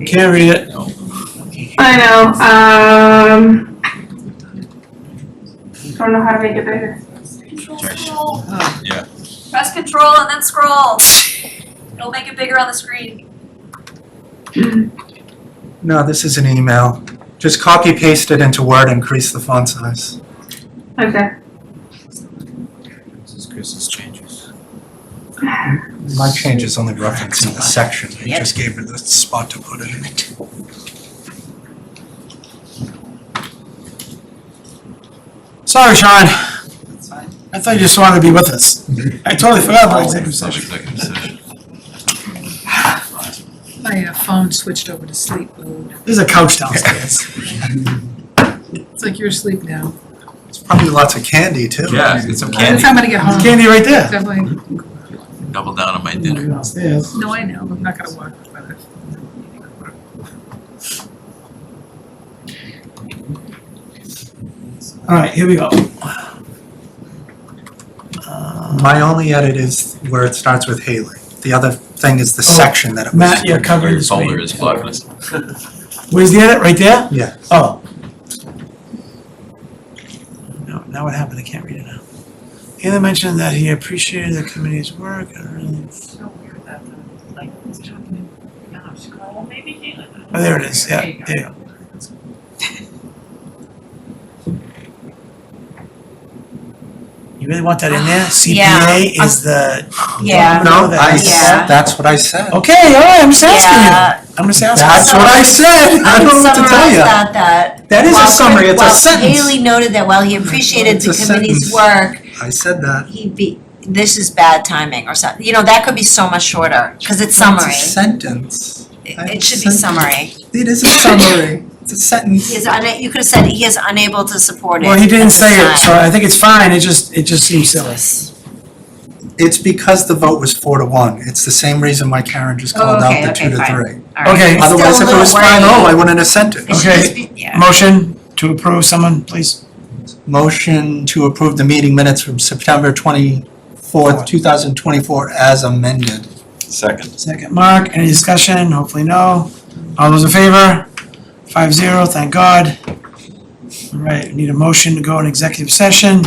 Can't read it. I know, don't know how to make it bigger. Yeah. Press control and then scroll. It'll make it bigger on the screen. No, this is an email. Just copy paste it into Word, increase the font size. Okay. This is Chris's changes. My change is only referencing the section. I Yep. just gave her the spot to put it in. Sorry, Sean. I thought you just wanted to be with us. I totally forgot about executive session. Executive session. My phone switched over to sleep mode. There's a couch downstairs. It's like you're asleep now. It's probably lots of candy too. Yeah, get some By the candy. time I get home. Candy right there. Definitely. Double down on my dinner. Downstairs. No, I know. I'm not gonna walk by the. All right, here we go. My only edit is where it starts with Haley. The other thing is the section that it was. Matt, you're covering Your the folder screen. is blocked. Where's the edit? Right there? Yeah. Oh. No, now what happened? I can't read it now. Taylor mentioned that he appreciated the committee's work and really. So weird that like what's happening. Now scroll maybe. Oh, there it is. Yeah, there you go. You really want that in there? Yeah. CPA is the. Yeah. No, Yeah. that's what I said. Okay, all right, I'm just asking Yeah. you. I'm just asking. That's what I said. I don't know what to tell Summarize you. that. That is a while summary, it's a while sentence. Haley noted that while he appreciated It's the a committee's sentence. work, I said that. this is bad timing or something. You know, that could be so much shorter, because it's summary. It's a sentence. It should be summary. It is a summary. It's a sentence. You could have said he is unable to support it. Well, he at didn't this say it, time. so I think it's fine. It just seems silly. It's because the vote was 4-1. It's the same reason why Karen just called out the 2-3. All right. Okay. It's still Otherwise, a if it little was 5-0, wordy. I wouldn't have sent it. It should just Okay, be- yeah. motion to approve, someone, please? Motion to approve the meeting minutes from September 24th, 2024 as amended. Second. Second, Mark, any discussion? Hopefully no. All those in favor? 5-0, thank God. All right, we need a motion to go in executive session.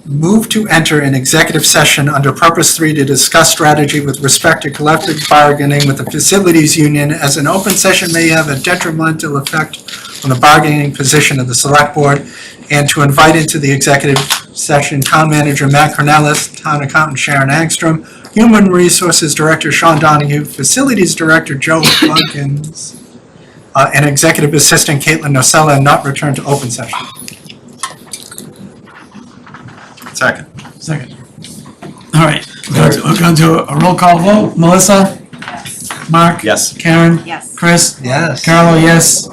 Move to enter an executive session under Purpose 3 to discuss strategy with respect to collective bargaining with the facilities union, as an open session may have a detrimental effect on the bargaining position of the select board, and to invite into the executive session Town Manager Matt Cornelis, Town Accountant Sharon Angstrom, Human Resources Director Sean Donahue, Facilities Director Joe Bunkins, and Executive Assistant Caitlin Nocella, and not return to open session. Second. Second. All right, we're going to do a roll call vote. Melissa? Mark? Yes. Karen? Yes. Chris? Yes. Carlo, yes.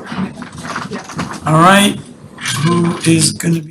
All right, who is gonna be